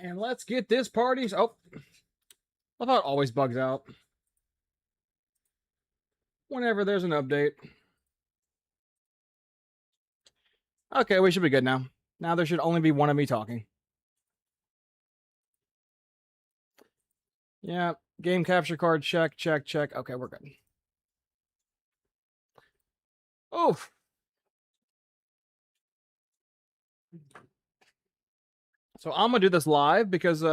And let's get this party. Oh, I thought it always bugs out whenever there's an update. Okay, we should be good now. Now there should only be one of me talking. Yeah, game capture card, check, check, check. Okay, we're good. Oof. So I'm gonna do this live because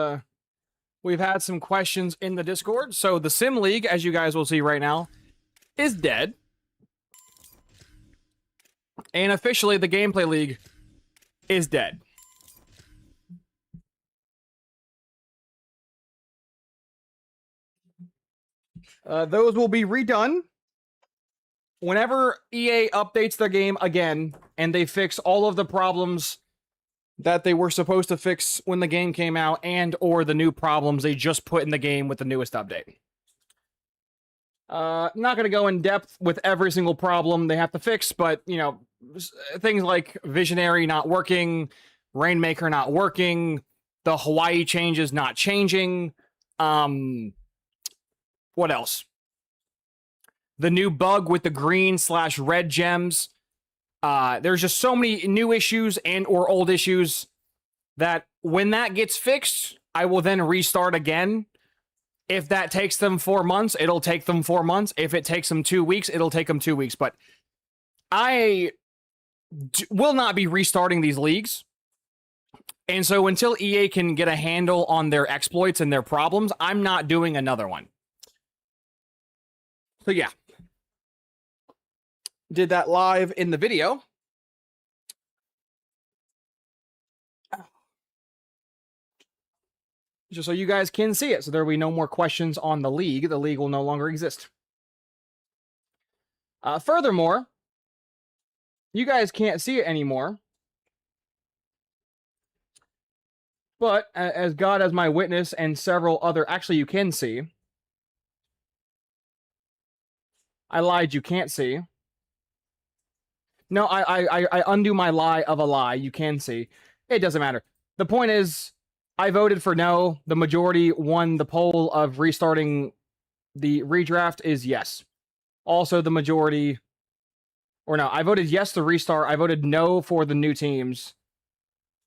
we've had some questions in the Discord. So the Sim League, as you guys will see right now, is dead. And officially the Gameplay League is dead. Those will be redone whenever EA updates their game again and they fix all of the problems that they were supposed to fix when the game came out and or the new problems they just put in the game with the newest update. Not going to go in depth with every single problem they have to fix, but, you know, things like Visionary not working, Rainmaker not working, the Hawaii changes not changing. What else? The new bug with the green/red gems. There's just so many new issues and or old issues that when that gets fixed, I will then restart again. If that takes them 4 months, it'll take them 4 months. If it takes them 2 weeks, it'll take them 2 weeks. But I will not be restarting these leagues. And so until EA can get a handle on their exploits and their problems, I'm not doing another one. So yeah. Did that live in the video. Just so you guys can see it. So there will be no more questions on the league. The league will no longer exist. Furthermore, you guys can't see it anymore. But as God as my witness and several other... Actually, you can see. I lied. You can't see. No, I undo my lie of a lie. You can see. It doesn't matter. The point is, I voted for no. The majority won the poll of restarting the redraft is yes. Also, the majority... Or no, I voted yes to restart. I voted no for the new teams.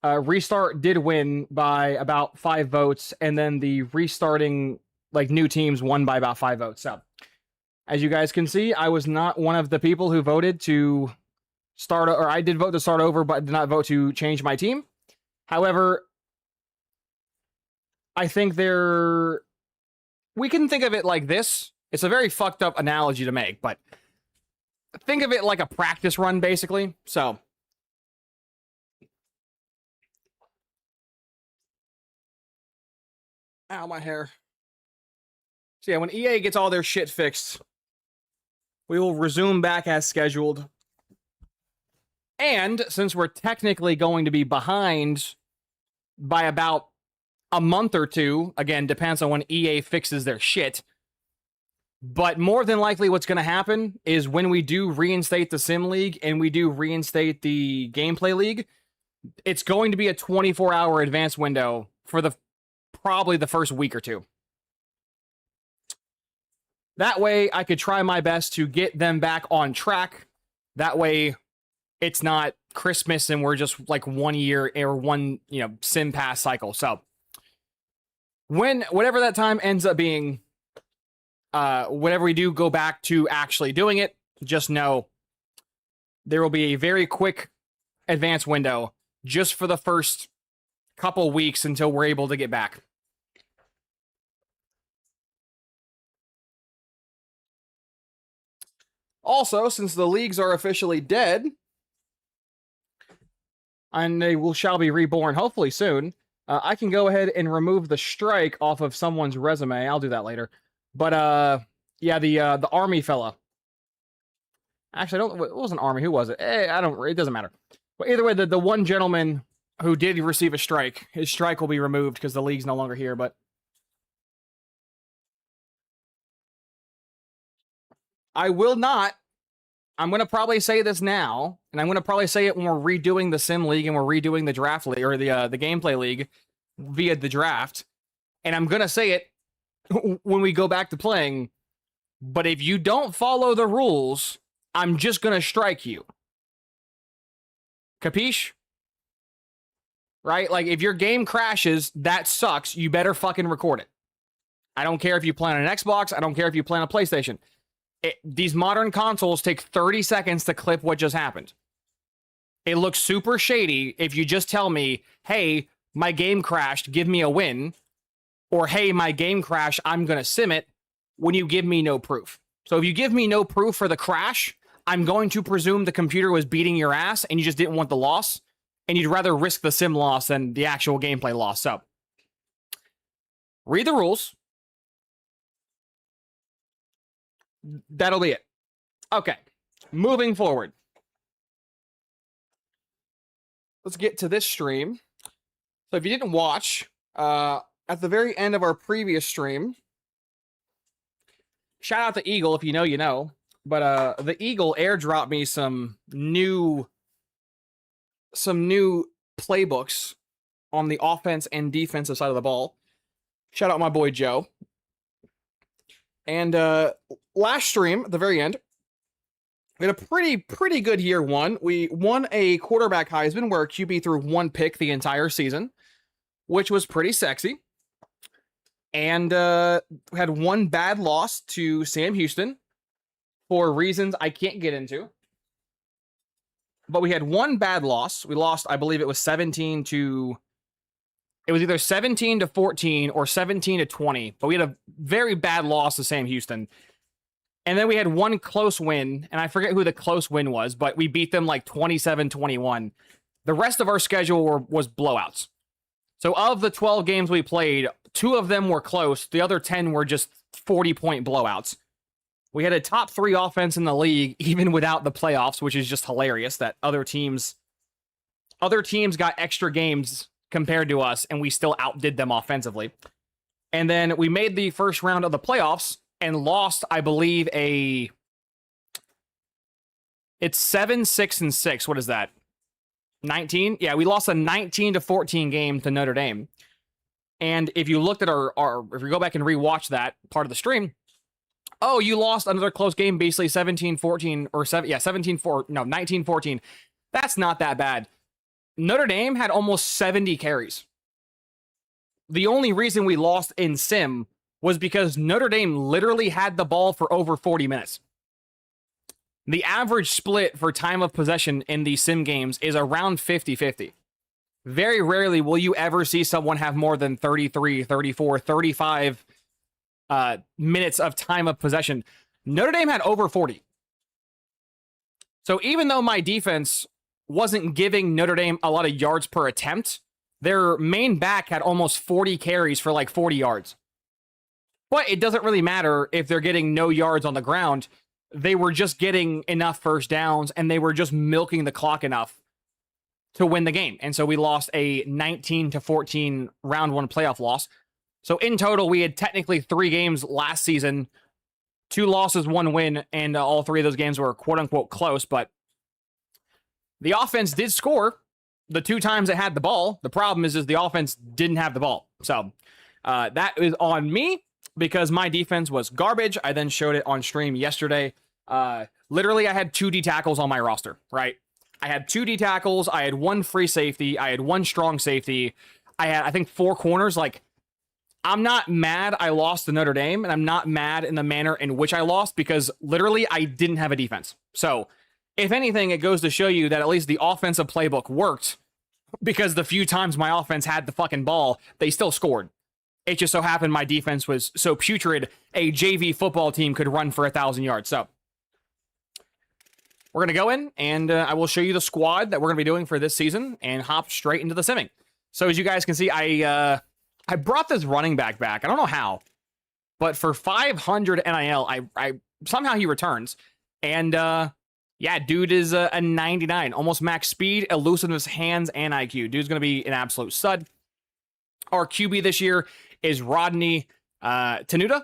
Restart did win by about 5 votes, and then the restarting, like, new teams won by about 5 votes. So, as you guys can see, I was not one of the people who voted to start, or I did vote to start over, but did not vote to change my team. However, I think we can think of it like this. It's a very fucked up analogy to make, but think of it like a practice run, basically. So, ow, my hair. So yeah, when EA gets all their shit fixed, we will resume back as scheduled. And since we're technically going to be behind by about a month or two, again, depends on when EA fixes their shit, but more than likely what's going to happen is when we do reinstate the Sim League and we do reinstate the Gameplay League, it's going to be a 24-hour advance window for probably the first week or two. That way, I could try my best to get them back on track. That way, it's not Christmas and we're just like 1 year or one, Sim Pass cycle. So, whatever that time ends up being, whenever we do go back to actually doing it, just know there will be a very quick advance window just for the first couple weeks until we're able to get back. Also, since the leagues are officially dead, and they shall be reborn hopefully soon, I can go ahead and remove the strike off of someone's resume. I'll do that later. But, yeah, the army fella. Actually, it wasn't army. Who was it? It doesn't matter. But either way, the one gentleman who did receive a strike, his strike will be removed because the league's no longer here, but I will not. I'm going to probably say this now, and I'm going to probably say it when we're redoing the Sim League and we're redoing the Draft League, or the Gameplay League. via the draft, and I'm going to say it when we go back to playing, but if you don't follow the rules, I'm just going to strike you. Capiche? Right? Like, if your game crashes, that sucks. You better fucking record it. I don't care if you play on an Xbox. I don't care if you play on a PlayStation. These modern consoles take 30 seconds to clip what just happened. It looks super shady if you just tell me, hey, my game crashed, give me a win. Or, hey, my game crashed, I'm going to sim it, when you give me no proof. So if you give me no proof for the crash, I'm going to presume the computer was beating your ass and you just didn't want the loss. And you'd rather risk the sim loss than the actual gameplay loss. So, read the rules. That'll be it. Okay, moving forward. Let's get to this stream. So if you didn't watch, at the very end of our previous stream, shout out to Eagle, if you know, you know. But the Eagle airdropped me some new playbooks on the offense and defensive side of the ball. Shout out my boy Joe. And last stream, at the very end, we had a pretty good year one. We won a quarterback Heisman where QB threw one pick the entire season, which was pretty sexy. And we had one bad loss to Sam Houston for reasons I can't get into. But we had one bad loss. We lost, I believe it was 17 to... It was either 17 to 14 or 17 to 20. But we had a very bad loss to Sam Houston. And then we had one close win, and I forget who the close win was, but we beat them like 27-21. The rest of our schedule was blowouts. So of the 12 games we played, 2 of them were close. The other 10 were just 40-point blowouts. We had a top 3 offense in the league, even without the playoffs, which is just hilarious that other teams got extra games compared to us, and we still outdid them offensively. And then we made the first round of the playoffs and lost, I believe, it's 7, 6, and 6. What is that? 19? Yeah, we lost a 19-14 game to Notre Dame. And if you looked at if you go back and rewatch that part of the stream, oh, you lost another close game, basically 17-14 or 19-14. That's not that bad. Notre Dame had almost 70 carries. The only reason we lost in sim was because Notre Dame literally had the ball for over 40 minutes. The average split for time of possession in these sim games is around 50-50. Very rarely will you ever see someone have more than 33, 34, 35 minutes of time of possession. Notre Dame had over 40. So even though my defense wasn't giving Notre Dame a lot of yards per attempt, their main back had almost 40 carries for like 40 yards. But it doesn't really matter if they're getting no yards on the ground. They were just getting enough first downs, and they were just milking the clock enough to win the game. And so we lost a 19-14 round 1 playoff loss. So in total, we had technically 3 games last season, 2 losses, 1 win, and all 3 of those games were quote-unquote close. But the offense did score the 2 times it had the ball. The problem is the offense didn't have the ball. So that is on me because my defense was garbage. I then showed it on stream yesterday. Literally, I had 2 D tackles on my roster, right? I had 2 D tackles. I had 1 free safety. I had 1 strong safety. I had, I think, 4 corners. Like, I'm not mad I lost to Notre Dame, and I'm not mad in the manner in which I lost because literally I didn't have a defense. So, if anything, it goes to show you that at least the offensive playbook worked because the few times my offense had the fucking ball, they still scored. It just so happened my defense was so putrid, a JV football team could run for 1,000 yards. So, we're going to go in, and I will show you the squad that we're going to be doing for this season and hop straight into the simming. So, as you guys can see, I brought this running back. I don't know how, but for 500 NIL, I somehow he returns. And, yeah, dude is a 99, almost max speed, elusiveness, hands, and IQ. Dude's going to be an absolute stud. Our QB this year is Rodney Tenuta.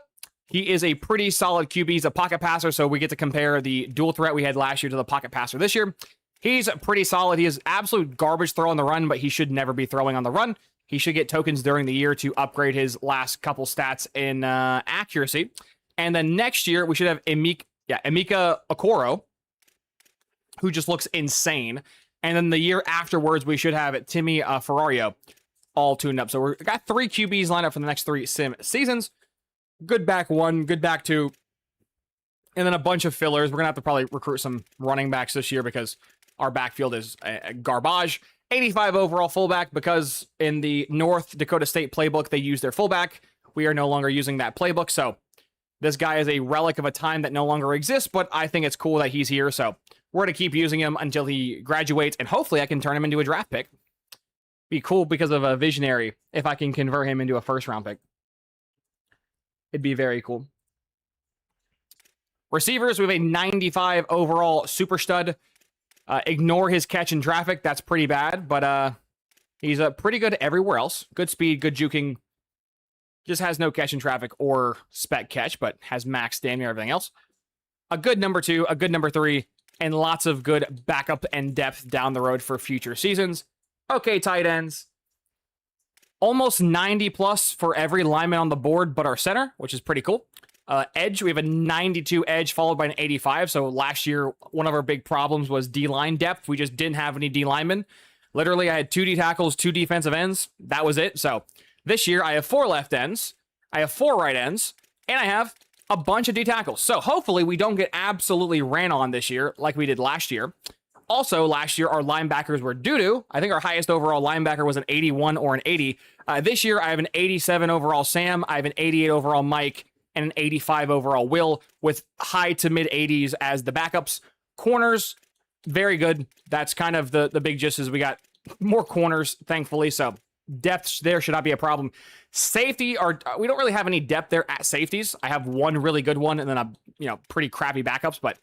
He is a pretty solid QB. He's a pocket passer, so we get to compare the dual threat we had last year to the pocket passer this year. He's pretty solid. He is absolute garbage throw on the run, but he should never be throwing on the run. He should get tokens during the year to upgrade his last couple stats in accuracy. And then next year, we should have Emeka Okoro, who just looks insane. And then the year afterwards, we should have Timmy Ferrario all tuned up. So we've got 3 QBs lined up for the next 3 sim seasons. Good back 1, good back 2, and then a bunch of fillers. We're going to have to probably recruit some running backs this year because our backfield is garbage. 85 overall fullback because in the North Dakota State playbook, they use their fullback. We are no longer using that playbook. So this guy is a relic of a time that no longer exists, but I think it's cool that he's here. So we're going to keep using him until he graduates, and hopefully I can turn him into a draft pick. Be cool because of a visionary if I can convert him into a first-round pick. It'd be very cool. Receivers, we have a 95 overall super stud. Ignore his catch in traffic. That's pretty bad, but he's pretty good everywhere else. Good speed, good juking. Just has no catch in traffic or spec catch, but has max stamina and everything else. A good number 2, a good number 3, and lots of good backup and depth down the road for future seasons. Okay, tight ends. Almost 90 plus for every lineman on the board but our center, which is pretty cool. Edge, we have a 92 edge followed by an 85. So last year, one of our big problems was D-line depth. We just didn't have any D linemen. Literally, I had 2 D tackles, 2 defensive ends. That was it. So this year, I have 4 left ends, I have 4 right ends, and I have a bunch of D tackles. So hopefully we don't get absolutely ran on this year like we did last year. Also, last year, our linebackers were doo-doo. I think our highest overall linebacker was an 81 or an 80. This year, I have an 87 overall Sam, I have an 88 overall Mike, and an 85 overall Will, with high to mid 80s as the backups. Corners, very good. That's kind of the big gist is we got more corners, thankfully, so depth there should not be a problem. Safety, we don't really have any depth there at safeties. I have one really good one and then a pretty crappy backups, but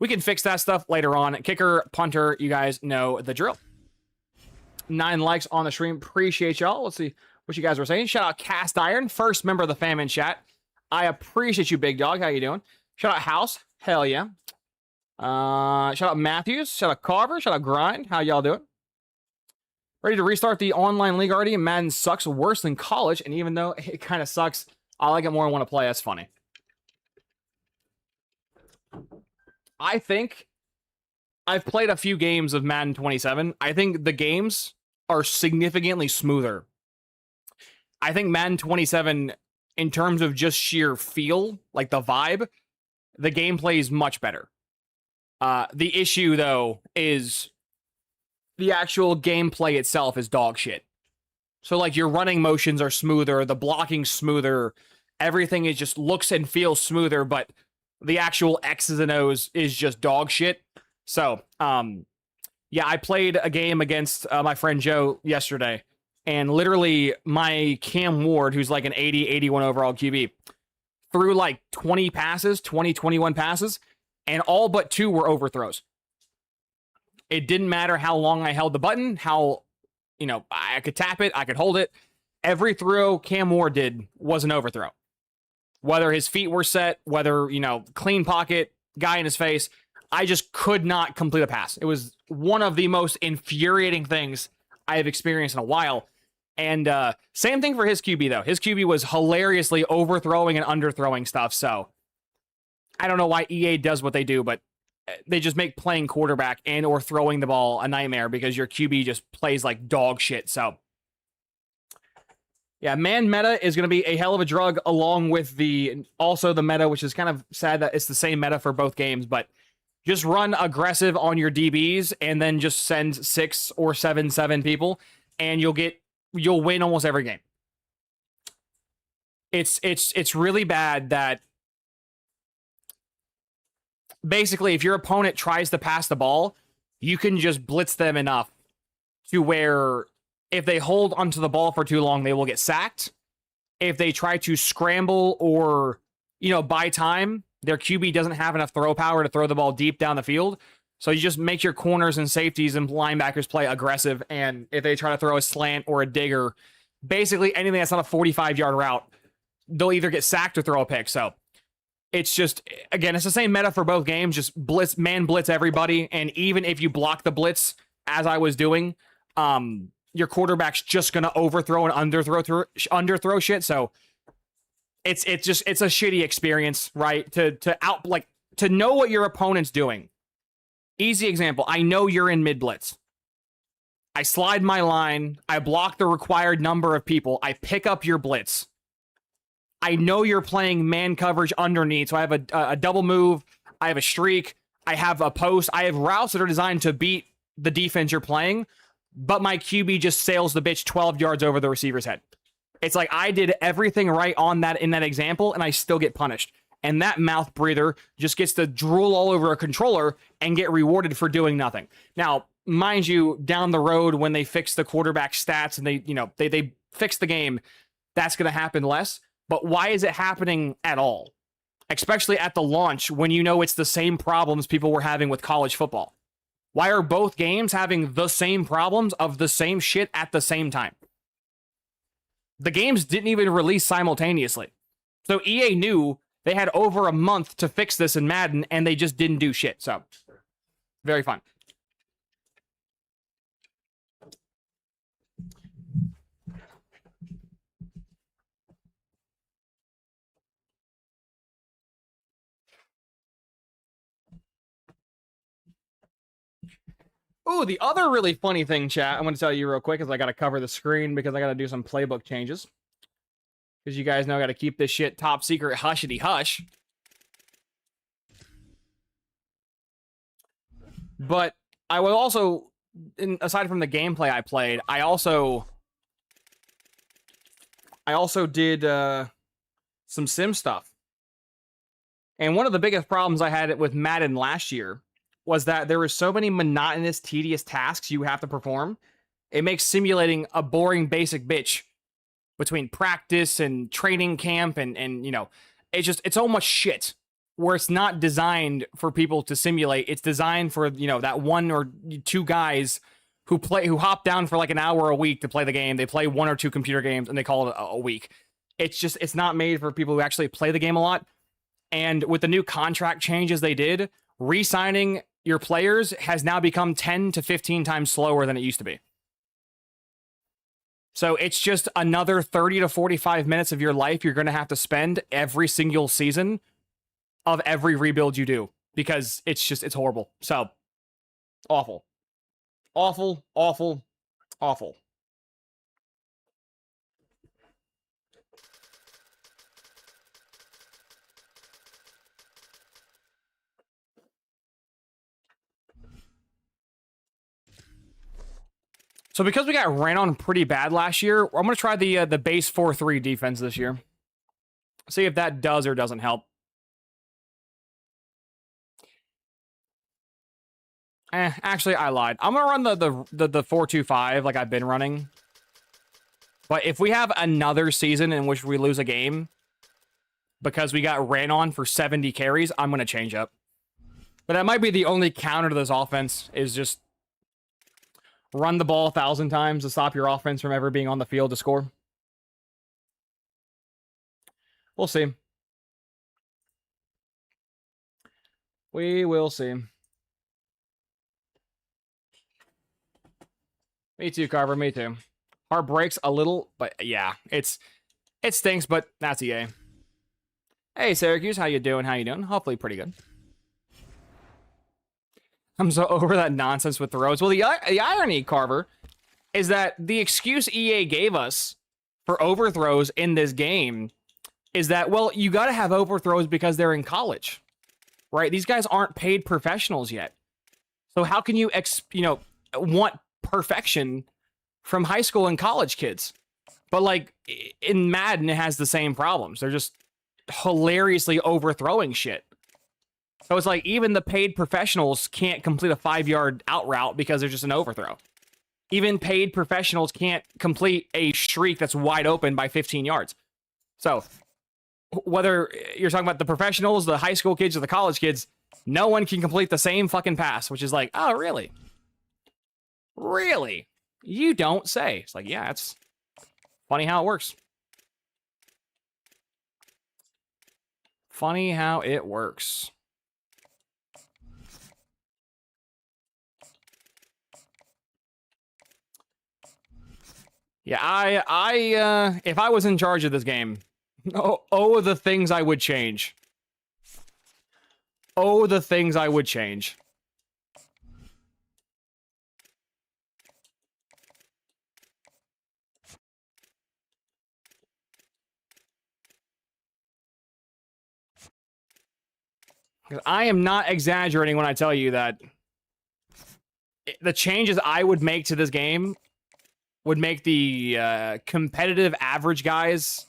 we can fix that stuff later on. Kicker, punter, you guys know the drill. 9 likes on the stream. Appreciate y'all. Let's see what you guys were saying. Shout out Cast Iron, first member of the fam in chat. I appreciate you, big dog. How you doing? Shout out House. Hell yeah. Shout out Matthews. Shout out Carver. Shout out Grind. How y'all doing? Ready to restart the online league already? Madden sucks worse than college, and even though it kind of sucks, I like it more and want to play. That's funny. I think I've played a few games of Madden 27. I think the games are significantly smoother. I think Madden 27, in terms of just sheer feel, like the vibe, the gameplay is much better. The issue, though, is the actual gameplay itself is dog shit. So, like, your running motions are smoother, the blocking's smoother, everything is just looks and feels smoother, but the actual X's and O's is just dog shit. So, yeah, I played a game against my friend Joe yesterday, and literally my Cam Ward, who's like an 80, 81 overall QB, threw like 20 passes, 20, 21 passes, and all but 2 were overthrows. It didn't matter how long I held the button, how, I could tap it, I could hold it. Every throw Cam Ward did was an overthrow. Whether his feet were set, whether, clean pocket, guy in his face, I just could not complete a pass. It was one of the most infuriating things I have experienced in a while. And same thing for his QB, though. His QB was hilariously overthrowing and underthrowing stuff. So I don't know why EA does what they do, but they just make playing quarterback and or throwing the ball a nightmare because your QB just plays like dog shit. So yeah, man meta is going to be a hell of a drug, along with also the meta, which is kind of sad that it's the same meta for both games, but just run aggressive on your DBs and then just send 6 or 7 people and you'll win almost every game. It's really bad that basically if your opponent tries to pass the ball, you can just blitz them enough to where if they hold onto the ball for too long, they will get sacked. If they try to scramble or, buy time, their QB doesn't have enough throw power to throw the ball deep down the field. So you just make your corners and safeties and linebackers play aggressive. And if they try to throw a slant or a digger, basically anything that's not a 45-yard route, they'll either get sacked or throw a pick. So it's just, again, it's the same meta for both games. Just man blitz everybody. And even if you block the blitz, as I was doing, your quarterback's just gonna overthrow and underthrow shit. So it's a shitty experience, right? To know what your opponent's doing. Easy example. I know you're in mid blitz. I slide my line. I block the required number of people. I pick up your blitz. I know you're playing man coverage underneath. So I have a double move. I have a streak. I have a post. I have routes that are designed to beat the defense you're playing. But my QB just sails the bitch 12 yards over the receiver's head. It's like I did everything right in that example, and I still get punished. And that mouth breather just gets to drool all over a controller and get rewarded for doing nothing. Now, mind you, down the road when they fix the quarterback stats and they fix the game, that's going to happen less. But why is it happening at all? Especially at the launch when you know it's the same problems people were having with college football. Why are both games having the same problems of the same shit at the same time? The games didn't even release simultaneously. So EA knew they had over a month to fix this in Madden, and they just didn't do shit. So, very fun. Ooh, the other really funny thing, chat, I'm going to tell you real quick is I got to cover the screen because I got to do some playbook changes. Because you guys know I got to keep this shit top secret hushity hush. But I will also, aside from the gameplay I played, I also did some sim stuff. And one of the biggest problems I had with Madden last year was that there were so many monotonous, tedious tasks you have to perform. It makes simulating a boring basic bitch between practice and training camp and you know, it's so much shit where it's not designed for people to simulate. It's designed for, you know, that one or two guys who hop down for like an hour a week to play the game. They play one or two computer games and they call it a week. It's not made for people who actually play the game a lot. And with the new contract changes they did, re-signing your players has now become 10 to 15 times slower than it used to be. So it's just another 30 to 45 minutes of your life you're going to have to spend every single season of every rebuild you do, because it's horrible. So awful. Awful, awful, awful. So because we got ran on pretty bad last year, I'm going to try the base 4-3 defense this year. See if that does or doesn't help. Actually, I lied. I'm going to run the 4-2-5 like I've been running. But if we have another season in which we lose a game because we got ran on for 70 carries, I'm going to change up. But that might be the only counter to this offense, is just run the ball 1,000 times to stop your offense from ever being on the field to score. We'll see. We will see. Me too, Carver. Me too. Heart breaks a little, but yeah, it stinks, but that's EA. Hey, Syracuse, how you doing? How you doing? Hopefully pretty good. I'm so over that nonsense with throws. Well, the irony, Carver, is that the excuse EA gave us for overthrows in this game is that, well, you got to have overthrows because they're in college, right? These guys aren't paid professionals yet. So how can you, want perfection from high school and college kids? But like in Madden, it has the same problems. They're just hilariously overthrowing shit. So it's like even the paid professionals can't complete a 5-yard out route because there's just an overthrow. Even paid professionals can't complete a streak that's wide open by 15 yards. So whether you're talking about the professionals, the high school kids, or the college kids, no one can complete the same fucking pass, which is like, oh, really? Really? You don't say. It's like, yeah, it's funny how it works. Funny how it works. Yeah, if I was in charge of this game, oh, the things I would change. Oh, the things I would change. I am not exaggerating when I tell you that the changes I would make to this game would make the competitive average guys,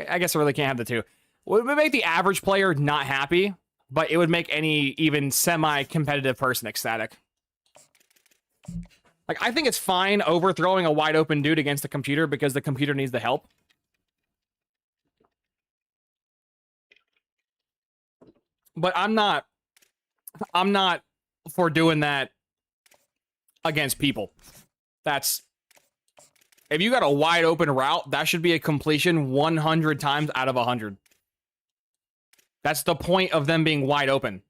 I guess I really can't have the two, would make the average player not happy, but it would make any even semi-competitive person ecstatic. Like, I think it's fine overthrowing a wide open dude against the computer because the computer needs the help. But I'm not for doing that against people. That's, if you got a wide open route, that should be a completion 100 times out of 100. That's the point of them being wide open.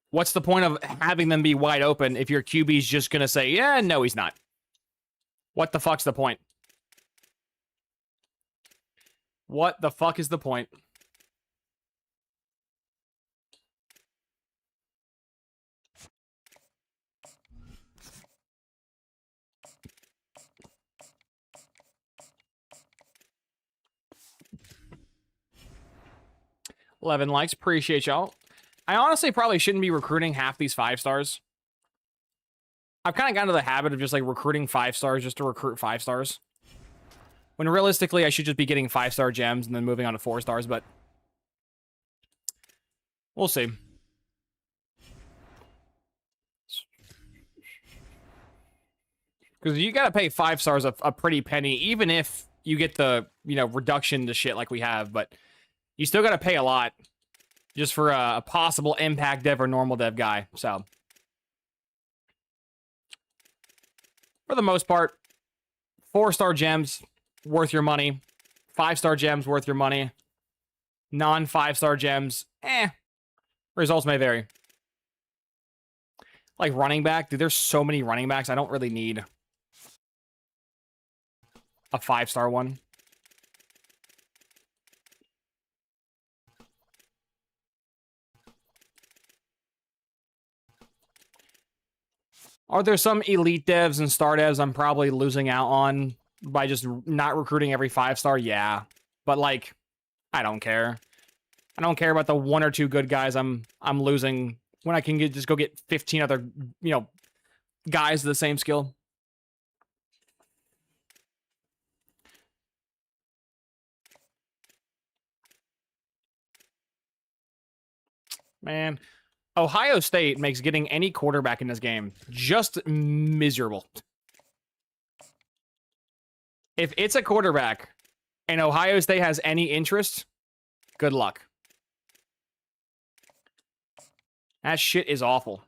What's the point of having them be wide open if your QB's just going to say, yeah, no, he's not? What the fuck's the point? What the fuck is the point? $11 likes. Appreciate y'all. I honestly probably shouldn't be recruiting half these 5 stars. I've kind of gotten into the habit of just like recruiting 5 stars just to recruit 5 stars. When realistically, I should just be getting 5-star gems and then moving on to 4 stars, but we'll see. Because you gotta pay 5 stars a pretty penny, even if you get the, you know, reduction to shit like we have, but you still gotta pay a lot just for a possible impact dev or normal dev guy, so. For the most part, 4-star gems, worth your money. 5-star gems, worth your money. Non-5-star gems, results may vary. Like running back, dude, there's so many running backs, I don't really need a 5-star one. Are there some elite devs and star devs I'm probably losing out on by just not recruiting every 5-star? Yeah. But like, I don't care. I don't care about the 1 or 2 good guys I'm losing when I can just go get 15 other, you know, guys of the same skill. Man, Ohio State makes getting any quarterback in this game just miserable. If it's a quarterback and Ohio State has any interest, good luck. That shit is awful.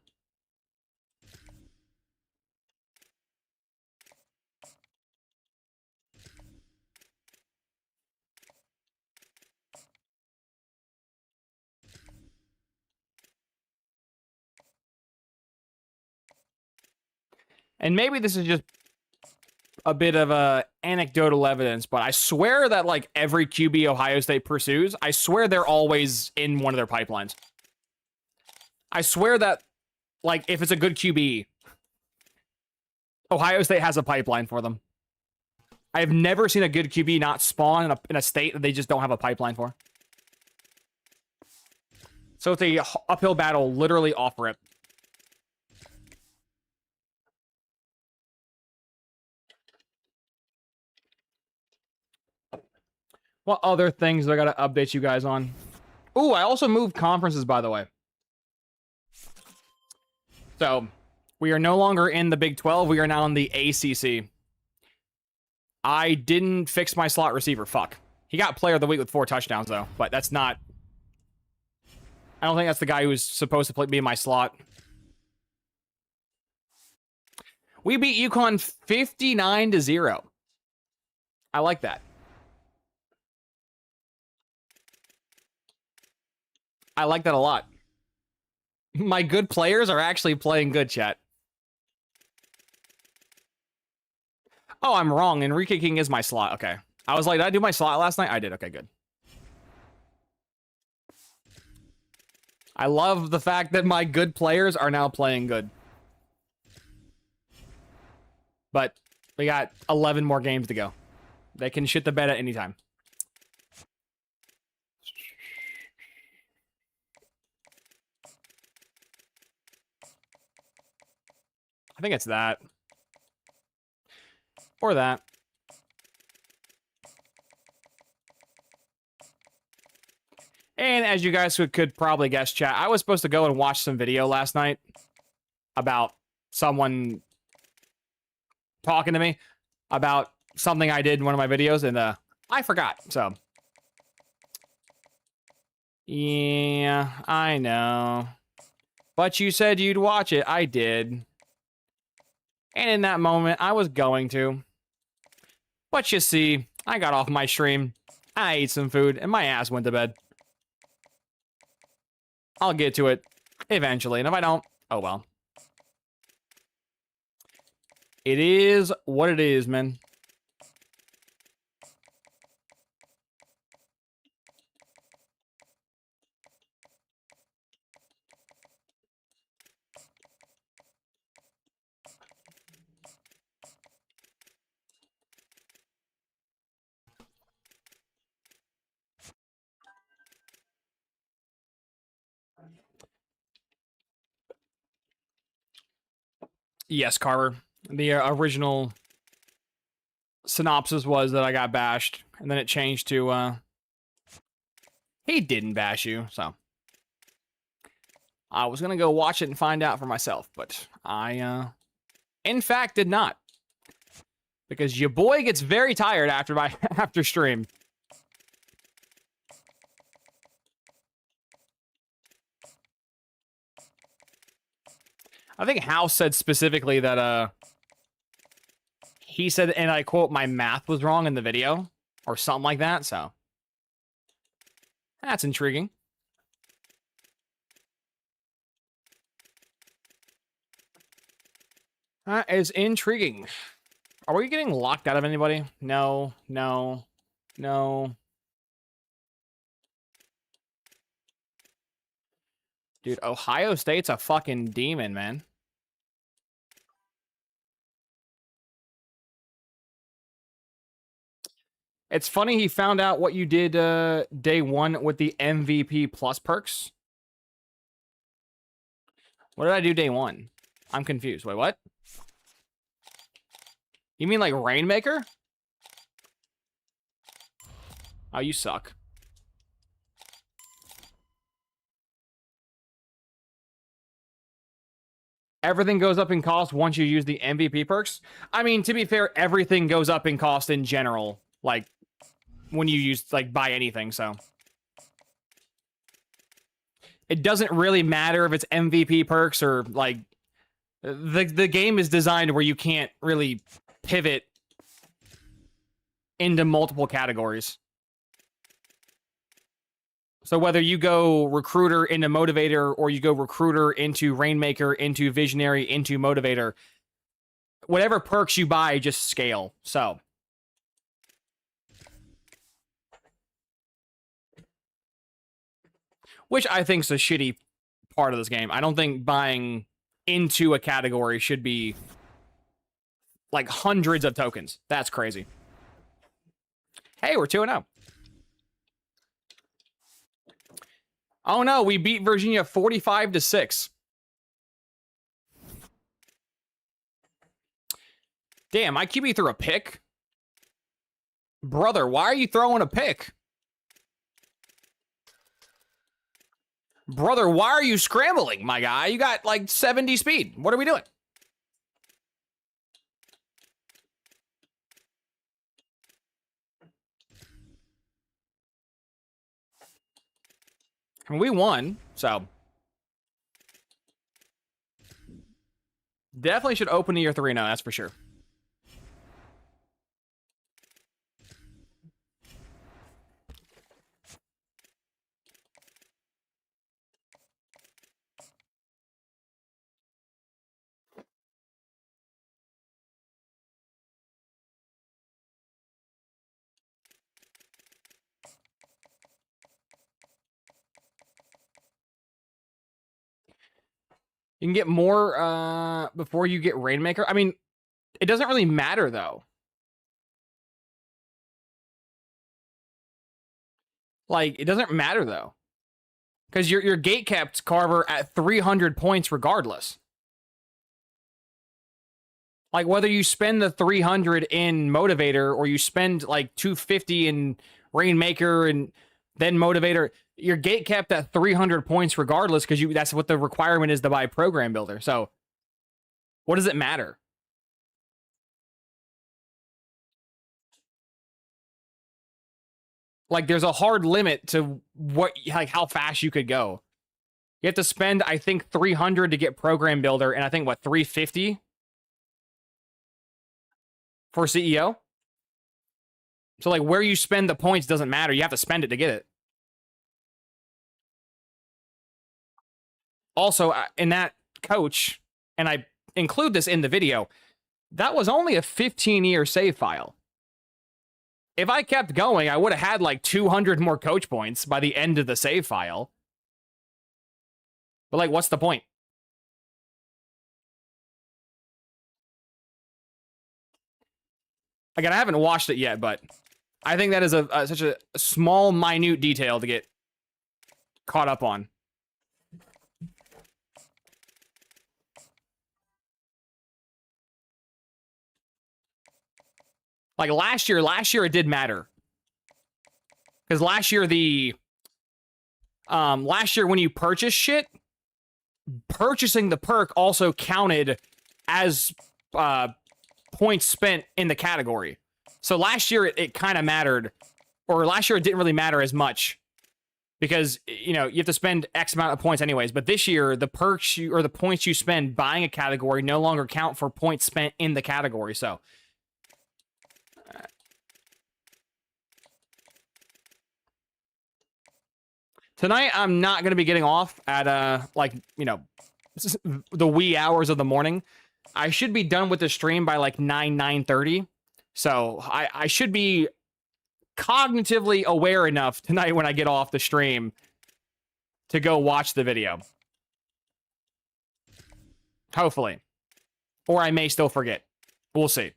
And maybe this is just a bit of anecdotal evidence, but I swear that like every QB Ohio State pursues, I swear they're always in one of their pipelines. I swear that, like, if it's a good QB, Ohio State has a pipeline for them. I have never seen a good QB not spawn in a state that they just don't have a pipeline for. So it's a uphill battle, literally off rip. What other things do I gotta update you guys on? Ooh, I also moved conferences, by the way. So, we are no longer in the Big 12. We are now in the ACC. I didn't fix my slot receiver. Fuck. He got player of the week with 4 touchdowns, though. But that's not... I don't think that's the guy who's supposed to be in my slot. We beat UConn 59-0. I like that. I like that a lot. My good players are actually playing good, chat. Oh, I'm wrong. And re-kicking is my slot. Okay. I was like, did I do my slot last night? I did. Okay, good. I love the fact that my good players are now playing good. But we got 11 more games to go. They can shit the bed at any time. I think it's that. Or that. And as you guys could probably guess, chat, I was supposed to go and watch some video last night about someone talking to me about something I did in one of my videos, and I forgot, so. Yeah, I know. But you said you'd watch it. I did. And in that moment, I was going to. But you see, I got off my stream, I ate some food, and my ass went to bed. I'll get to it eventually, and if I don't, oh well. It is what it is, man. Yes, Carver. The original synopsis was that I got bashed, and then it changed to, he didn't bash you, so. I was gonna go watch it and find out for myself, but I, in fact, did not. Because your boy gets very tired after after stream. I think House said specifically that, he said, and I quote, my math was wrong in the video, or something like that, so. That's intriguing. That is intriguing. Are we getting locked out of anybody? No, no, no. Dude, Ohio State's a fucking demon, man. It's funny he found out what you did day one with the MVP plus perks. What did I do day one? I'm confused. Wait, what? You mean like Rainmaker? Oh, you suck. Everything goes up in cost once you use the MVP perks. I mean, to be fair, everything goes up in cost in general. Like, when you use, like, buy anything, so. It doesn't really matter if it's MVP perks or, like, the game is designed where you can't really pivot into multiple categories. So whether you go recruiter into motivator or you go recruiter into rainmaker into visionary into motivator, whatever perks you buy just scale. So which I think is a shitty part of this game. I don't think buying into a category should be like hundreds of tokens. That's crazy. Hey, we're 2-0. Oh no, we beat Virginia 45-6. Damn, my QB threw a pick. Brother, why are you throwing a pick? Brother, why are you scrambling, my guy? You got like 70 speed. What are we doing? And we won, so. Definitely should open to your 3-0, that's for sure. You can get more before you get Rainmaker. I mean, it doesn't really matter though. Like, it doesn't matter though. Because you're gate kept, Carver, at 300 points regardless. Like, whether you spend the 300 in Motivator or you spend like 250 in Rainmaker and then Motivator, you're gate kept at 300 points regardless, because that's what the requirement is to buy Program Builder. So, what does it matter? Like, there's a hard limit to how fast you could go. You have to spend, I think, 300 to get Program Builder, and I think, what, 350 for CEO? So, like, where you spend the points doesn't matter. You have to spend it to get it. Also, in that coach, and I include this in the video, that was only a 15-year save file. If I kept going, I would have had like 200 more coach points by the end of the save file. But, like, what's the point? Again, I haven't watched it yet, but I think that is such a small, minute detail to get caught up on. Like, last year it did matter. Because last year when you purchase shit, purchasing the perk also counted as points spent in the category. So last year it kind of mattered, or last year it didn't really matter as much because, you know, you have to spend X amount of points anyways. But this year, the perks or the points you spend buying a category no longer count for points spent in the category. So tonight, I'm not going to be getting off at, like, you know, the wee hours of the morning. I should be done with the stream by, like, 9:30. So I should be cognitively aware enough tonight when I get off the stream to go watch the video. Hopefully. Or I may still forget. We'll see.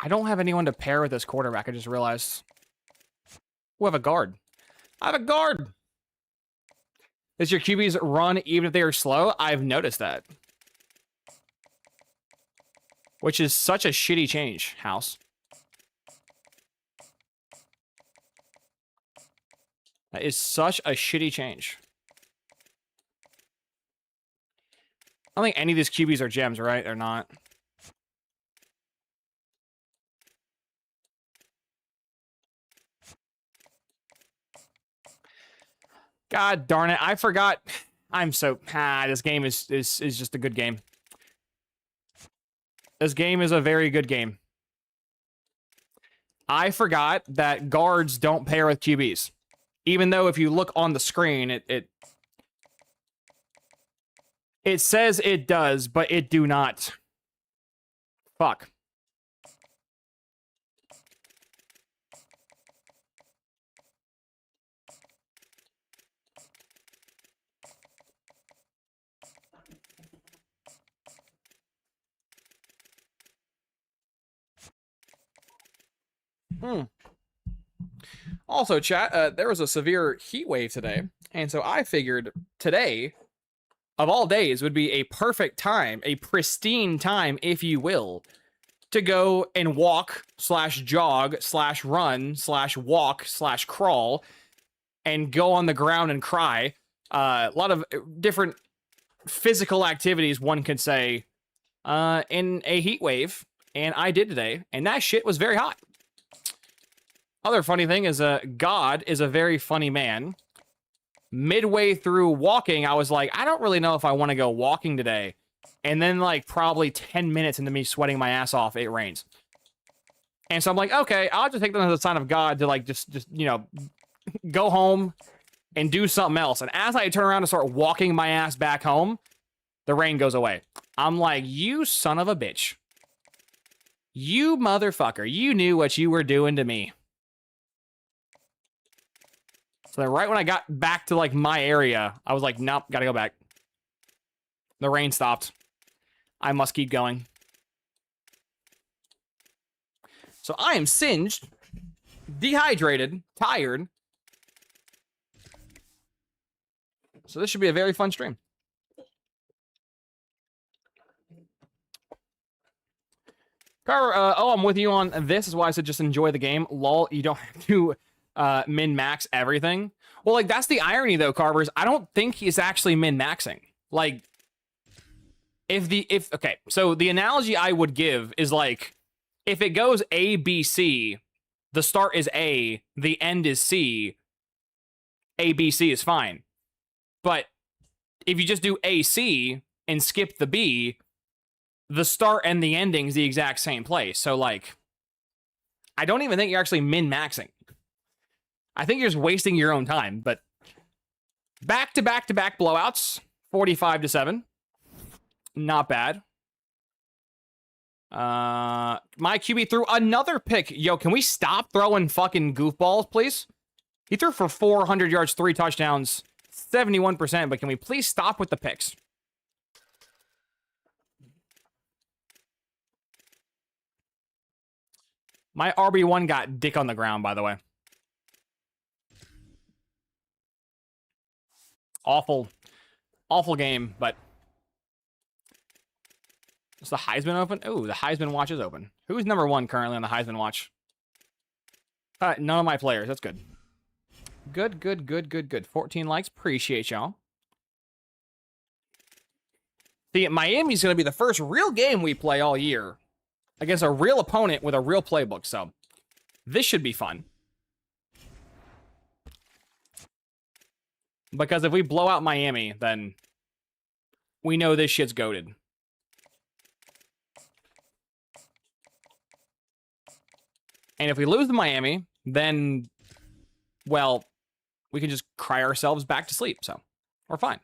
I don't have anyone to pair with this quarterback, I just realized. We have a guard. I have a guard! Does your QBs run even if they are slow? I've noticed that. Which is such a shitty change, House. That is such a shitty change. I don't think any of these QBs are gems, right? They're not. God darn it, I forgot. I'm so... this game is just a good game. This game is a very good game. I forgot that guards don't pair with QBs. Even though if you look on the screen, it says it does, but it do not. Fuck. Also, chat, there was a severe heat wave today, and so I figured today, of all days, would be a perfect time, a pristine time, if you will, to go and walk / jog / run / walk / crawl and go on the ground and cry. A lot of different physical activities, one could say, in a heat wave, and I did today, and that shit was very hot. Other funny thing is, God is a very funny man. Midway through walking, I was like, I don't really know if I want to go walking today. And then, like, probably 10 minutes into me sweating my ass off, it rains. And so I'm like, okay, I'll just take that as a sign of God to, like, just you know, go home and do something else. And as I turn around and start walking my ass back home, the rain goes away. I'm like, you son of a bitch. You motherfucker. You knew what you were doing to me. So then right when I got back to, like, my area, I was like, nope, gotta go back. The rain stopped. I must keep going. So I am singed, dehydrated, tired. So this should be a very fun stream. Carver, oh, I'm with you on this. Is why I said just enjoy the game. Lol, you don't have to min-max everything. Well, like, that's the irony, though, Carver's. I don't think he's actually min-maxing. Like, okay, so the analogy I would give is, like, if it goes A, B, C, the start is A, the end is C, A, B, C is fine. But if you just do A, C and skip the B, the start and the ending is the exact same place. So, like, I don't even think you're actually min-maxing. I think you're just wasting your own time. But back-to-back-to-back blowouts, 45-7. Not bad. My QB threw another pick. Yo, can we stop throwing fucking goofballs, please? He threw for 400 yards, 3 touchdowns, 71%, but can we please stop with the picks? My RB1 got dick on the ground, by the way. Awful game, but... Is the Heisman open? Ooh, the Heisman watch is open. Who's number 1 currently on the Heisman watch? None of my players. That's good. Good. 14 likes. Appreciate y'all. See, Miami's going to be the first real game we play all year against a real opponent with a real playbook, so this should be fun. Because if we blow out Miami, then we know this shit's goated. And if we lose to Miami, then, well, we can just cry ourselves back to sleep, so we're fine.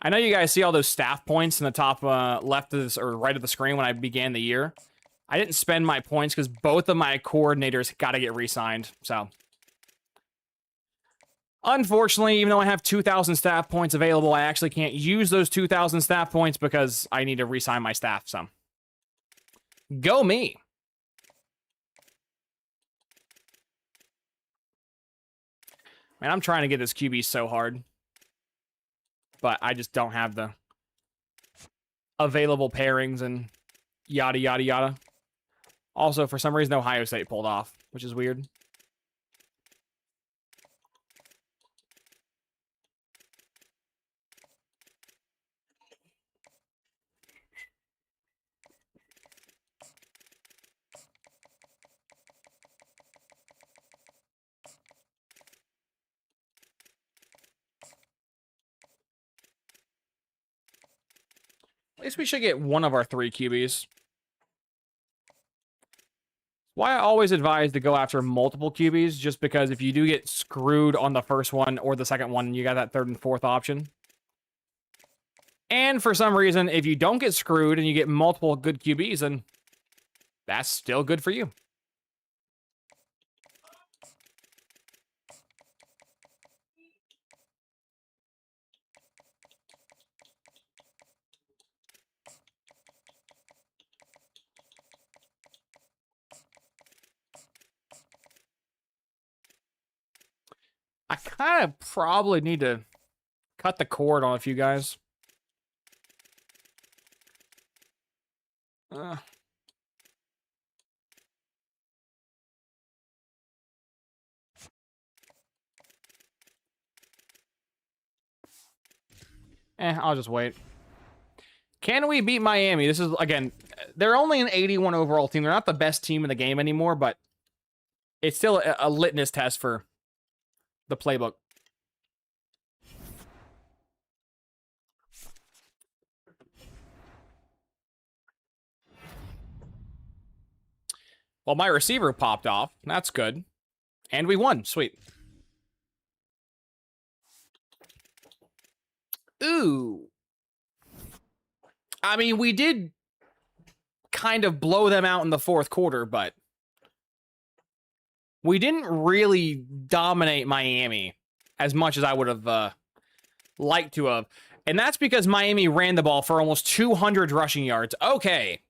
I know you guys see all those staff points in the top left of this, or right of the screen when I began the year. I didn't spend my points because both of my coordinators got to get re-signed, so... Unfortunately, even though I have 2,000 staff points available, I actually can't use those 2,000 staff points because I need to re-sign my staff, so... Go me! Man, I'm trying to get this QB so hard. But I just don't have the available pairings and yada, yada, yada. Also, for some reason, Ohio State pulled off, which is weird. At least we should get one of our 3 QBs. Why I always advise to go after multiple QBs, just because if you do get screwed on the first one or the second one, you got that 3rd and 4th option. And for some reason, if you don't get screwed and you get multiple good QBs, then that's still good for you. I kind of probably need to cut the cord on a few guys. I'll just wait. Can we beat Miami? This is, again, they're only an 81 overall team. They're not the best team in the game anymore, but it's still a litmus test for the playbook. Well, my receiver popped off. That's good. And we won. Sweet. Ooh. I mean, we did kind of blow them out in the fourth quarter, but we didn't really dominate Miami as much as I would have liked to have. And that's because Miami ran the ball for almost 200 rushing yards. Okay.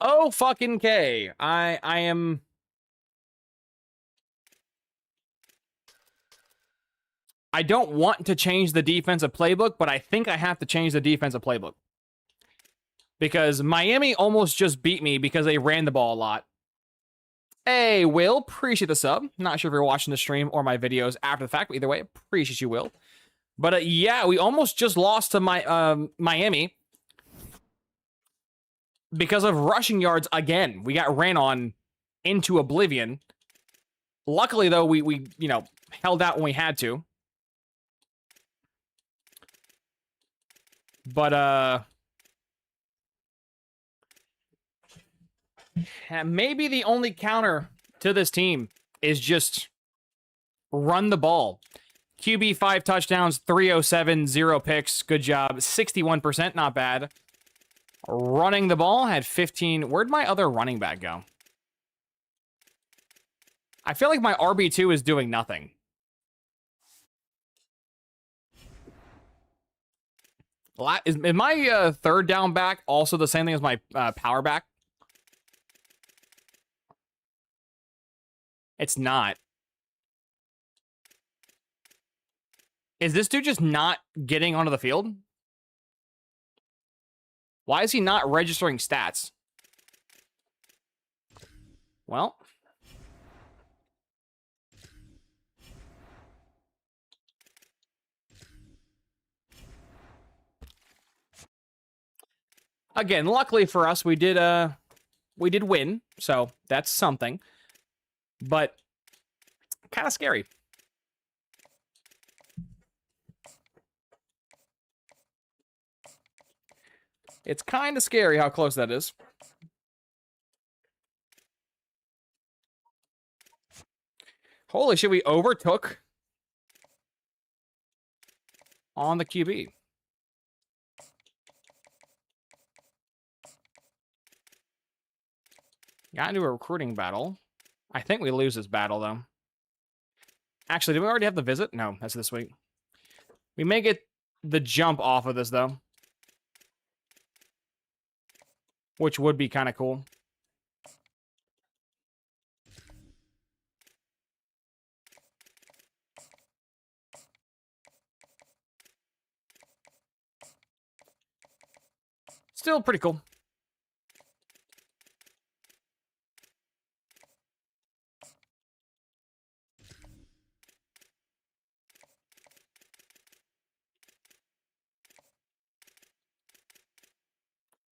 Oh, fucking K. I am... I don't want to change the defensive playbook, but I think I have to change the defensive playbook. Because Miami almost just beat me because they ran the ball a lot. Hey, Will, appreciate the sub. Not sure if you're watching the stream or my videos after the fact, but either way, appreciate you, Will. But yeah, we almost just lost to Miami because of rushing yards again. We got ran on into oblivion. Luckily, though, we you know, held out when we had to. But maybe the only counter to this team is just run the ball. QB 5 touchdowns, 307, 0 picks. Good job. 61%, not bad. Running the ball had 15. Where'd my other running back go? I feel like my RB2 is doing nothing. Is my third down back also the same thing as my power back? It's not. Is this dude just not getting onto the field? Why is he not registering stats? Well. Again, luckily for us, we did win, so that's something. But kind of scary. It's kind of scary how close that is. Holy shit, we overtook on the QB. Got into a recruiting battle. I think we lose this battle, though. Actually, did we already have the visit? No, that's this week. We may get the jump off of this, though. Which would be kind of cool. Still pretty cool.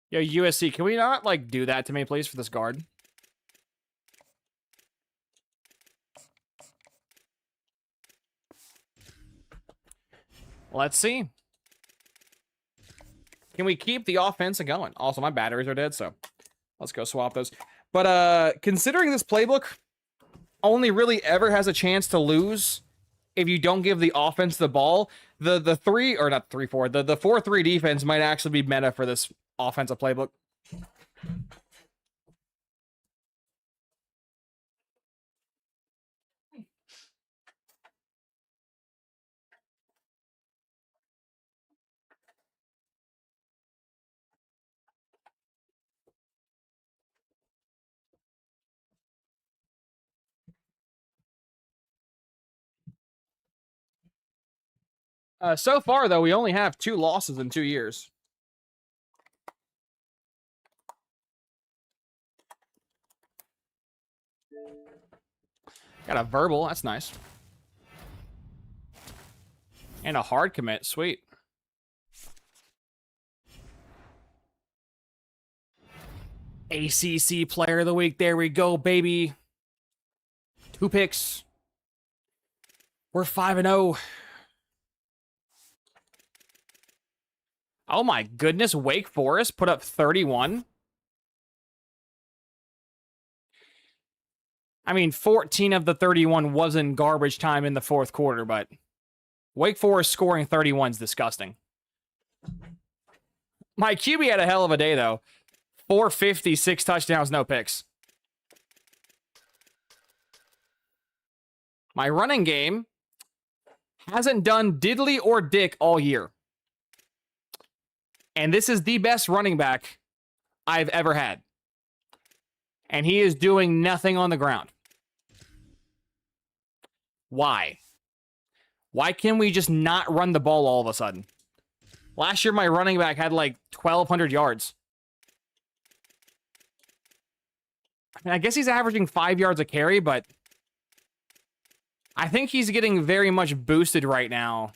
Yo, USC, can we not, like, do that to me, please, for this guard? Let's see. Can we keep the offense going? Also, my batteries are dead, so let's go swap those. But, considering this playbook only really ever has a chance to lose if you don't give the offense the ball, the 4-3 defense might actually be meta for this offensive playbook. So far, though, we only have 2 losses in 2 years. Got a verbal. That's nice. And a hard commit. Sweet. ACC Player of the Week. There we go, baby. 2 picks. We're 5-0. Oh my goodness. Wake Forest put up 31. I mean, 14 of the 31 was in garbage time in the fourth quarter, but Wake Forest scoring 31 is disgusting. My QB had a hell of a day, though. 450, 6 touchdowns, no picks. My running game hasn't done diddly or dick all year. And this is the best running back I've ever had. And he is doing nothing on the ground. Why? Why can we just not run the ball all of a sudden? Last year, my running back had like 1,200 yards. I mean, I guess he's averaging 5 yards a carry, but I think he's getting very much boosted right now.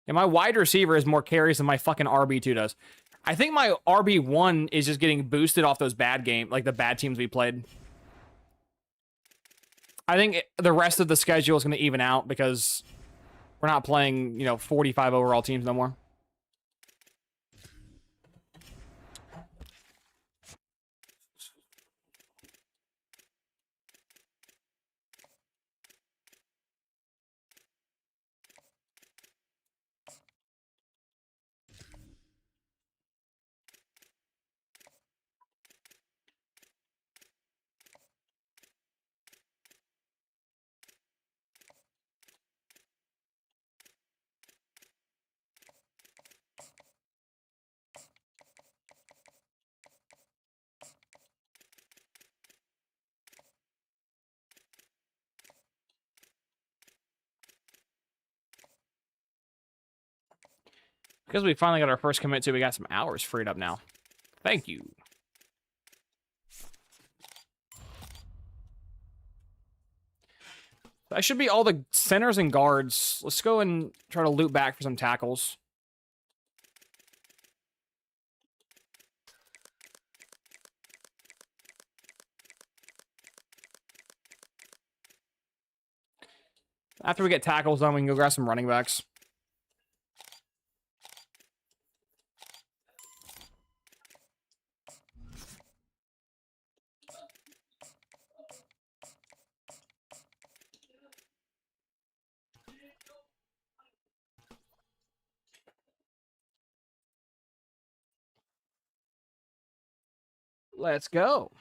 And my wide receiver has more carries than my fucking RB2 does. I think my RB1 is just getting boosted off those bad games, like the bad teams we played. I think the rest of the schedule is going to even out because we're not playing, 45 overall teams no more. Because we finally got our first commit to, we got some hours freed up now. Thank you. That should be all the centers and guards. Let's go and try to loot back for some tackles. After we get tackles done, we can go grab some running backs. Let's go.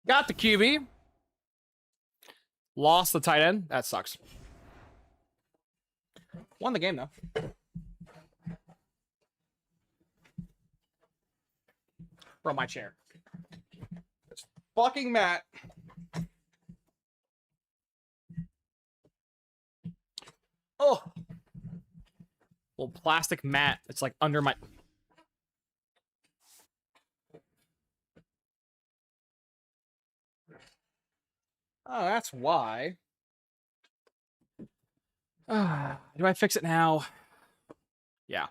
Got the QB. Lost the tight end. That sucks. Won the game, though. From my chair. This fucking mat. Oh. Little plastic mat. It's like under my... Oh, that's why. Do I fix it now? Yeah.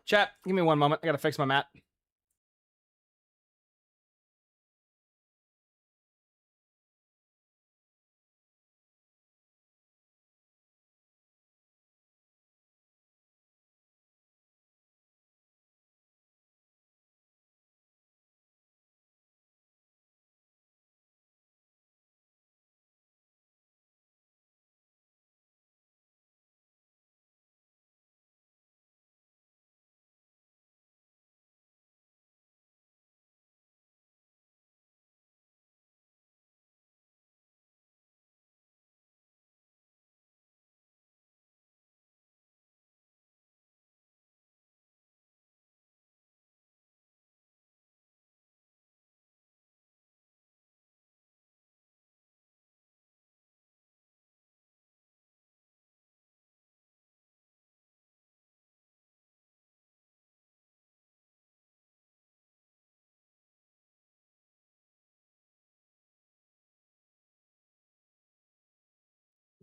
Chat, give me one moment. I gotta fix my mat.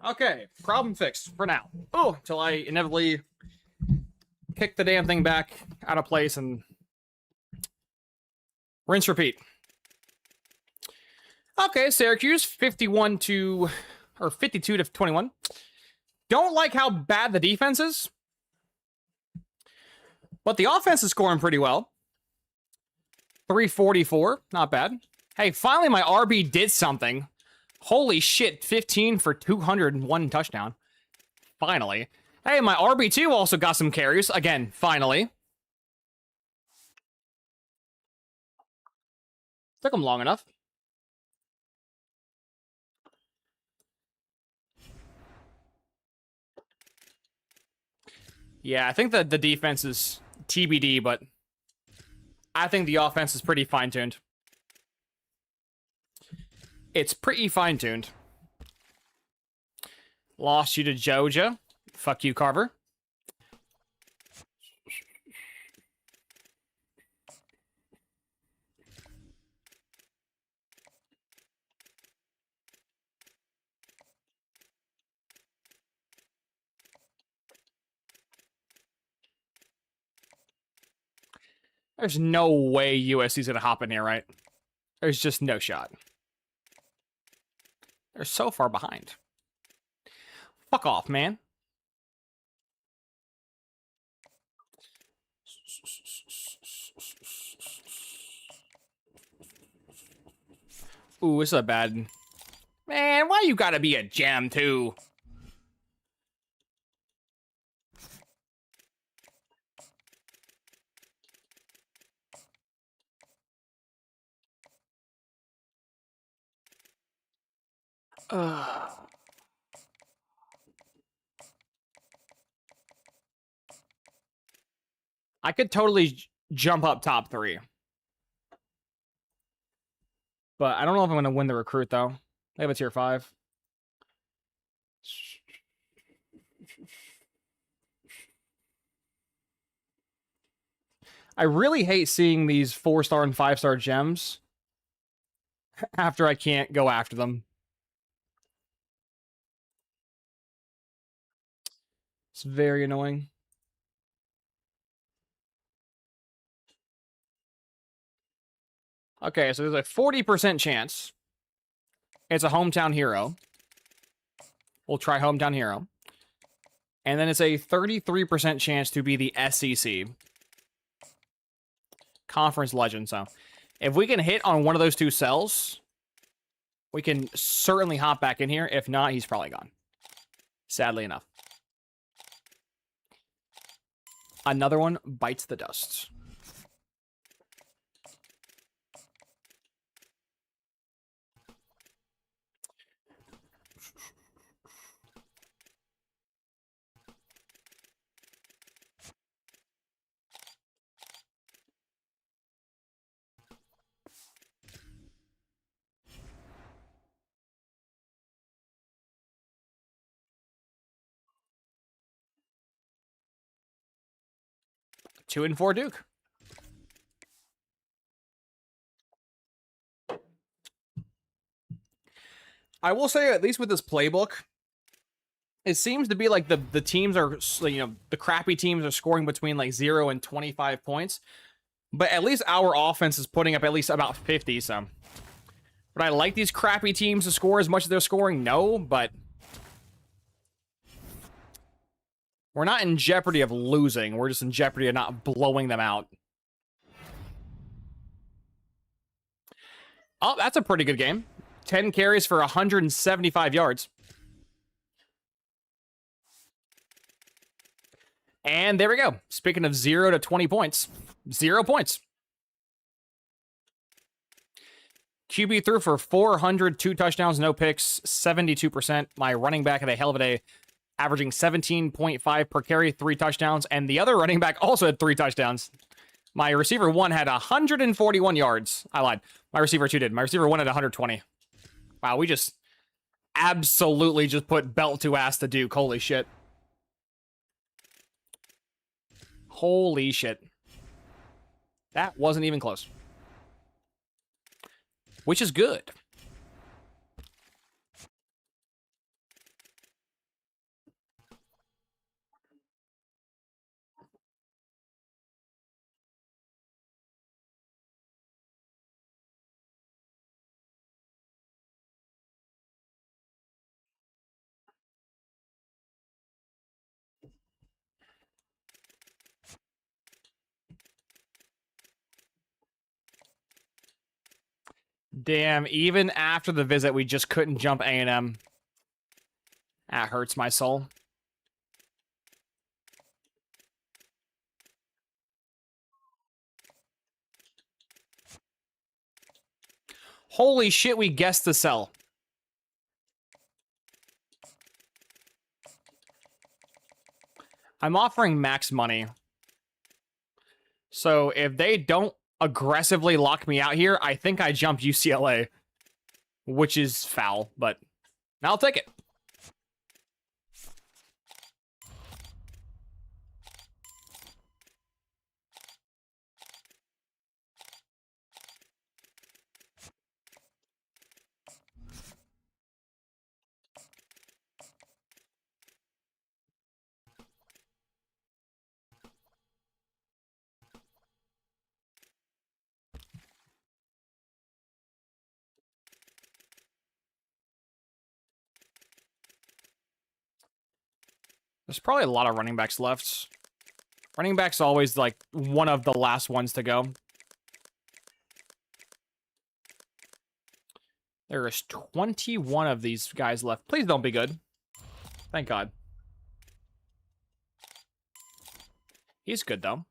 Okay, problem fixed for now. Oh, till I inevitably kick the damn thing back out of place and rinse repeat. Okay, Syracuse 52 to 21. Don't like how bad the defense is, but the offense is scoring pretty well. 344, not bad. Hey, finally my RB did something. Holy shit, 15 for 201 touchdown. Finally. Hey, my RB2 also got some carries. Again, finally. Took him long enough. Yeah, I think that the defense is TBD, but I think the offense is pretty fine-tuned. It's pretty fine-tuned. Lost you to Georgia. Fuck you, Carver. There's no way USC's gonna hop in here, right? There's just no shot. They're so far behind. Fuck off, man. Ooh, this is a bad... Man, why you gotta be a gem, too? I could totally jump up top 3. But I don't know if I'm going to win the recruit, though. They have a tier 5. I really hate seeing these 4-star and 5-star gems after I can't go after them. It's very annoying. Okay, so there's a 40% chance it's a hometown hero. We'll try hometown hero. And then it's a 33% chance to be the SEC. Conference legend, so. If we can hit on one of those 2 cells, we can certainly hop back in here. If not, he's probably gone. Sadly enough. Another one bites the dust. 2-4 Duke. I will say, at least with this playbook, it seems to be like the teams are, the crappy teams are scoring between like 0 and 25 points. But at least our offense is putting up at least about 50, so. Would I like these crappy teams to score as much as they're scoring? No, but we're not in jeopardy of losing. We're just in jeopardy of not blowing them out. Oh, that's a pretty good game. 10 carries for 175 yards. And there we go. Speaking of 0 to 20 points, 0 points. QB threw for 400, 2 touchdowns, no picks, 72%. My running back had a hell of a day, averaging 17.5 per carry, 3 touchdowns. And the other running back also had 3 touchdowns. My receiver 1 had 141 yards. I lied. My receiver 2 did. My receiver 1 had 120. Wow, we just absolutely just put belt to ass to Duke. Holy shit. Holy shit. That wasn't even close. Which is good. Damn, even after the visit, we just couldn't jump A&M. That hurts my soul. Holy shit, we guessed the sell. I'm offering max money. So if they don't aggressively lock me out here, I think I jump UCLA, which is foul, but I'll take it. There's probably a lot of running backs left. Running back's always, like, one of the last ones to go. There is 21 of these guys left. Please don't be good. Thank God. He's good, though.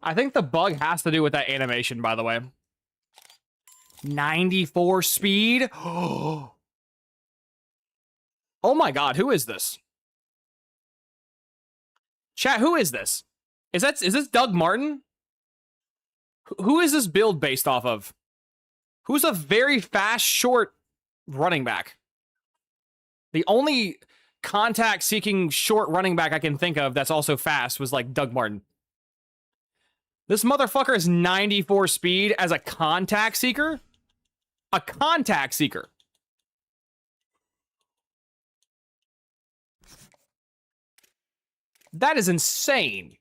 I think the bug has to do with that animation, by the way. 94 speed? Oh my God, who is this? Chat, who is this? Is this Doug Martin? Who is this build based off of? Who's a very fast, short running back? The only contact-seeking short running back I can think of that's also fast was, like, Doug Martin. This motherfucker is 94 speed as a contact seeker? A contact seeker. That is insane.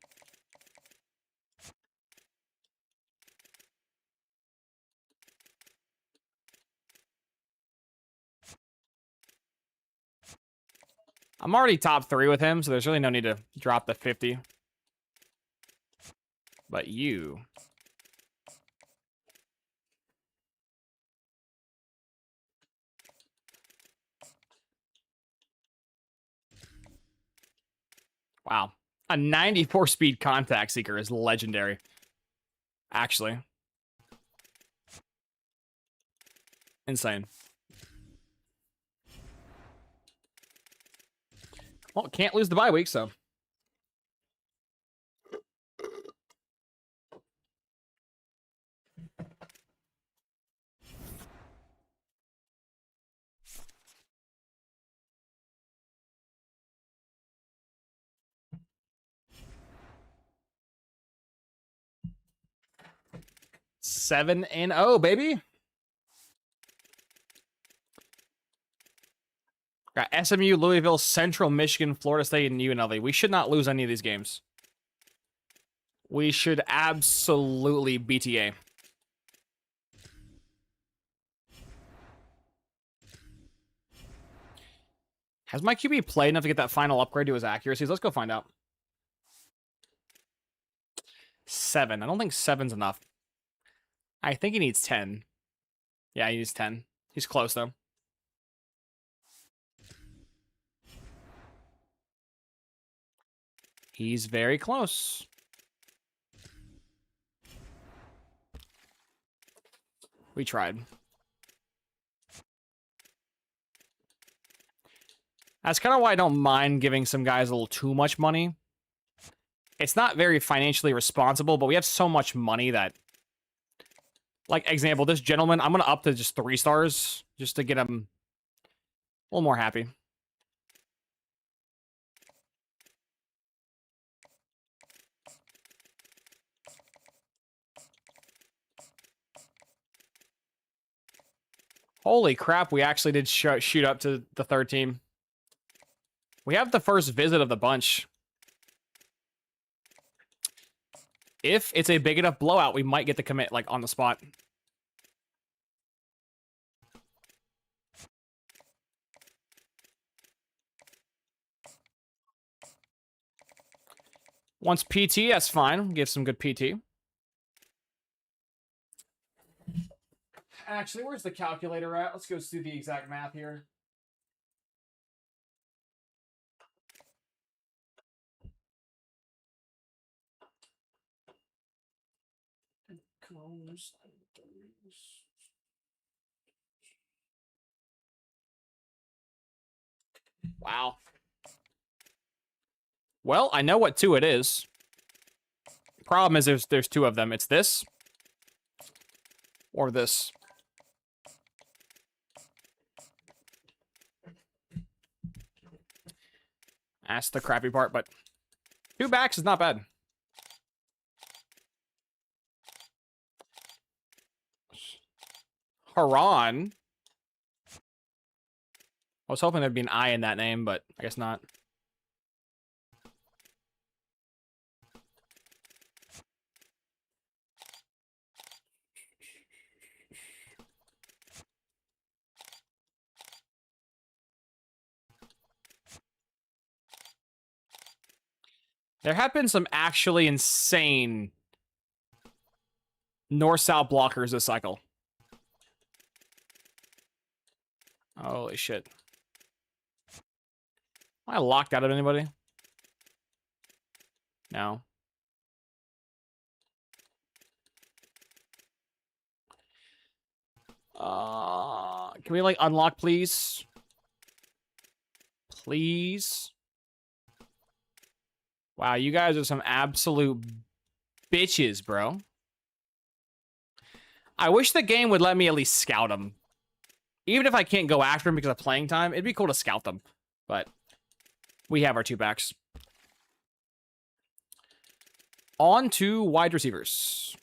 I'm already top 3 with him, so there's really no need to drop the 50. But you... Wow. A 94 speed contact seeker is legendary. Actually. Insane. Well, can't lose the bye week, so... 7-0, baby. Got SMU, Louisville, Central Michigan, Florida State, and UNLV. We should not lose any of these games. We should absolutely BTA. Has my QB played enough to get that final upgrade to his accuracies? Let's go find out. 7. I don't think 7's enough. I think he needs 10. Yeah, he needs 10. He's close, though. He's very close. We tried. That's kind of why I don't mind giving some guys a little too much money. It's not very financially responsible, but we have so much money that... Like, example, this gentleman, I'm going to up to just 3 stars just to get him a little more happy. Holy crap, we actually did shoot up to the 3rd team. We have the first visit of the bunch. If it's a big enough blowout, we might get the commit, like, on the spot. Once PT, that's fine. Give some good PT. Actually, where's the calculator at? Let's go do the exact math here. Wow. Well, I know what 2 it is. Problem is there's 2 of them. It's this or this. That's the crappy part, but 2 backs is not bad. Haran. I was hoping there'd be an I in that name, but I guess not. There have been some actually insane north-south blockers this cycle. Holy shit. Am I locked out of anybody? No. Can we, like, unlock, please? Please? Wow, you guys are some absolute bitches, bro. I wish the game would let me at least scout them. Even if I can't go after them because of playing time, it'd be cool to scout them. But we have our 2 backs. On to wide receivers.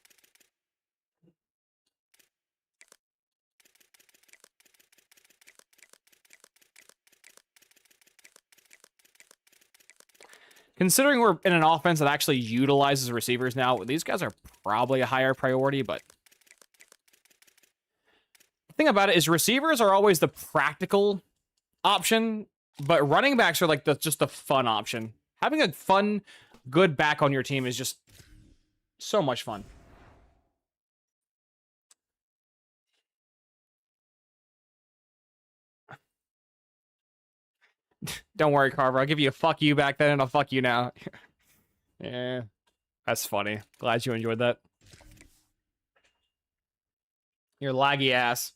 Considering we're in an offense that actually utilizes receivers now, these guys are probably a higher priority, but... The thing about it is receivers are always the practical option, but running backs are like just the fun option. Having a fun, good back on your team is just so much fun. Don't worry, Carver. I'll give you a fuck you back then and I'll fuck you now. Yeah, that's funny. Glad you enjoyed that. Your laggy ass.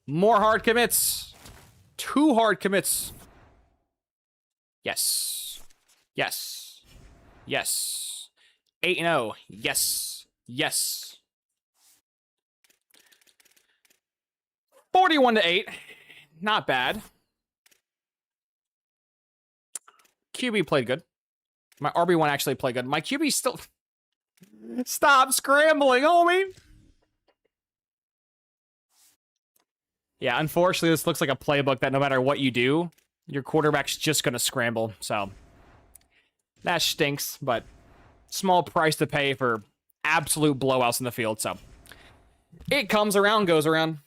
More hard commits. 2 hard commits. Yes. Yes. Yes. 8-0. Yes. Yes. 41-8. Not bad. QB played good. My RB1 actually played good. My QB still... Stop scrambling, homie! Yeah, unfortunately, this looks like a playbook that no matter what you do, your quarterback's just going to scramble. So, that stinks, but small price to pay for absolute blowouts in the field. So, it comes around, goes around.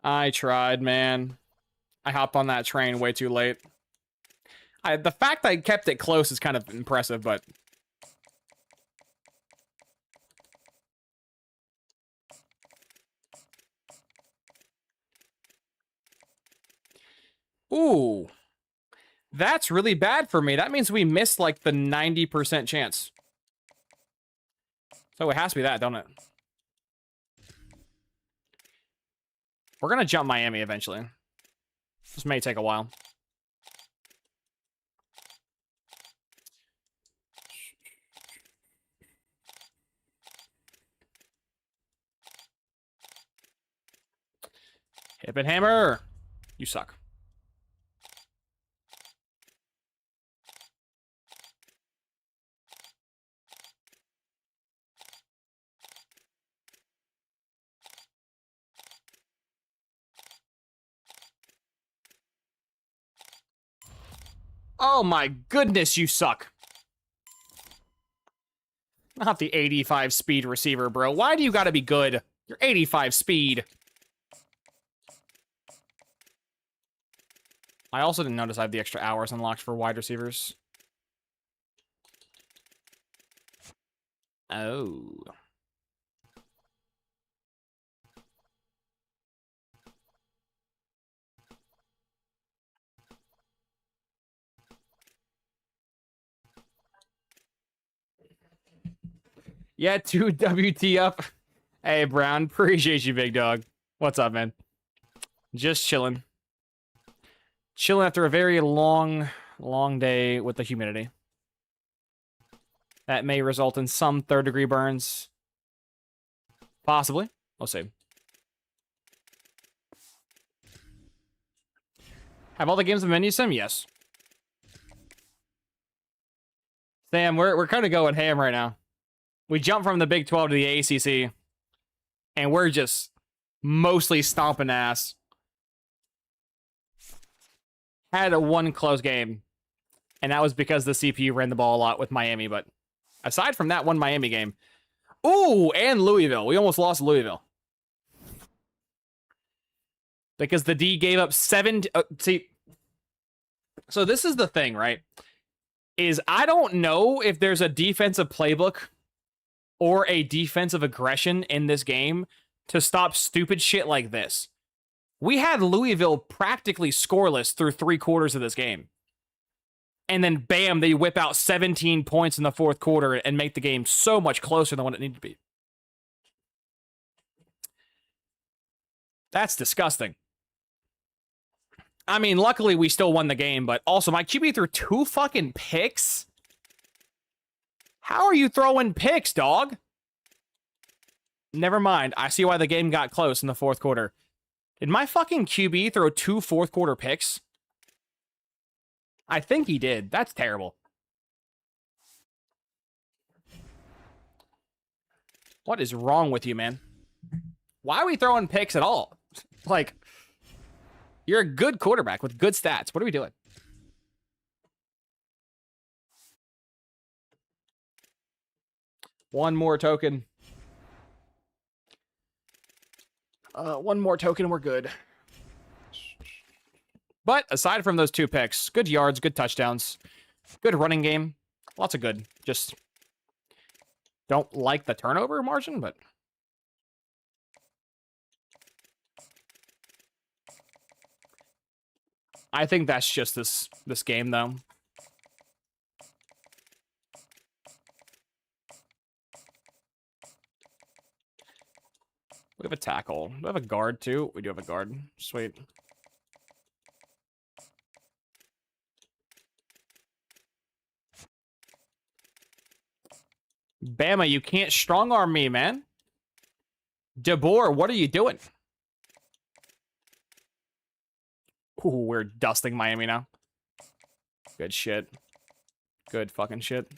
I tried, man. I hopped on that train way too late. The fact I kept it close is kind of impressive, but... Ooh. That's really bad for me. That means we missed, like, the 90% chance. So it has to be that, don't it? We're gonna jump Miami eventually. This may take a while. Hip and hammer. You suck. Oh my goodness, you suck. Not the 85 speed receiver, bro. Why do you gotta be good? You're 85 speed. I also didn't notice I have the extra hours unlocked for wide receivers. Oh. Yeah, 2WT up. Hey, Brown. Appreciate you, big dog. What's up, man? Just chilling. Chilling after a very long day with the humidity. That may result in some third-degree burns. Possibly. We'll see. Have all the games in menu sim? Yes. Sam, we're kind of going ham right now. We jumped from the Big 12 to the ACC, and we're just mostly stomping ass. Had a one close game, and that was because the CPU ran the ball a lot with Miami, but aside from that one Miami game, ooh, and Louisville. We almost lost Louisville. Because the D gave up 7... see, so this is the thing, right? Is I don't know if there's a defensive playbook or a defensive aggression in this game to stop stupid shit like this. We had Louisville practically scoreless through 3 quarters of this game. And then, bam, they whip out 17 points in the 4th quarter and make the game so much closer than what it needed to be. That's disgusting. I mean, luckily we still won the game, but also my QB threw 2 fucking picks? How are you throwing picks, dog? Never mind. I see why the game got close in the 4th quarter. Did my fucking QB throw 2 4th quarter picks? I think he did. That's terrible. What is wrong with you, man? Why are we throwing picks at all? Like, you're a good quarterback with good stats. What are we doing? One more token. One more token, we're good. But aside from those 2 picks, good yards, good touchdowns, good running game, lots of good. Just don't like the turnover margin, but I think that's just this game, though. We have a tackle. Do we have a guard, too? We do have a guard. Sweet. Bama, you can't strong arm me, man. DeBoer, what are you doing? Ooh, we're dusting Miami now. Good shit. Good fucking shit.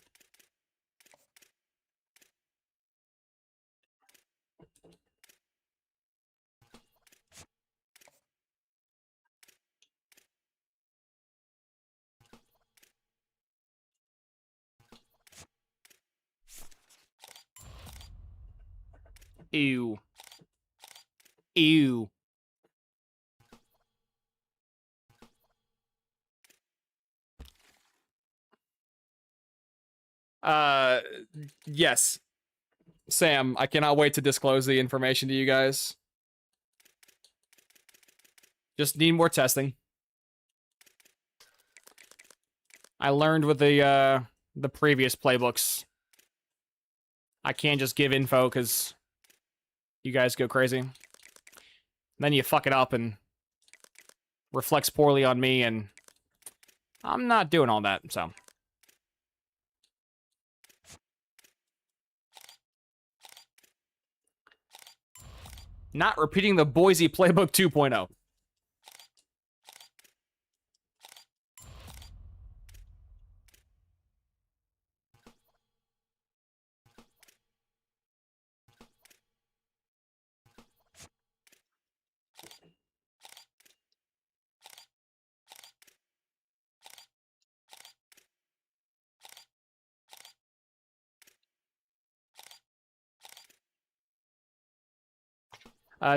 Ew. Ew. Yes. Sam, I cannot wait to disclose the information to you guys. Just need more testing. I learned with the previous playbooks. I can't just give info because you guys go crazy. Then you fuck it up and reflects poorly on me, and I'm not doing all that, so. Not repeating the Boise Playbook 2.0.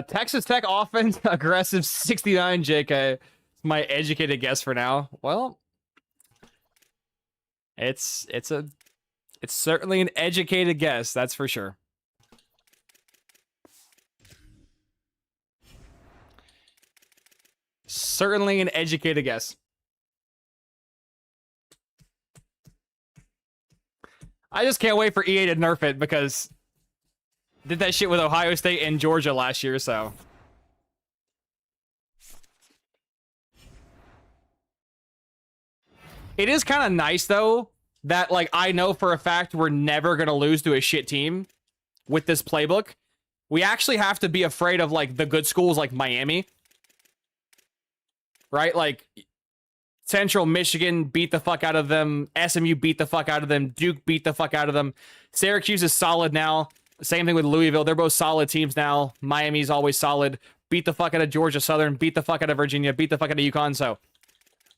Texas Tech offense, aggressive 69, JK. My educated guess for now. Well, it's certainly an educated guess, that's for sure. Certainly an educated guess. I just can't wait for EA to nerf it because did that shit with Ohio State and Georgia last year, so. It is kind of nice, though, that, like, I know for a fact we're never going to lose to a shit team with this playbook. We actually have to be afraid of, like, the good schools like Miami. Right? Like, Central Michigan beat the fuck out of them. SMU beat the fuck out of them. Duke beat the fuck out of them. Syracuse is solid now. Same thing with Louisville. They're both solid teams now. Miami's always solid. Beat the fuck out of Georgia Southern. Beat the fuck out of Virginia. Beat the fuck out of UConn. So,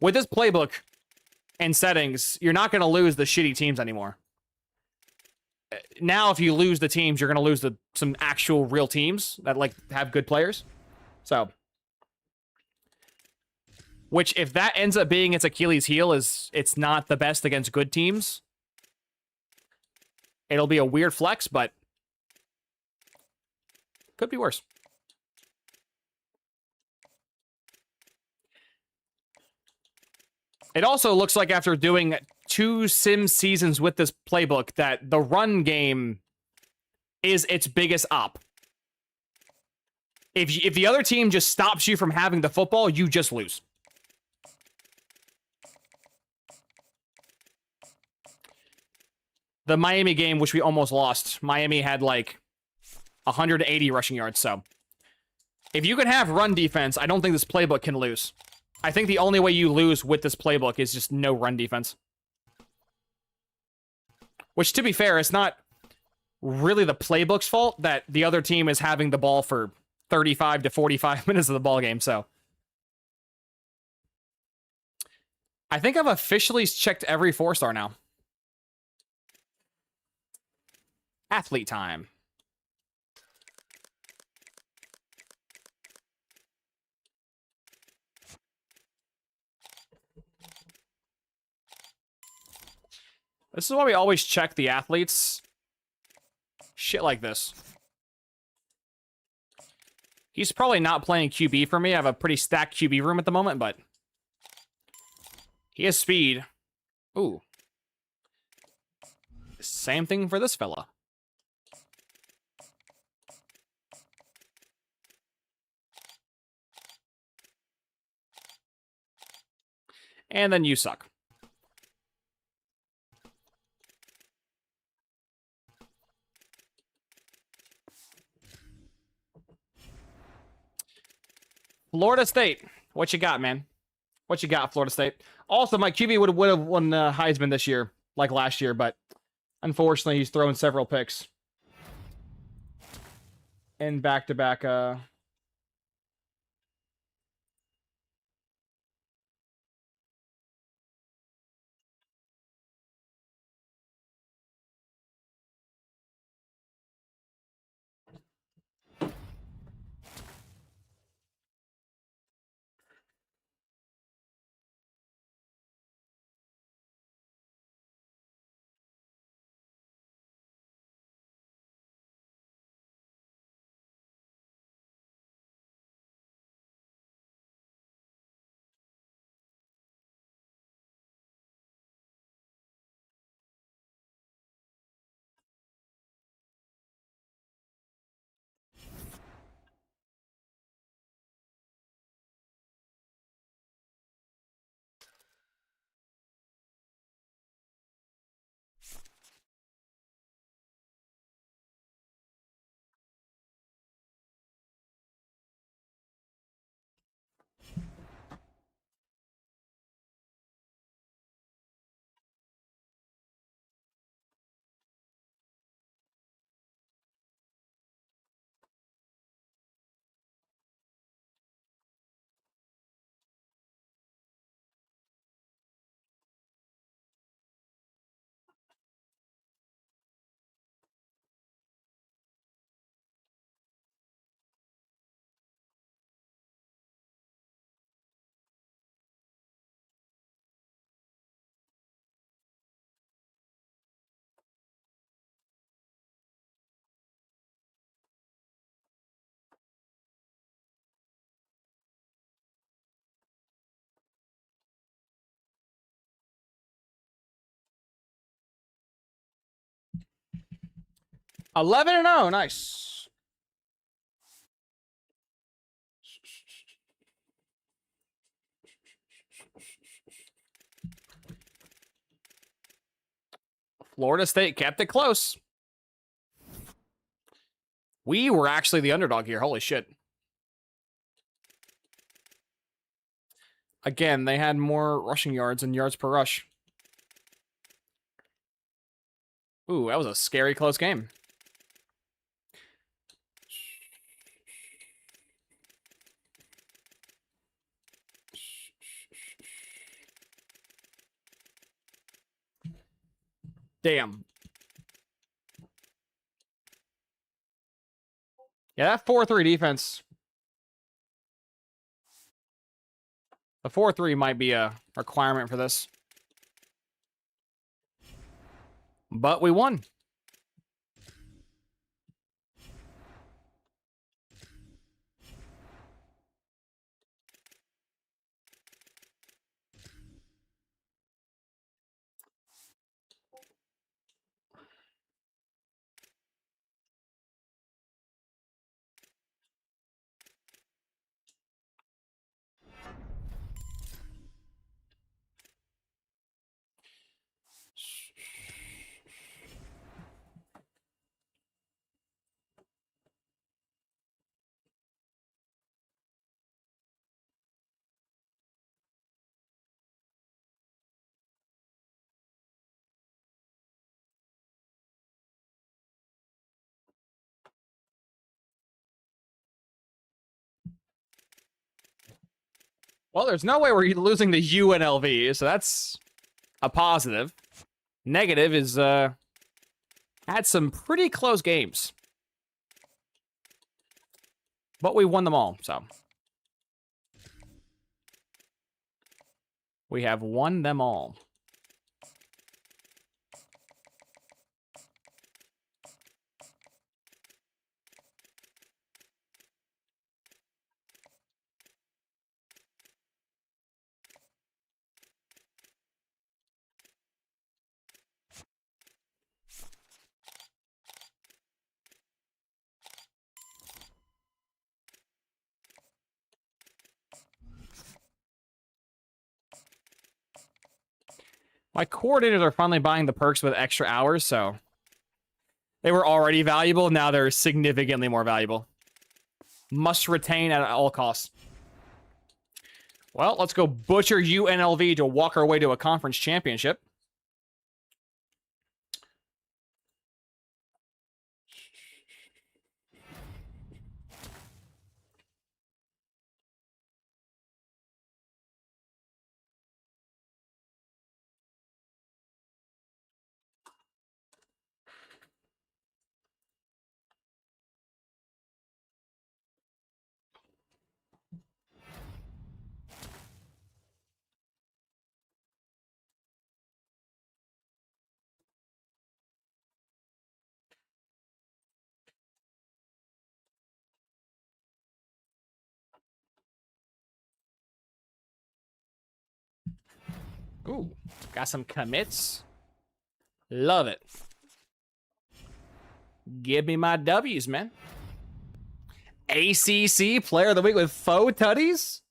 with this playbook and settings, you're not going to lose the shitty teams anymore. Now, if you lose the teams, you're going to lose some actual real teams that, like, have good players. So, which, if that ends up being its Achilles heel, is it's not the best against good teams. It'll be a weird flex, but could be worse. It also looks like after doing 2 sim seasons with this playbook that the run game is its biggest op. If the other team just stops you from having the football, you just lose. The Miami game, which we almost lost, Miami had like 180 rushing yards, so. If you can have run defense, I don't think this playbook can lose. I think the only way you lose with this playbook is just no run defense. Which, to be fair, it's not really the playbook's fault that the other team is having the ball for 35 to 45 minutes of the ball game, so. I think I've officially checked every 4-star now. Athlete time. This is why we always check the athletes. Shit like this. He's probably not playing QB for me. I have a pretty stacked QB room at the moment, but he has speed. Ooh. Same thing for this fella. And then you suck. Florida State. What you got, man? What you got, Florida State? Also, Mike QB would have won the Heisman this year, like last year, but unfortunately, he's thrown several picks in back-to-back. 11-0, nice. Florida State kept it close. We were actually the underdog here. Holy shit. Again, they had more rushing yards and yards per rush. Ooh, that was a scary close game. Damn. Yeah, that 4-3 defense. The 4-3 might be a requirement for this. But we won. Well, there's no way we're losing to UNLV, so that's a positive. Negative is, had some pretty close games. But we won them all, so. We have won them all. My coordinators are finally buying the perks with extra hours, so they were already valuable. Now they're significantly more valuable. Must retain at all costs. Well, let's go butcher UNLV to walk our way to a conference championship. Ooh, got some commits. Love it. Give me my W's, man. ACC Player of the Week with faux tutties?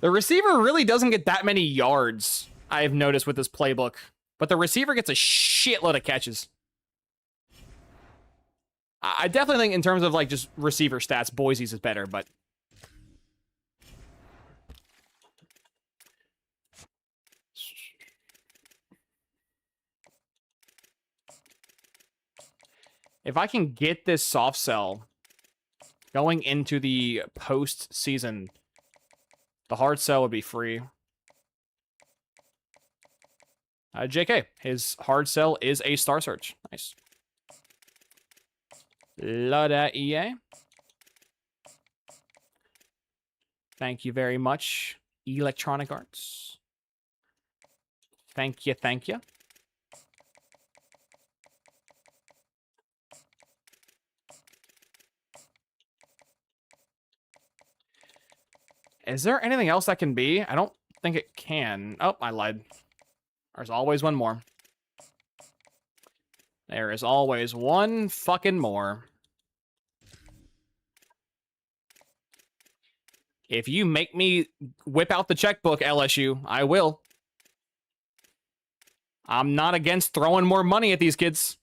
The receiver really doesn't get that many yards, I've noticed with this playbook. But the receiver gets a shitload of catches. I definitely think in terms of like just receiver stats, Boise's is better, but... If I can get this soft sell going into the post-season, the hard sell would be free. JK, his hard sell is a Star Search. Nice. Love that, EA. Thank you very much, Electronic Arts. Thank you, thank you. Is there anything else that can be? I don't think it can. Oh, I lied. There's always one more. There is always one fucking more. If you make me whip out the checkbook, LSU, I will. I'm not against throwing more money at these kids.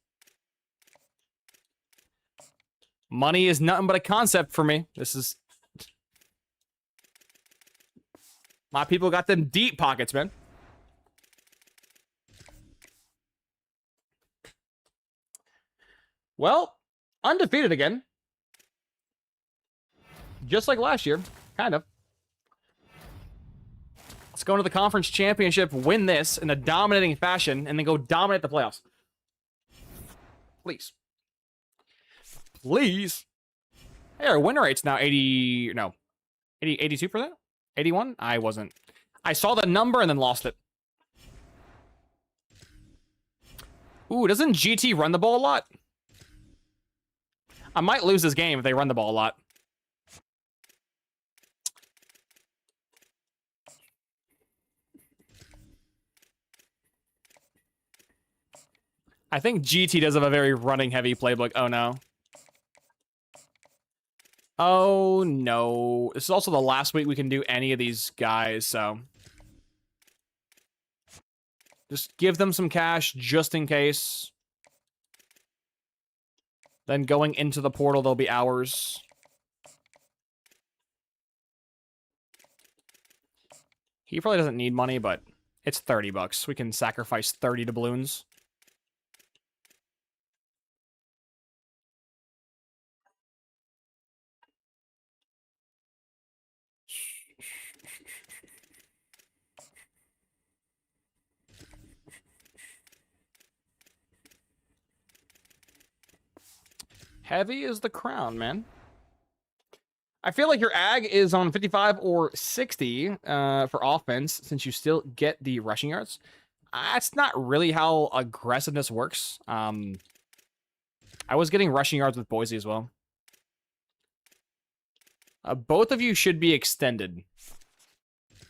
Money is nothing but a concept for me. This is... My people got them deep pockets, man. Well, undefeated again. Just like last year, kind of. Let's go into the conference championship, win this in a dominating fashion, and then go dominate the playoffs. Please. Please. Hey, our win rate's now 80... No. 82%? 81? I wasn't. I saw the number and then lost it. Ooh, doesn't GT run the ball a lot? I might lose this game if they run the ball a lot. I think GT does have a very running-heavy playbook. Oh, no. Oh, no. This is also the last week we can do any of these guys, so... Just give them some cash, just in case. Then going into the portal, there'll be hours. He probably doesn't need money, but it's 30 bucks. We can sacrifice 30 doubloons. Heavy is the crown, man. I feel like your ag is on 55 or 60 for offense, since you still get the rushing yards. That's not really how aggressiveness works. I was getting rushing yards with Boise as well. Both of you should be extended.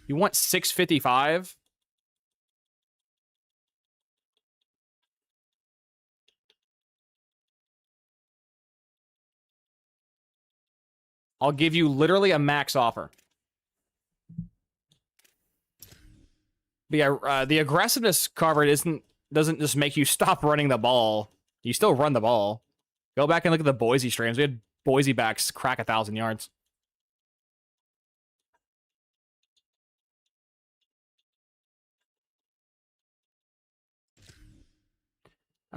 You want 655? I'll give you literally a max offer. The aggressiveness covered doesn't just make you stop running the ball. You still run the ball. Go back and look at the Boise streams. We had Boise backs crack 1,000 yards.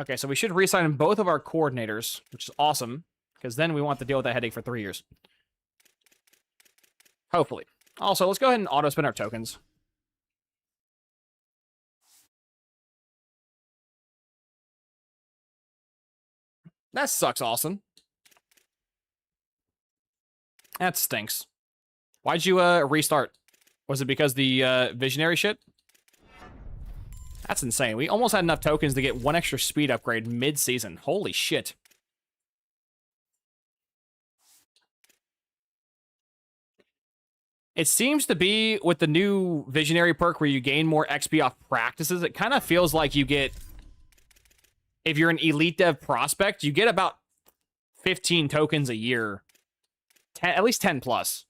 Okay, so we should reassign both of our coordinators, which is awesome, because then we won't have to deal with that headache for 3 years. Hopefully. Also, let's go ahead and auto-spin our tokens. That sucks, Austin. That stinks. Why'd you restart? Was it because the visionary shit? That's insane. We almost had enough tokens to get 1 extra speed upgrade mid-season. Holy shit. It seems to be with the new visionary perk where you gain more XP off practices, it kind of feels like you get, if you're an elite dev prospect, you get about 15 tokens a year. At least 10 plus.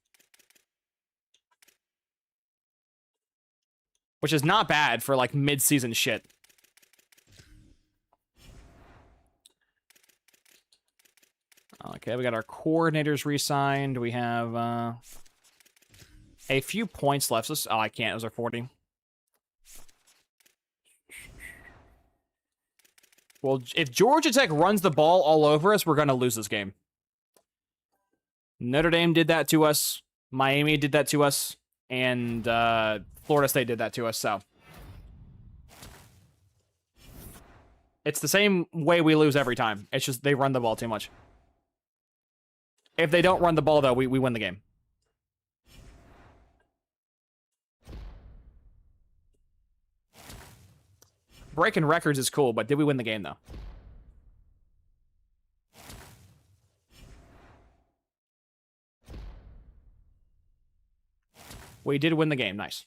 Which is not bad for, like, mid-season shit. Okay, we got our coordinators re-signed. We have, a few points left. Oh, I can't. Those are 40. Well, if Georgia Tech runs the ball all over us, we're going to lose this game. Notre Dame did that to us. Miami did that to us. And Florida State did that to us, so. It's the same way we lose every time. It's just they run the ball too much. If they don't run the ball, though, we win the game. Breaking records is cool, but did we win the game, though? We did win the game. Nice.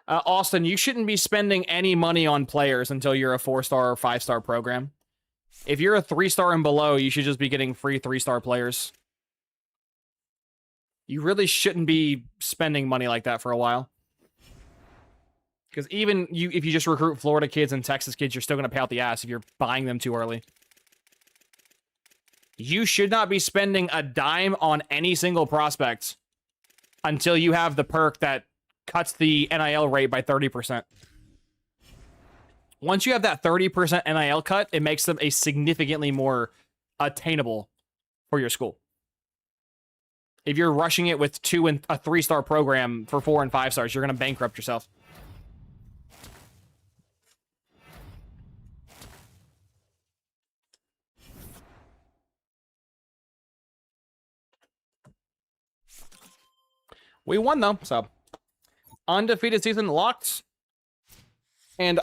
Austin, you shouldn't be spending any money on players until you're a 4-star or 5-star program. If you're a 3-star and below, you should just be getting free 3-star players. You really shouldn't be spending money like that for a while. Because even if you just recruit Florida kids and Texas kids, you're still going to pay out the ass if you're buying them too early. You should not be spending a dime on any single prospect until you have the perk that cuts the NIL rate by 30%. Once you have that 30% NIL cut, it makes them a significantly more attainable for your school. If you're rushing it with a 3-star program for 4 and 5 stars, you're going to bankrupt yourself. We won, though, so. Undefeated season locked. And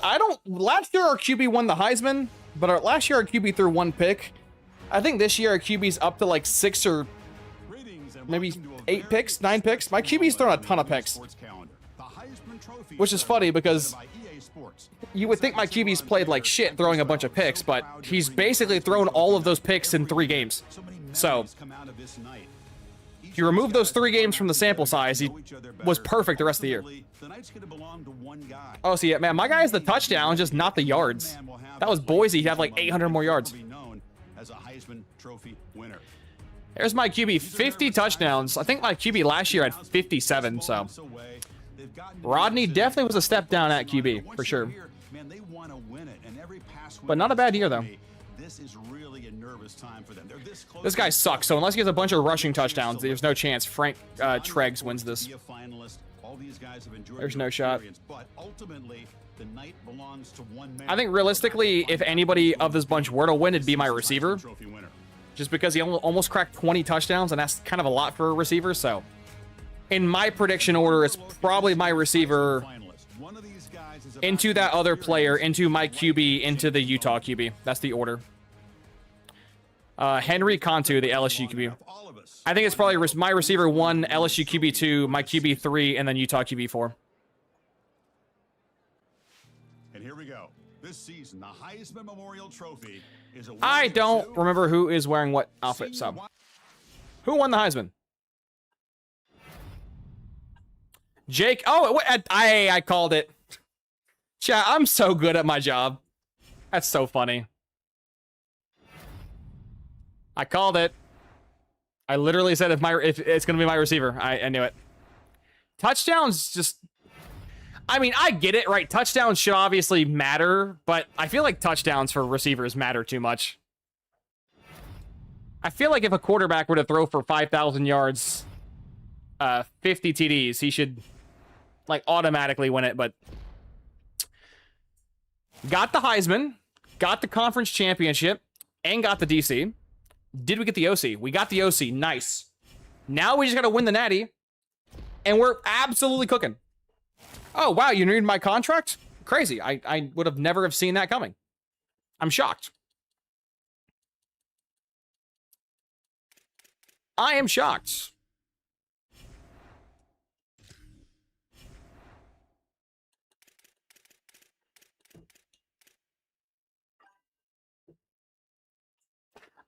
last year our QB won the Heisman, but last year our QB threw 1 pick. I think this year our QB's up to like 6 or maybe 8 picks, 9 picks. My QB's thrown a ton of picks. Which is funny because you would think my QB's played like shit throwing a bunch of picks, but he's basically thrown all of those picks in 3 games. So, if you remove those 3 games from the sample size, he was perfect the rest of the year. Oh, see, man, my guy has the touchdown, just not the yards. That was Boise. He'd have like 800 more yards. There's my QB, 50 touchdowns. I think my QB last year had 57, so. Rodney definitely was a step down at QB, for sure. But not a bad year, though. This guy sucks, so unless he has a bunch of rushing touchdowns, there's no chance Frank Treggs wins this. There's no shot. I think realistically, if anybody of this bunch were to win, it'd be my receiver. Just because he almost cracked 20 touchdowns, and that's kind of a lot for a receiver, so. In my prediction order, it's probably my receiver into that other player, into my QB, into the Utah QB. That's the order. Henry Cantu, the LSU QB. I think it's probably my receiver 1, LSU QB 2, my QB 3, and then Utah QB 4. And here we go. This season, the Heisman Memorial Trophy is a I don't remember who is wearing what outfit, so. Who won the Heisman? Jake. Oh, I called it. Chat, I'm so good at my job. That's so funny. I called it. I literally said if it's going to be my receiver. I knew it. touchdowns just... I mean, I get it, right? Touchdowns should obviously matter, but I feel like touchdowns for receivers matter too much. I feel like if a quarterback were to throw for 5,000 yards, 50 TDs, he should, like, automatically win it, but... Got the Heisman, got the conference championship, and got the DC. Did we get the OC? We got the OC. Nice. Now we just gotta win the Natty, and we're absolutely cooking. Oh, wow, you renewed my contract? Crazy. I would have never have seen that coming. I'm shocked. I am shocked.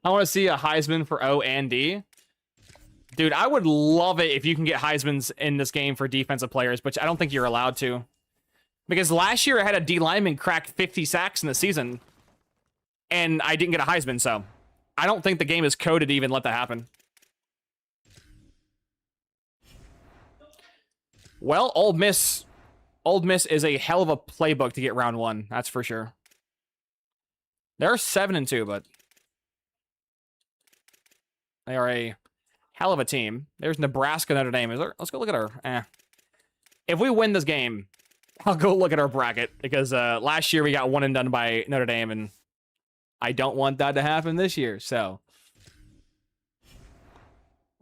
I want to see a Heisman for O and D. Dude, I would love it if you can get Heismans in this game for defensive players, but I don't think you're allowed to. Because last year I had a D lineman crack 50 sacks in the season, and I didn't get a Heisman, so I don't think the game is coded to even let that happen. Well, Ole Miss is a hell of a playbook to get round one, that's for sure. They're 7-2, but they are a hell of a team. There's Nebraska, Notre Dame. Let's go look at our... If we win this game, I'll go look at our bracket, because last year we got one and done by Notre Dame, and I don't want that to happen this year, so...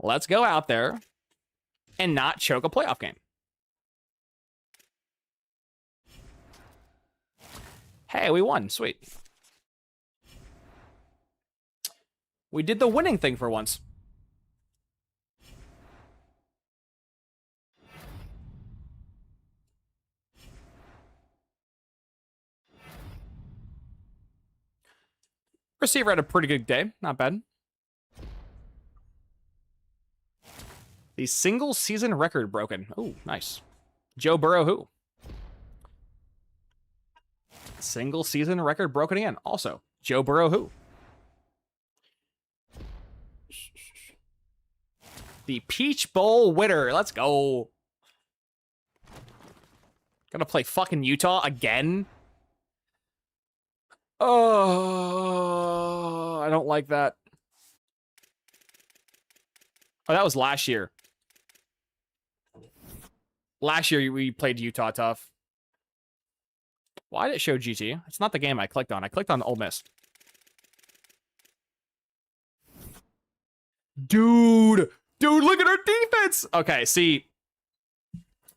Let's go out there and not choke a playoff game. Hey, we won. Sweet. We did the winning thing for once. Receiver had a pretty good day. Not bad. The single season record broken. Oh, nice. Joe Burrow who? Single season record broken again. Also, Joe Burrow who? The Peach Bowl winner. Let's go. Gonna play fucking Utah again? Oh, I don't like that. Oh, that was last year. Last year we played Utah tough. Why did it show GT? It's not the game I clicked on. I clicked on Ole Miss. Dude, look at our defense. Okay, see,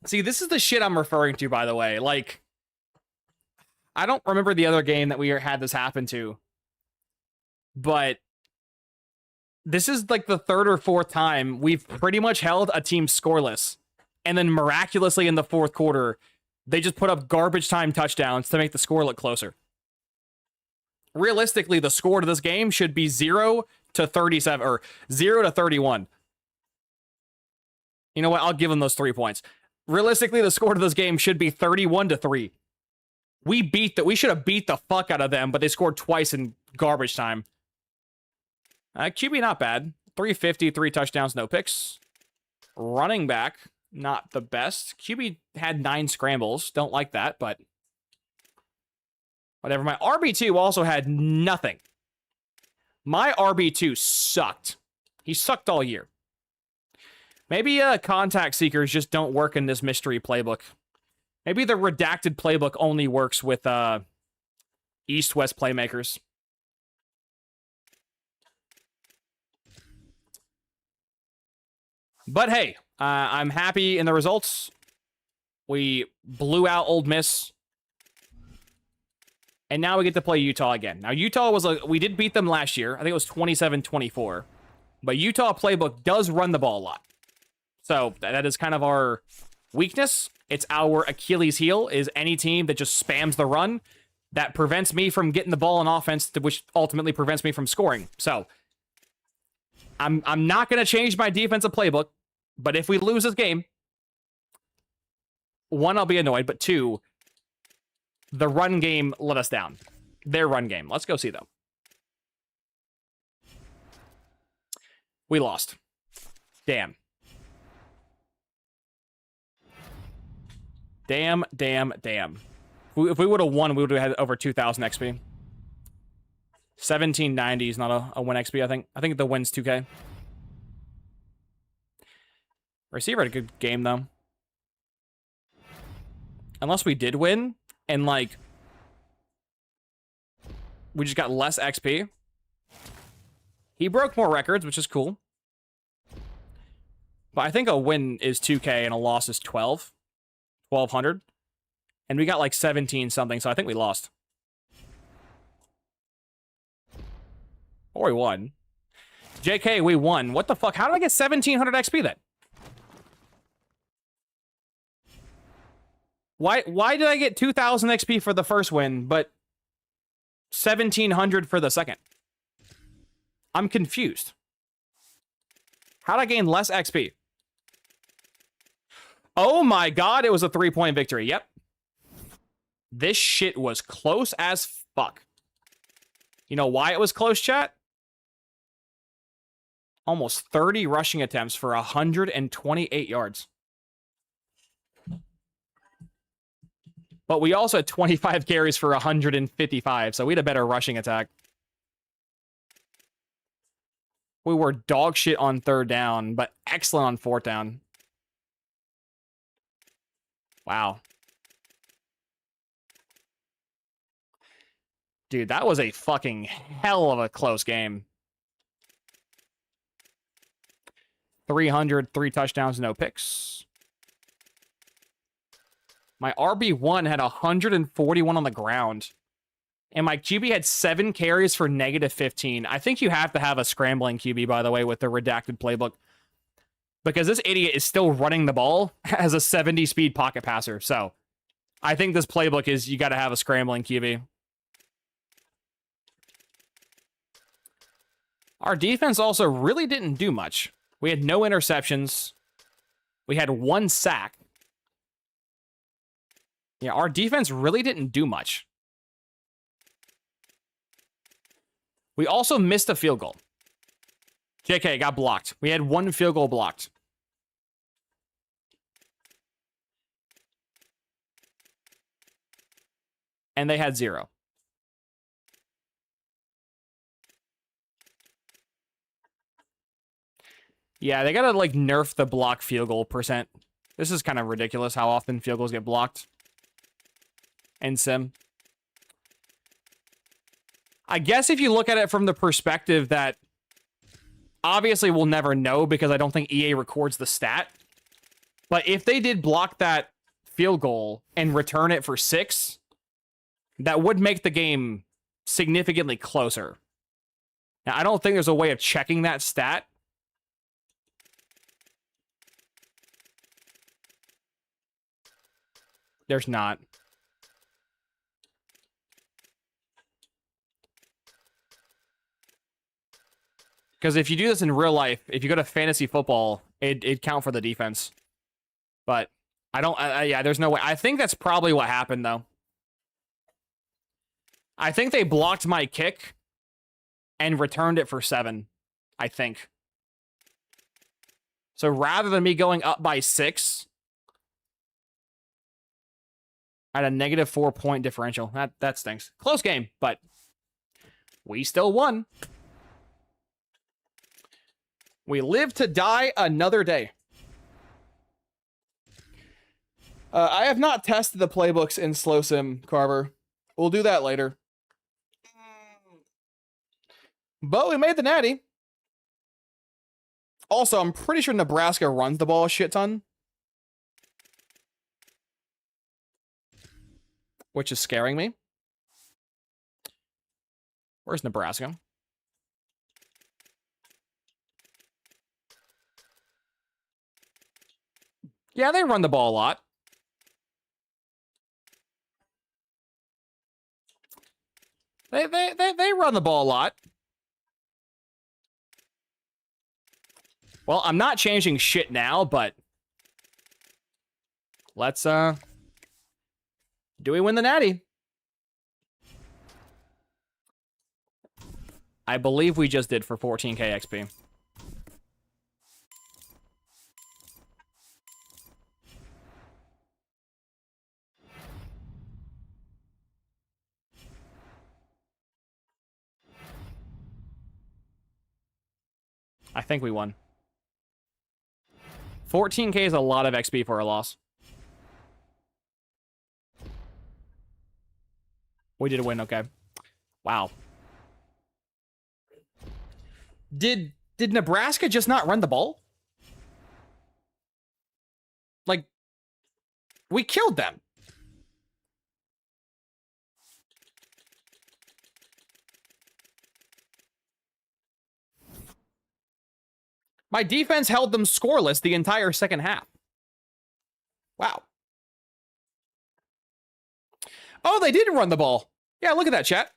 this is the shit I'm referring to, by the way. Like, I don't remember the other game that we had this happen to, but this is like the third or fourth time we've pretty much held a team scoreless, and then miraculously in the fourth quarter, they just put up garbage time touchdowns to make the score look closer. Realistically, the score to this game should be 0-37 or 0-31. You know what? I'll give them those 3 points. Realistically, the score to this game should be 31-3. We should have beat the fuck out of them, but they scored twice in garbage time. QB not bad. 350, 3 touchdowns, no picks. Running back, not the best. QB had 9 scrambles. Don't like that, but whatever. My RB2 also had nothing. My RB2 sucked. He sucked all year. Maybe contact seekers just don't work in this mystery playbook. Maybe the redacted playbook only works with East-West playmakers. But hey, I'm happy in the results. We blew out Ole Miss. And now we get to play Utah again. Now, Utah was we did beat them last year. I think it was 27-24. But Utah playbook does run the ball a lot. So that is kind of our weakness. It's our Achilles heel, is any team that just spams the run. That prevents me from getting the ball in offense, which ultimately prevents me from scoring. So I'm not going to change my defensive playbook. But if we lose this game, 1, I'll be annoyed. But 2, the run game let us down. Their run game. Let's go see them. We lost. Damn. Damn. If we would have won, we would have had over 2,000 XP. 1790 is not a win XP, I think. I think the win's 2K. Receiver had a good game, though. Unless we did win, and, like, we just got less XP. He broke more records, which is cool. But I think a win is 2K and a loss is 1,200. And we got like 17 something, so I think we lost. Or we won. JK, we won. What the fuck? How did I get 1,700 XP then? Why did I get 2,000 XP for the first win, but 1,700 for the second? I'm confused. How'd I gain less XP? Oh my god, it was a 3-point victory. Yep. This shit was close as fuck. You know why it was close, chat? Almost 30 rushing attempts for 128 yards. But we also had 25 carries for 155, so we had a better rushing attack. We were dog shit on third down, but excellent on fourth down. Wow. Dude, that was a fucking hell of a close game. 300, 3 touchdowns, no picks. My RB1 had 141 on the ground. And my QB had 7 carries for -15. I think you have to have a scrambling QB, by the way, with the redacted playbook. Because this idiot is still running the ball as a 70-speed pocket passer. So, I think this playbook is you got to have a scrambling QB. Our defense also really didn't do much. We had no interceptions. We had 1 sack. Yeah, our defense really didn't do much. We also missed a field goal. JK got blocked. We had 1 field goal blocked. And they had 0. Yeah, they gotta, like, nerf the block field goal percent. This is kind of ridiculous how often field goals get blocked. In Sim. I guess if you look at it from the perspective that obviously we'll never know because I don't think EA records the stat. But if they did block that field goal and return it for 6, that would make the game significantly closer. Now, I don't think there's a way of checking that stat. There's not. Because if you do this in real life, if you go to fantasy football, it'd count for the defense. But I don't, yeah, there's no way. I think that's probably what happened, though. I think they blocked my kick and returned it for 7, I think. So rather than me going up by 6, I had a -4-point differential. That stinks. Close game, but we still won. We live to die another day. I have not tested the playbooks in Slow Sim, Carver. We'll do that later. But we made the natty. Also, I'm pretty sure Nebraska runs the ball a shit ton. Which is scaring me. Where's Nebraska? Yeah, they run the ball a lot. They run the ball a lot. Well, I'm not changing shit now, but let's do we win the natty? I believe we just did for 14k XP. I think we won. 14k is a lot of XP for a loss. We did win, okay. Wow. Did Nebraska just not run the ball? Like, we killed them. My defense held them scoreless the entire second half. Wow. Oh, they didn't run the ball. Yeah, look at that, chat.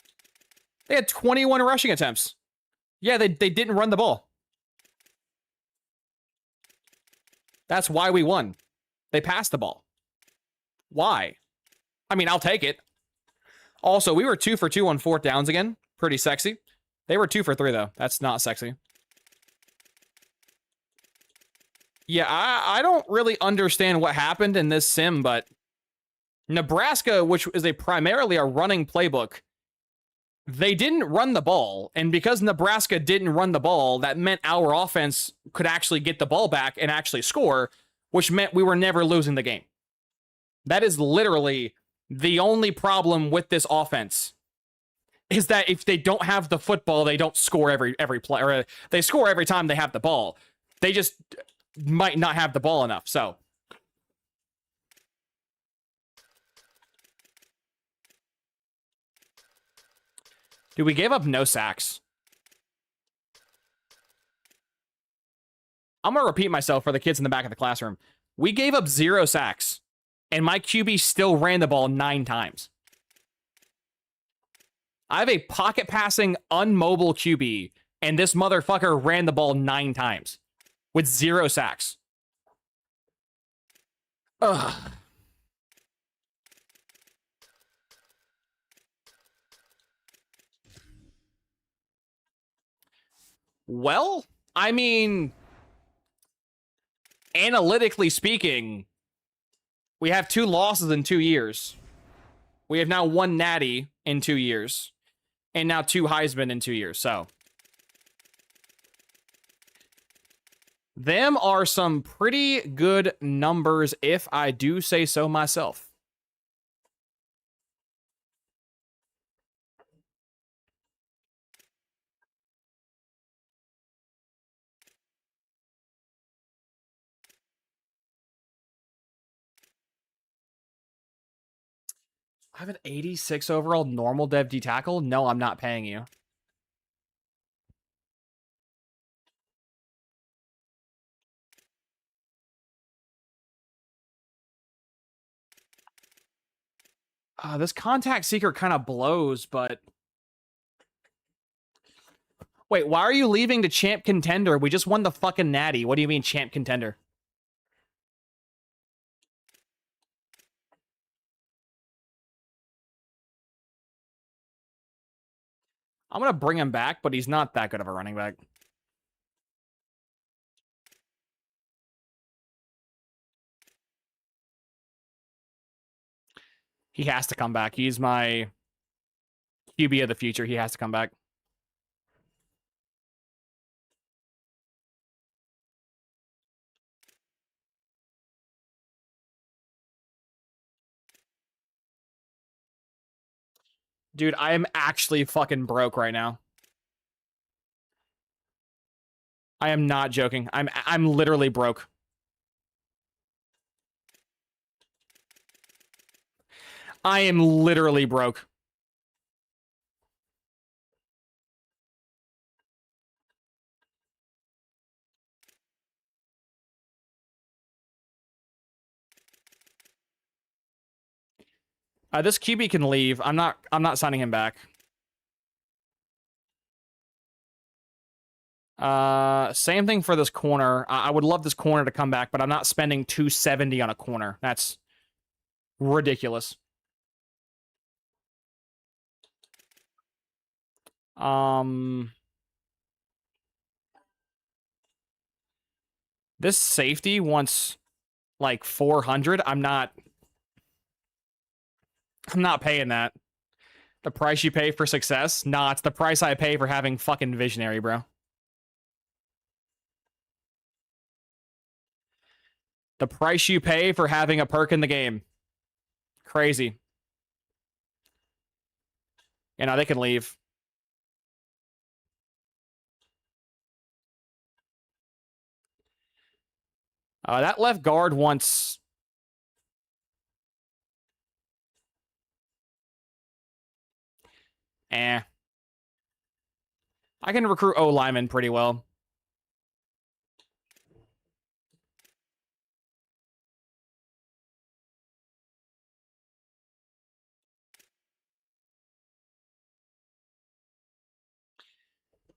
They had 21 rushing attempts. Yeah, they didn't run the ball. That's why we won. They passed the ball. Why? I mean, I'll take it. Also, we were 2 for 2 on 4th downs again. Pretty sexy. They were 2 for 3, though. That's not sexy. Yeah, I don't really understand what happened in this sim, but Nebraska, which is primarily a running playbook, they didn't run the ball. And because Nebraska didn't run the ball, that meant our offense could actually get the ball back and actually score, which meant we were never losing the game. That is literally the only problem with this offense, is that if they don't have the football, they don't score every play, or they score every time they have the ball. They just might not have the ball enough. So dude, we gave up no sacks. I'm gonna repeat myself for the kids in the back of the classroom. We gave up 0 sacks, and my QB still ran the ball 9 times. I have a pocket passing, unmobile QB, and this motherfucker ran the ball 9 times with 0 sacks. Ugh. Well, I mean, analytically speaking, we have 2 losses in 2 years. We have now 1 natty in 2 years, and now 2 Heisman in 2 years. So them are some pretty good numbers, if I do say so myself. I have an 86 overall normal dev D tackle. No, I'm not paying you. This contact seeker kind of blows, but wait, why are you leaving to champ contender? We just won the fucking natty. What do you mean champ contender? I'm going to bring him back, but he's not that good of a running back. He has to come back. He's my QB of the future. He has to come back. Dude, I am actually fucking broke right now. I am not joking. I'm literally broke. I am literally broke. This QB can leave. I'm not signing him back. Same thing for this corner. I would love this corner to come back, but I'm not spending 270 on a corner. That's ridiculous. This safety wants like 400. I'm not paying that. The price you pay for success? Nah, it's the price I pay for having fucking visionary, bro. The price you pay for having a perk in the game. Crazy. You know, they can leave. That left guard wants... I can recruit O lineman pretty well.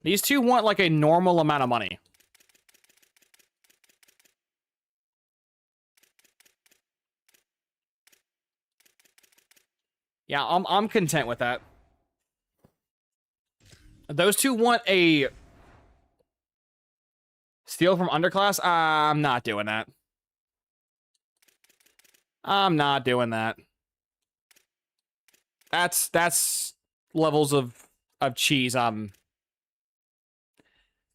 These two want like a normal amount of money. Yeah, I'm content with that. Those two want a steal from underclass. I'm not doing that. I'm not doing that. That's levels of cheese I'm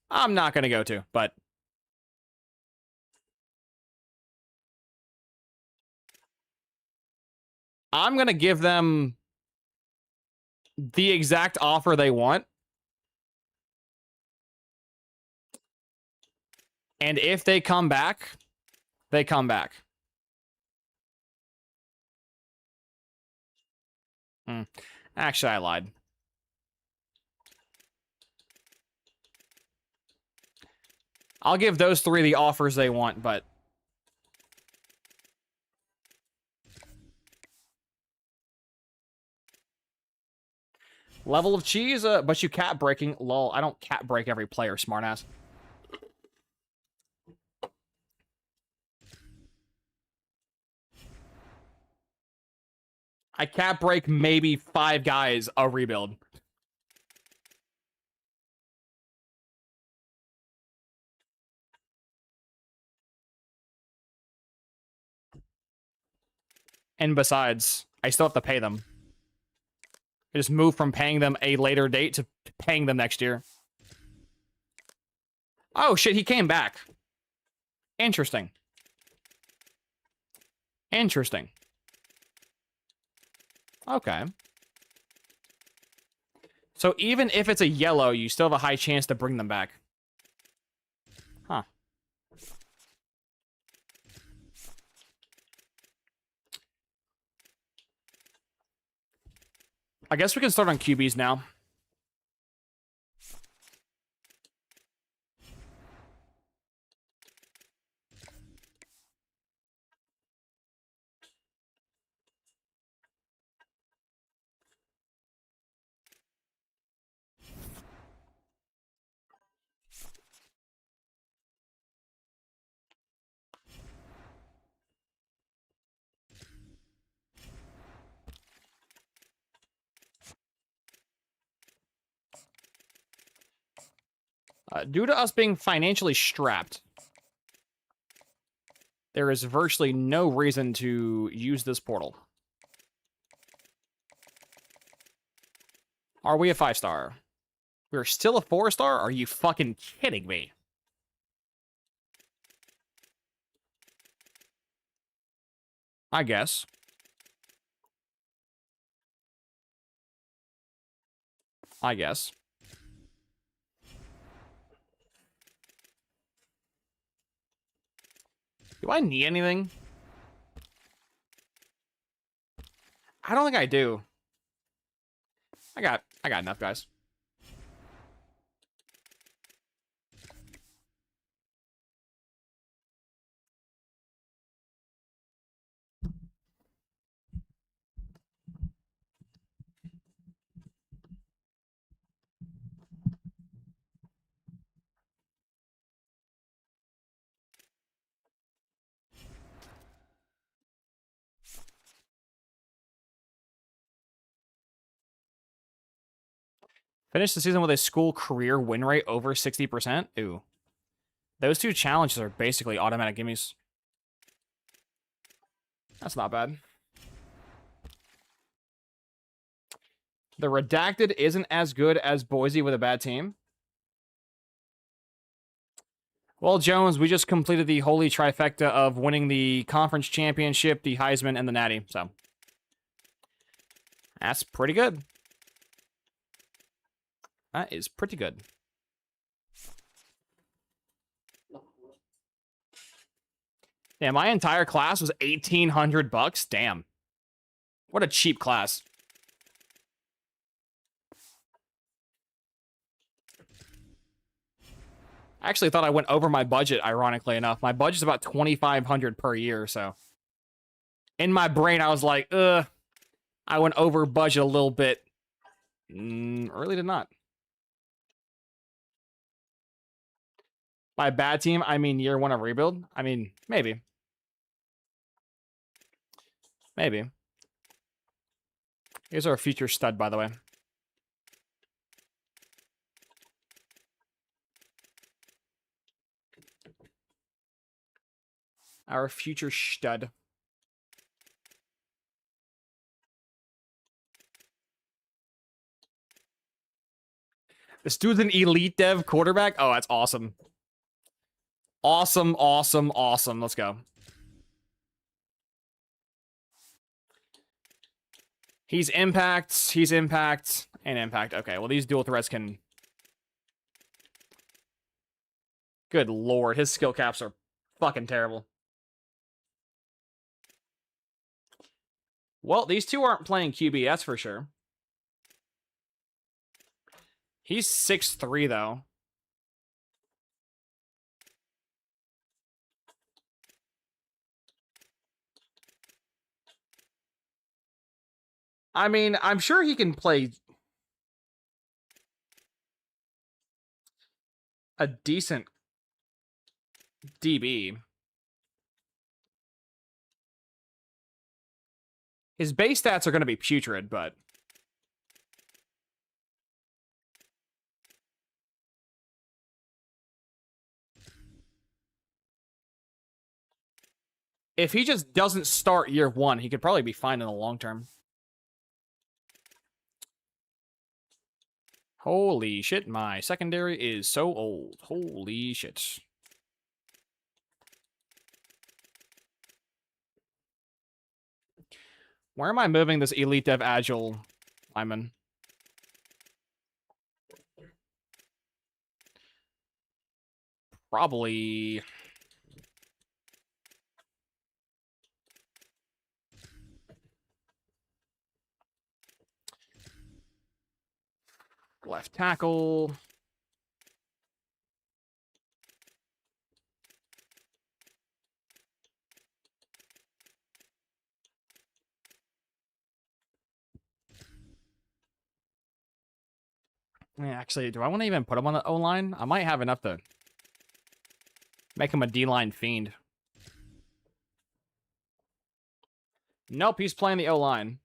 not gonna go to, but I'm gonna give them the exact offer they want. And if they come back, they come back. Actually, I lied. I'll give those three the offers they want, but... Level of cheese, but you cap breaking. Lol, I don't cap break every player, smartass. I cap break maybe 5 guys a rebuild. And besides, I still have to pay them. I just move from paying them a later date to paying them next year. Oh shit, he came back. Interesting. Interesting. Okay. So even if it's a yellow, you still have a high chance to bring them back. Huh. I guess we can start on QBs now. Due to us being financially strapped, there is virtually no reason to use this portal. Are we a 5-star? We're still a 4-star? Are you fucking kidding me? I guess. I guess. Do I need anything? I don't think I do. I got enough, guys. Finish the season with a school career win rate over 60%? Ooh. Those two challenges are basically automatic gimmies. That's not bad. The Redacted isn't as good as Boise with a bad team. Well, Jones, we just completed the holy trifecta of winning the conference championship, the Heisman, and the Natty. So that's pretty good. That is pretty good. Yeah, my entire class was $1,800. Damn. What a cheap class. I actually thought I went over my budget, ironically enough. My budget's about $2,500 per year, so. In my brain, I was like, I went over budget a little bit. Really did not. By bad team, I mean year one of rebuild? I mean, maybe. Maybe. Here's our future stud, by the way. Our future stud. This dude's an elite dev quarterback? Oh, that's awesome. Awesome, awesome, awesome. Let's go. He's impact, and impact. Okay, well, these dual threats can... Good lord, his skill caps are fucking terrible. Well, these two aren't playing QB, that's for sure. He's 6'3", though. I mean, I'm sure he can play a decent DB. His base stats are going to be putrid, but... If he just doesn't start year one, he could probably be fine in the long term. Holy shit, my secondary is so old. Holy shit. Where am I moving this Elite Dev Agile lineman? Probably... left tackle. Yeah, actually, do I want to even put him on the O-line? I might have enough to make him a D-line fiend. Nope, he's playing the O-line.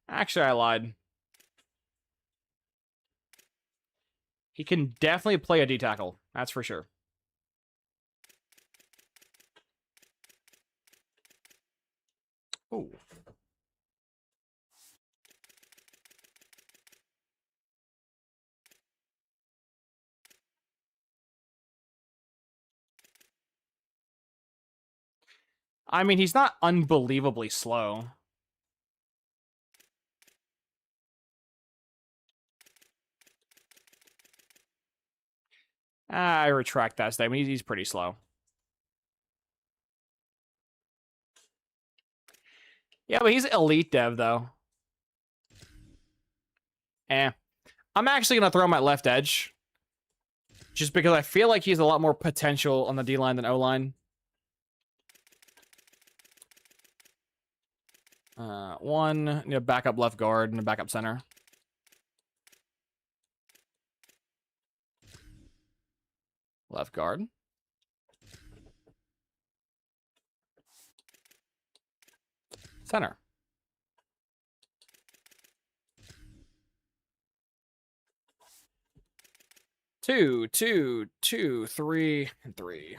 Actually, I lied. He can definitely play a D-tackle. That's for sure. Ooh. I mean, he's not unbelievably slow. I retract that statement. He's pretty slow. Yeah, but he's elite dev, though. I'm actually going to throw him at left edge. Just because I feel like he has a lot more potential on the D-line than O-line. Need a backup left guard and a backup center. Left guard. Center. Two, 3, and 3.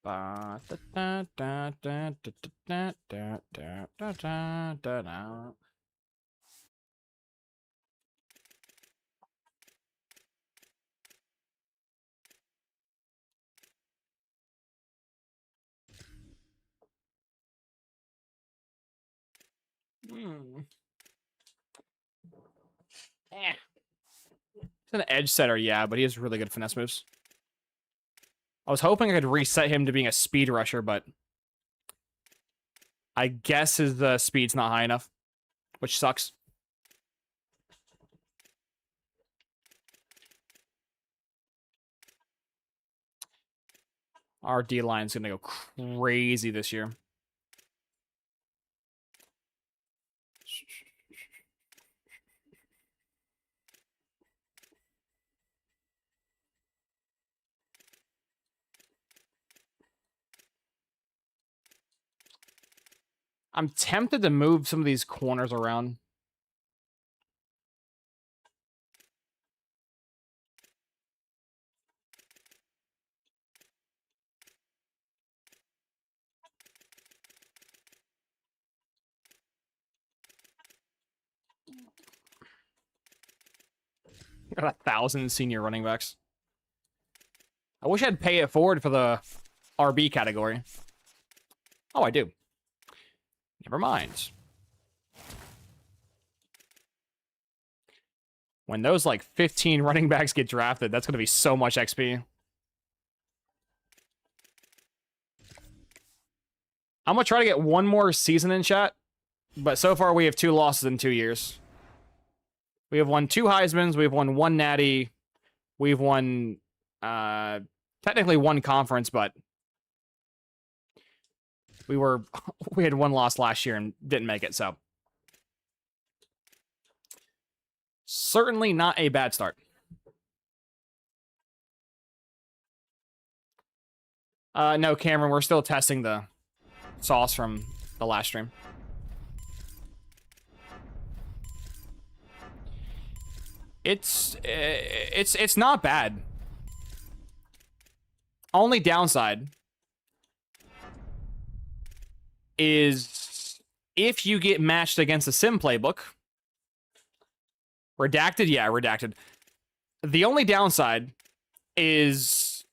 Ba, da, da, da, da, da, da, da, da, da, da, da, da. Hmm. Eh. He's an edge setter, yeah, but he has really good finesse moves. I was hoping I could reset him to being a speed rusher, but I guess his speed's not high enough, which sucks. Our D-line's gonna go crazy this year. I'm tempted to move some of these corners around. Got 1,000 senior running backs. I wish I'd pay it forward for the RB category. Oh, I do. Never mind. When those, like, 15 running backs get drafted, that's going to be so much XP. I'm going to try to get one more season in, chat. But so far, we have 2 losses in 2 years. We have won 2 Heismans. We've won 1 Natty. We've won, technically 1 conference, but we had 1 loss last year and didn't make it, so. Certainly not a bad start. No, Cameron, we're still testing the sauce from the last stream. It's not bad. Only downside is if you get matched against a sim playbook. Redacted? Yeah, redacted. The only downside is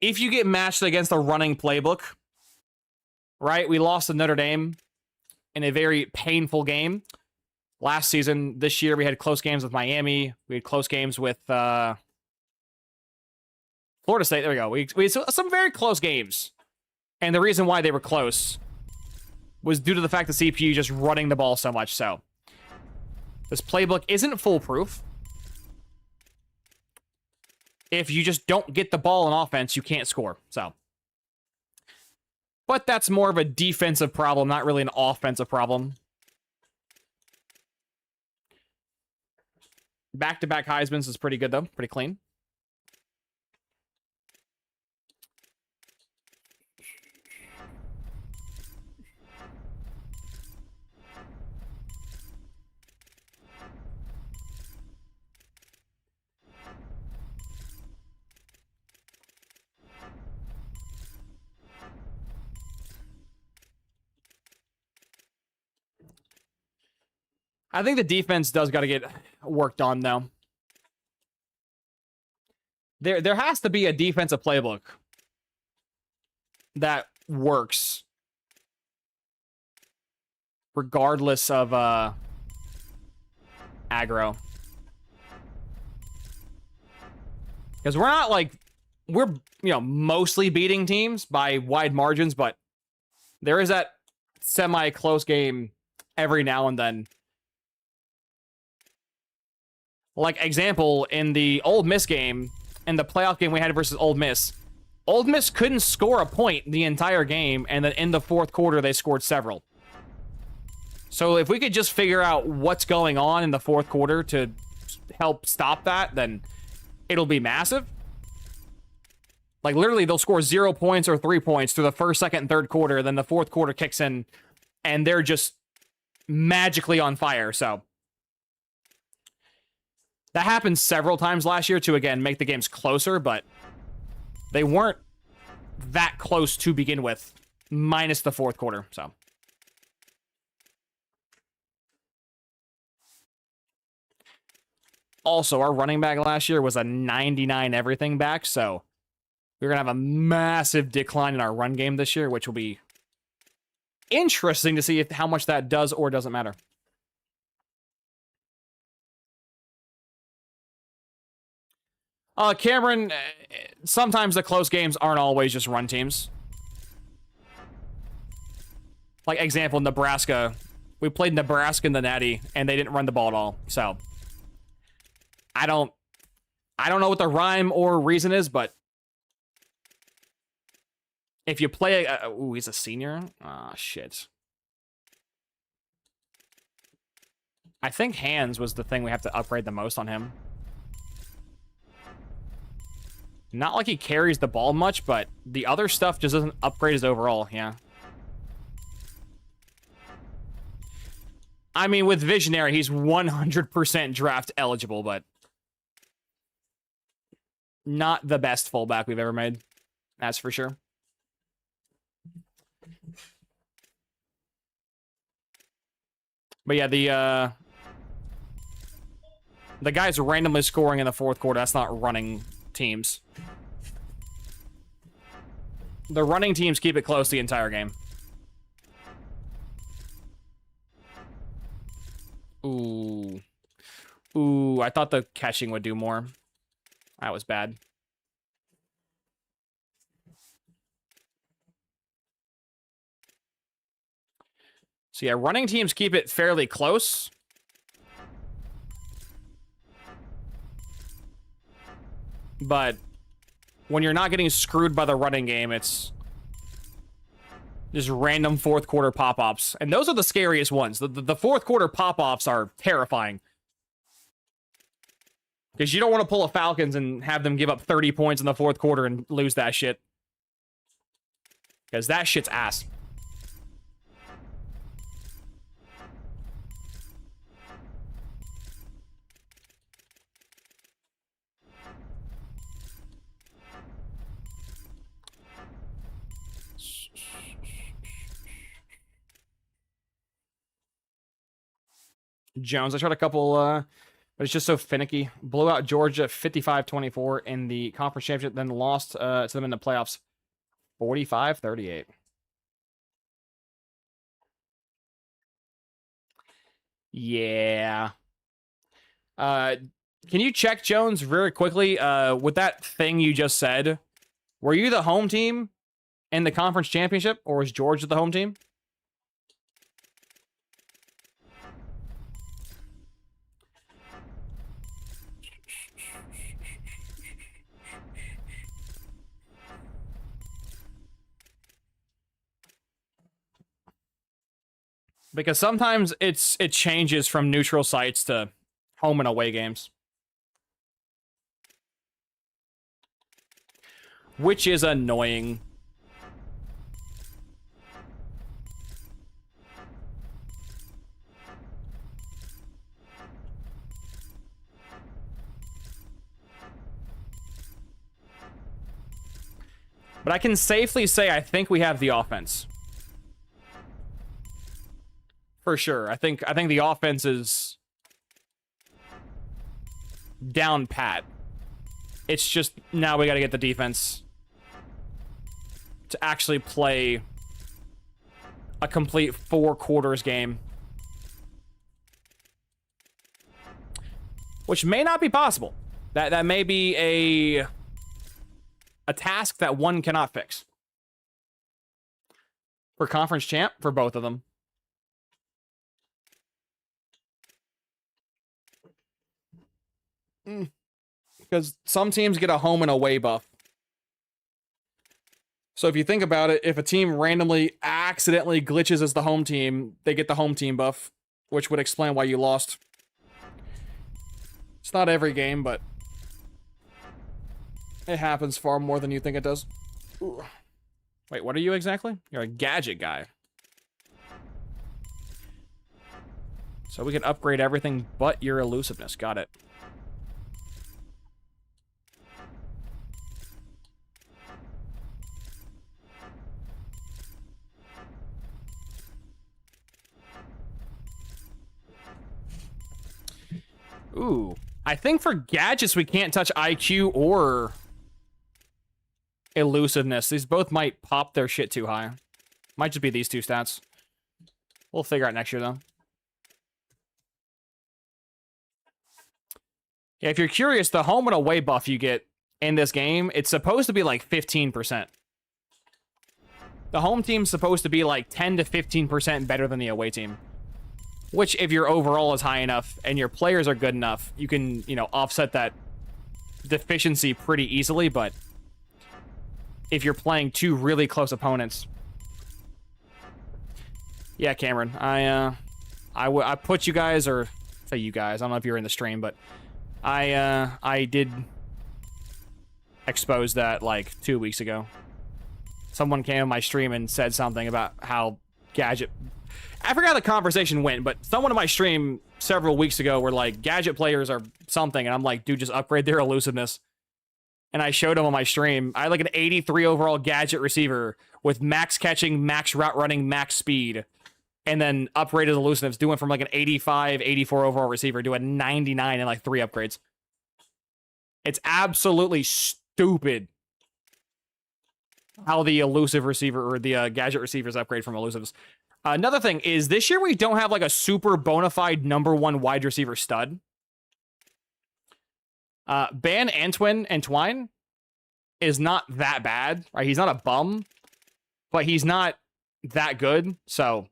if you get matched against a running playbook, right? We lost to Notre Dame in a very painful game last season. This year, we had close games with Miami. We had close games with Florida State. There we go. We had some very close games. And the reason why they were close was due to the fact that CPU just running the ball so much. So this playbook isn't foolproof. If you just don't get the ball in offense, you can't score. So, but that's more of a defensive problem, not really an offensive problem. Back-to-back Heismans is pretty good, though. Pretty clean. I think the defense does got to get worked on, though. There has to be a defensive playbook that works regardless of aggro. Because we're not like, we're, mostly beating teams by wide margins, but there is that semi-close game every now and then. Like, example, in the Ole Miss game, in the playoff game we had versus Ole Miss couldn't score a point the entire game, and then in the fourth quarter, they scored several. So if we could just figure out what's going on in the fourth quarter to help stop that, then it'll be massive. Like, literally, they'll score 0 points or 3 points through the first, second, and third quarter, then the fourth quarter kicks in, and they're just magically on fire, so. That happened several times last year to, again, make the games closer, but they weren't that close to begin with, minus the fourth quarter, so. Also, our running back last year was a 99 everything back, so we're going to have a massive decline in our run game this year, which will be interesting to see how much that does or doesn't matter. Cameron, sometimes the close games aren't always just run teams. Like, example, Nebraska. We played Nebraska in the Natty, and they didn't run the ball at all, so I don't know what the rhyme or reason is, but if you play ooh, he's a senior? Ah, shit. I think hands was the thing we have to upgrade the most on him. Not like he carries the ball much, but the other stuff just doesn't upgrade his overall, yeah. I mean, with Visionary, he's 100% draft eligible, but not the best fullback we've ever made. That's for sure. But yeah, the guys randomly scoring in the fourth quarter, that's not running teams. The running teams keep it close the entire game. Ooh. Ooh, I thought the catching would do more. That was bad. So yeah, running teams keep it fairly close. But when you're not getting screwed by the running game, it's just random fourth quarter pop-offs. And those are the scariest ones. The fourth quarter pop-offs are terrifying. Because you don't want to pull a Falcons and have them give up 30 points in the fourth quarter and lose that shit. Because that shit's ass. Jones, I tried a couple, but it's just so finicky. Blew out Georgia 55-24 in the conference championship, then lost to them in the playoffs 45-38. Yeah. Can you check, Jones, very quickly, with that thing you just said? Were you the home team in the conference championship, or was Georgia the home team? Because sometimes it changes from neutral sites to home and away games. Which is annoying. But I can safely say I think we have the offense. For sure. I think the offense is down pat. It's just now we got to get the defense to actually play a complete 4 quarters game. Which may not be possible. That may be a task that one cannot fix. For conference champ, for both of them. Because some teams get a home and away buff. So if you think about it, if a team randomly accidentally glitches as the home team, they get the home team buff, which would explain why you lost. It's not every game, but it happens far more than you think it does. Ooh. Wait, what are you exactly? You're a gadget guy. So we can upgrade everything but your elusiveness. Got it. Ooh. I think for gadgets, we can't touch IQ or elusiveness. These both might pop their shit too high. Might just be these two stats. We'll figure out next year, though. Yeah, if you're curious, the home and away buff you get in this game, it's supposed to be like 15%. The home team's supposed to be like 10 to 15% better than the away team. Which, if your overall is high enough and your players are good enough, you can, you know, offset that deficiency pretty easily, but if you're playing two really close opponents... Yeah, Cameron, I put you guys, or say you guys, I don't know if you're in the stream, but I did expose that like 2 weeks ago. Someone came on my stream and said something about how gadget... I forgot how the conversation went, but someone on my stream several weeks ago were like, gadget players are something, and I'm like, dude, just upgrade their elusiveness. And I showed him on my stream. I had like an 83 overall gadget receiver with max catching, max route running, max speed, and then upgraded elusiveness, doing from like an 85, 84 overall receiver to a 99 and like 3 upgrades. It's absolutely stupid how the elusive receiver or the gadget receivers upgrade from elusives. Another thing is this year we don't have like a super bona fide #1 wide receiver stud. Ban Entwine is not that bad, right? He's not a bum, but he's not that good. So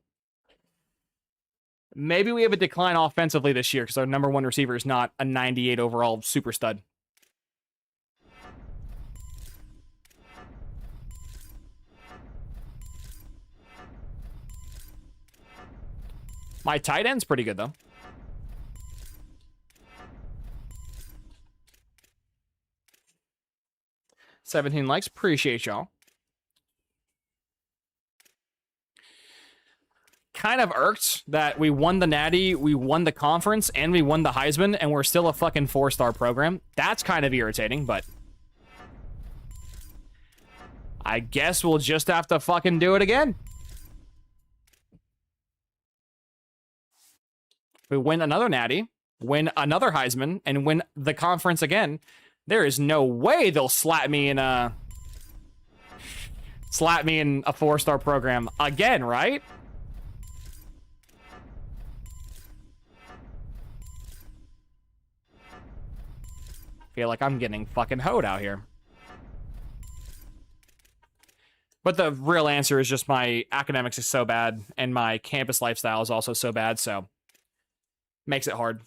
maybe we have a decline offensively this year because our #1 receiver is not a 98 overall super stud. My tight end's pretty good, though. $17 likes. Appreciate y'all. Kind of irked that we won the Natty, we won the conference, and we won the Heisman, and we're still a fucking 4-star program. That's kind of irritating, but I guess we'll just have to fucking do it again. We win another Natty, win another Heisman, and win the conference again. There is no way they'll slap me in a 4-star program again, right? Feel like I'm getting fucking hoed out here. But the real answer is just my academics is so bad, and my campus lifestyle is also so bad, so makes it hard.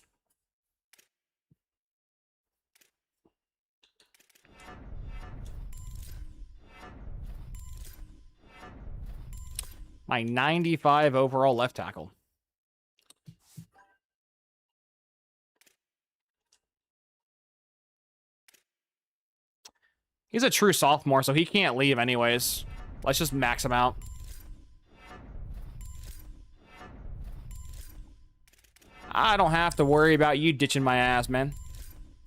My 95 overall left tackle. He's a true sophomore, so he can't leave anyways. Let's just max him out. I don't have to worry about you ditching my ass, man.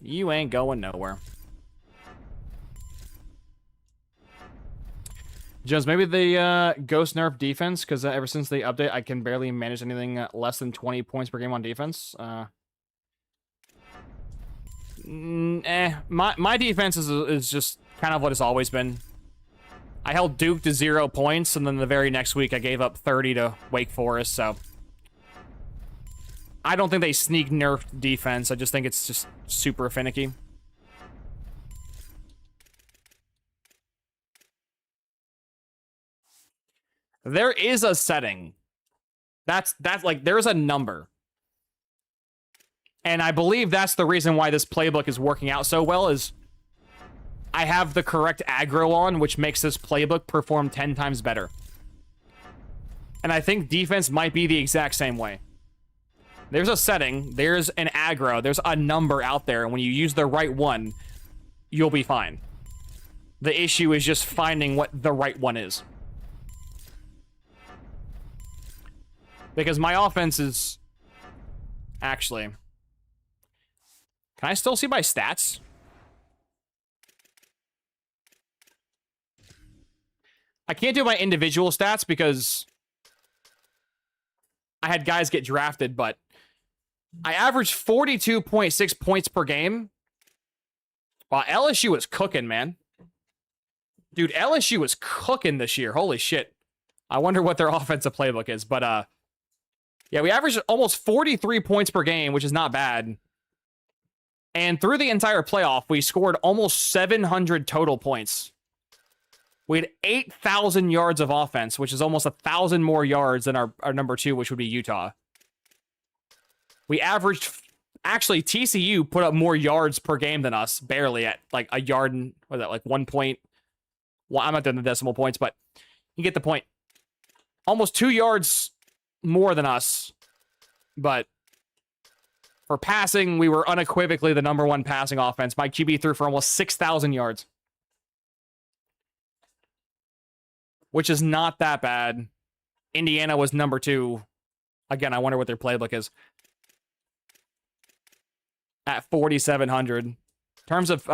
You ain't going nowhere. Jones, maybe the ghost nerf defense, because ever since the update, I can barely manage anything less than 20 points per game on defense. My defense is just kind of what it's always been. I held Duke to 0 points, and then the very next week I gave up 30 to Wake Forest, so I don't think they sneak nerfed defense. I just think it's just super finicky. There is a setting. That's like, there's a number. And I believe that's the reason why this playbook is working out so well is I have the correct aggro on, which makes this playbook perform 10 times better. And I think defense might be the exact same way. There's a setting, there's an aggro, there's a number out there, and when you use the right one, you'll be fine. The issue is just finding what the right one is. Because my offense is... Actually... Can I still see my stats? I can't do my individual stats because I had guys get drafted, but I averaged 42.6 points per game. Wow, LSU was cooking, man. Dude, LSU was cooking this year. Holy shit. I wonder what their offensive playbook is. But, yeah, we averaged almost 43 points per game, which is not bad. And through the entire playoff, we scored almost 700 total points. We had 8,000 yards of offense, which is almost 1,000 more yards than our number 2, which would be Utah. We averaged... Actually, TCU put up more yards per game than us, barely at like a yard and, what is that, like 1 point? Well, I'm not doing the decimal points, but you get the point. Almost 2 yards more than us, but for passing, we were unequivocally the number 1 passing offense. My QB threw for almost 6,000 yards, which is not that bad. Indiana was number 2. Again, I wonder what their playbook is. At 4,700. In terms of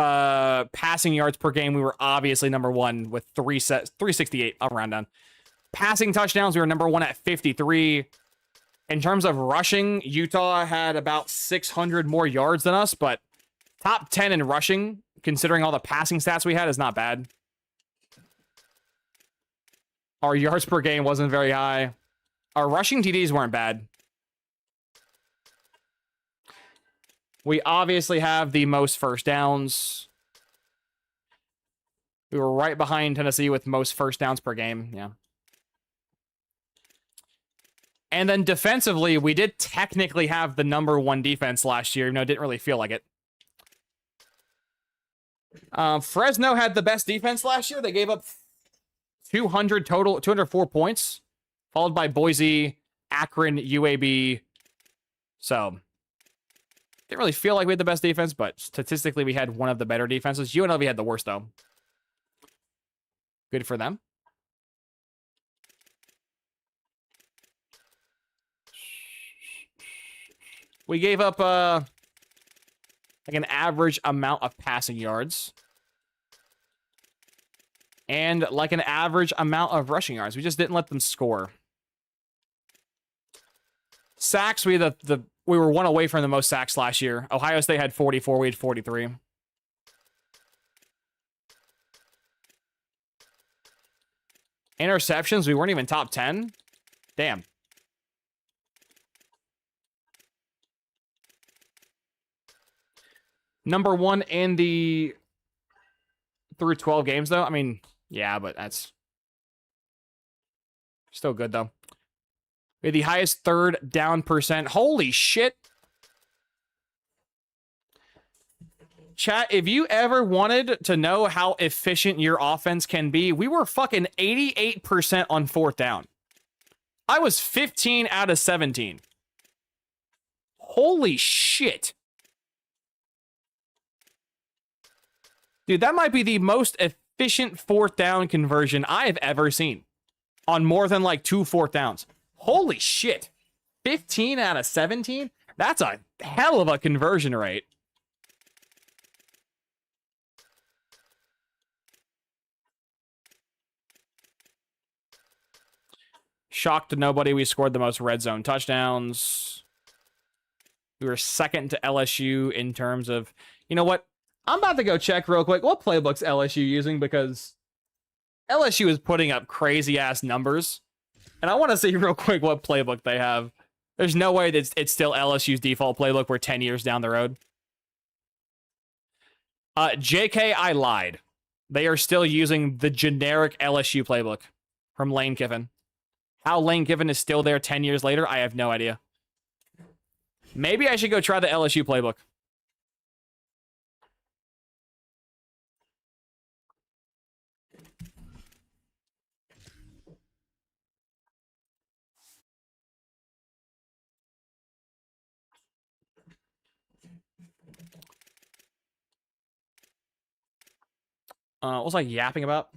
passing yards per game, we were obviously number 1 with 368. I'll round down. Passing touchdowns, we were number 1 at 53. In terms of rushing, Utah had about 600 more yards than us, but top 10 in rushing, considering all the passing stats we had, is not bad. Our yards per game wasn't very high. Our rushing TDs weren't bad. We obviously have the most first downs. We were right behind Tennessee with most first downs per game. Yeah. And then defensively, we did technically have the number 1 defense last year. No, it didn't really feel like it. Fresno had the best defense last year. They gave up 200 total, 204 points, followed by Boise, Akron, UAB. So... didn't really feel like we had the best defense, but statistically we had one of the better defenses. UNLV had the worst, though. Good for them. We gave up like an average amount of passing yards. And like an average amount of rushing yards. We just didn't let them score. Sacks, we were 1 away from the most sacks last year. Ohio State had 44, we had 43. Interceptions, we weren't even top 10. Damn. Number 1 in the through 12 games, though. I mean, yeah, but that's still good, though. We had the highest third down percent. Holy shit. Chat, if you ever wanted to know how efficient your offense can be, we were fucking 88% on 4th down. I was 15 out of 17. Holy shit. Dude, that might be the most efficient 4th down conversion I have ever seen on more than like 2 4th downs. Holy shit. 15 out of 17? That's a hell of a conversion rate. Shocked to nobody, we scored the most red zone touchdowns. We were second to LSU in terms of... You know what? I'm about to go check real quick what playbook's LSU using, because LSU is putting up crazy-ass numbers. And I want to see real quick what playbook they have. There's no way that it's still LSU's default playbook. We're 10 years down the road. JK, I lied. They are still using the generic LSU playbook from Lane Kiffin. How Lane Kiffin is still there 10 years later, I have no idea. Maybe I should go try the LSU playbook. What was I yapping about?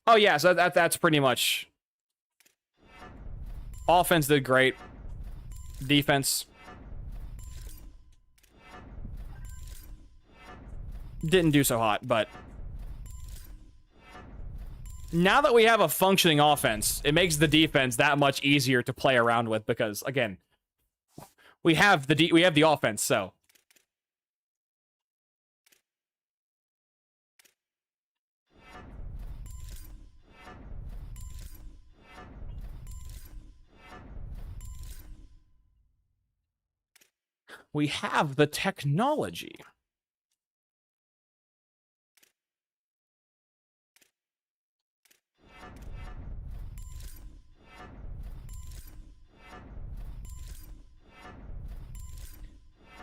Oh, yeah, so that's pretty much... Offense did great. Defense didn't do so hot, but... Now that we have a functioning offense, it makes the defense that much easier to play around with because, again, we have the offense, so. We have the technology.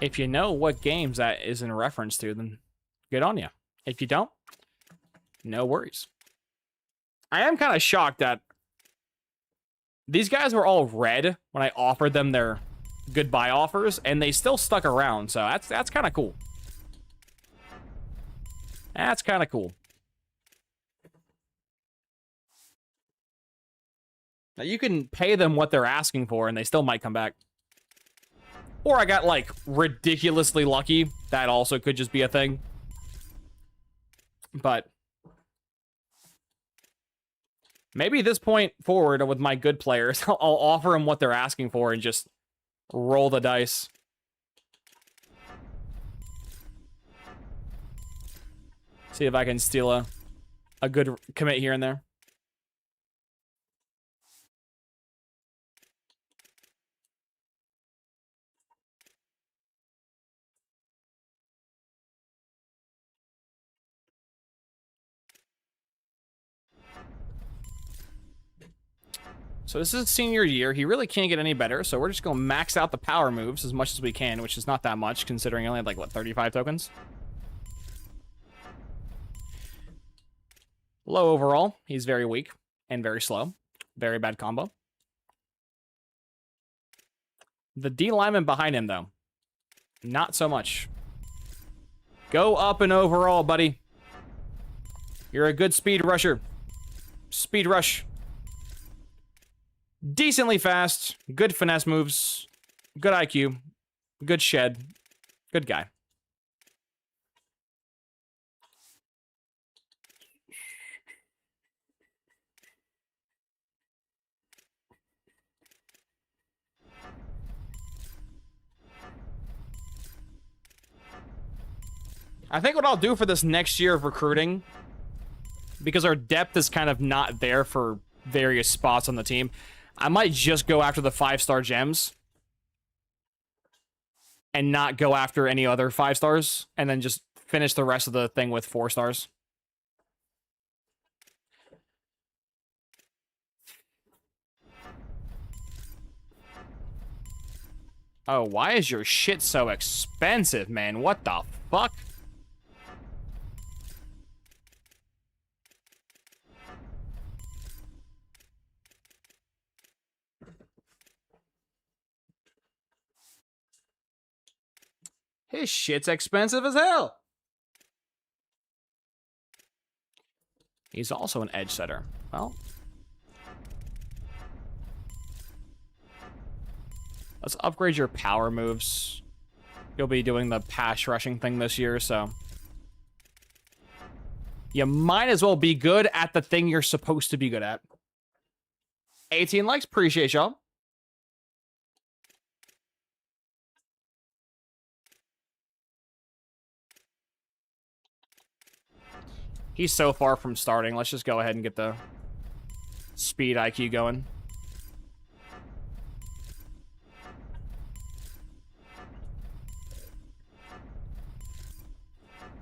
If you know what games that is in reference to, then good on you. If you don't, no worries. I am kind of shocked that these guys were all red when I offered them their goodbye offers, and they still stuck around, so that's kind of cool. That's kind of cool. Now, you can pay them what they're asking for, and they still might come back. Or I got, like, ridiculously lucky. That also could just be a thing. But maybe this point forward with my good players, I'll offer them what they're asking for and just roll the dice. See if I can steal a good commit here and there. So this is his senior year. He really can't get any better, so we're just going to max out the power moves as much as we can, which is not that much, considering he only had, like, what, 35 tokens? Low overall. He's very weak and very slow. Very bad combo. The D lineman behind him, though. Not so much. Go up and overall, buddy. You're a good speed rusher. Speed rush. Decently fast, good finesse moves, good IQ, good shed, good guy. I think what I'll do for this next year of recruiting, because our depth is kind of not there for various spots on the team, I might just go after the 5-star gems and not go after any other 5 stars, and then just finish the rest of the thing with 4 stars. Oh, why is your shit so expensive, man? What the fuck? His shit's expensive as hell. He's also an edge setter. Well, let's upgrade your power moves. You'll be doing the pass rushing thing this year, so you might as well be good at the thing you're supposed to be good at. 18 likes, appreciate y'all. He's so far from starting. Let's just go ahead and get the speed IQ going.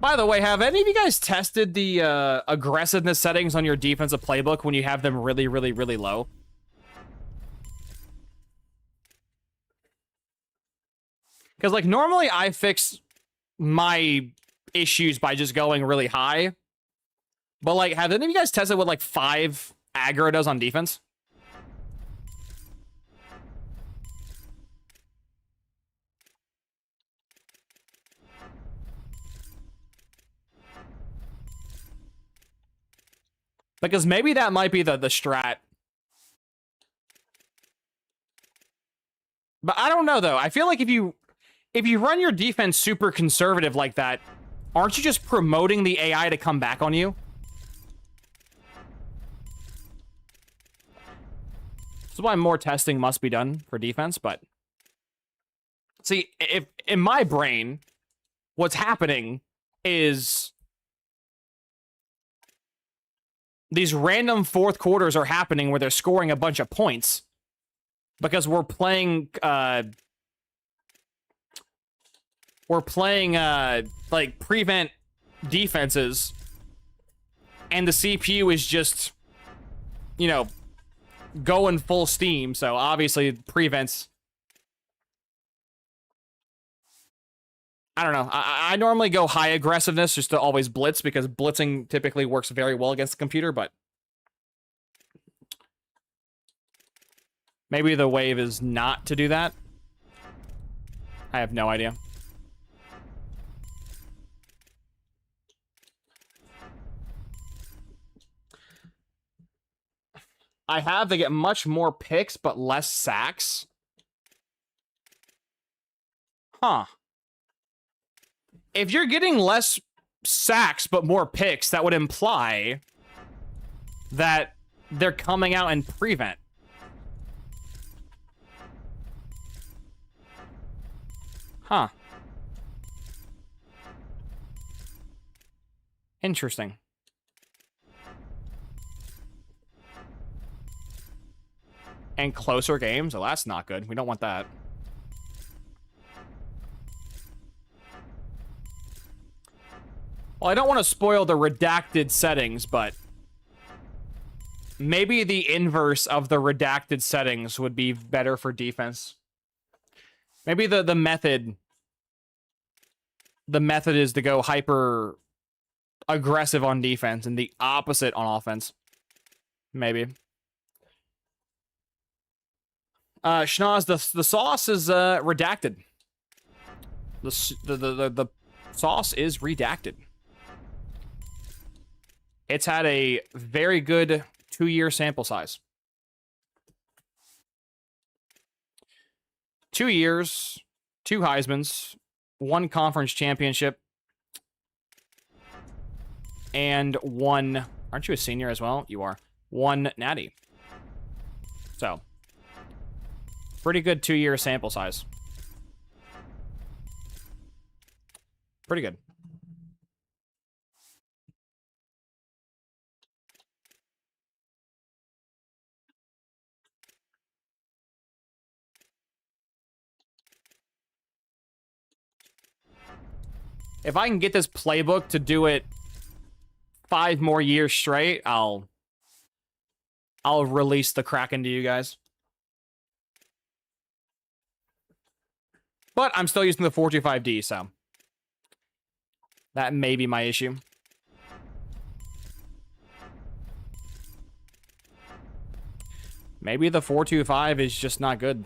By the way, have any of you guys tested the aggressiveness settings on your defensive playbook when you have them really, really, really low? Because, like, normally I fix my issues by just going really high. But, like, have any of you guys tested what, like, 5 aggro does on defense? Because maybe that might be the strat. But I don't know, though. I feel like if you run your defense super conservative like that, aren't you just promoting the AI to come back on you? This is why more testing must be done for defense, but See, if in my brain, what's happening is these random fourth quarters are happening where they're scoring a bunch of points because we're playing like prevent defenses, and the CPU is just, you know, going full steam. So obviously prevents. I don't know. I normally go high aggressiveness just to always blitz because blitzing typically works very well against the computer, but maybe the wave is not to do that. I have no idea. I have to get much more picks, but less sacks. Huh. If you're getting less sacks but more picks, that would imply that they're coming out in prevent. Huh. Interesting. And closer games? Oh, that's not good. We don't want that. Well, I don't want to spoil the redacted settings, but maybe the inverse of the redacted settings would be better for defense. Maybe the method is to go hyper aggressive on defense and the opposite on offense. Maybe. Schnoz, the sauce is redacted. The sauce is redacted. It's had a very good 2-year sample size. 2 years, 2 Heismans, 1 conference championship, and 1... Aren't you a senior as well? You are. 1 natty. So, pretty good 2-year sample size. Pretty good. If I can get this playbook to do it 5 more years straight, I'll release the Kraken to you guys. But I'm still using the 425D, so that may be my issue. Maybe the 425 is just not good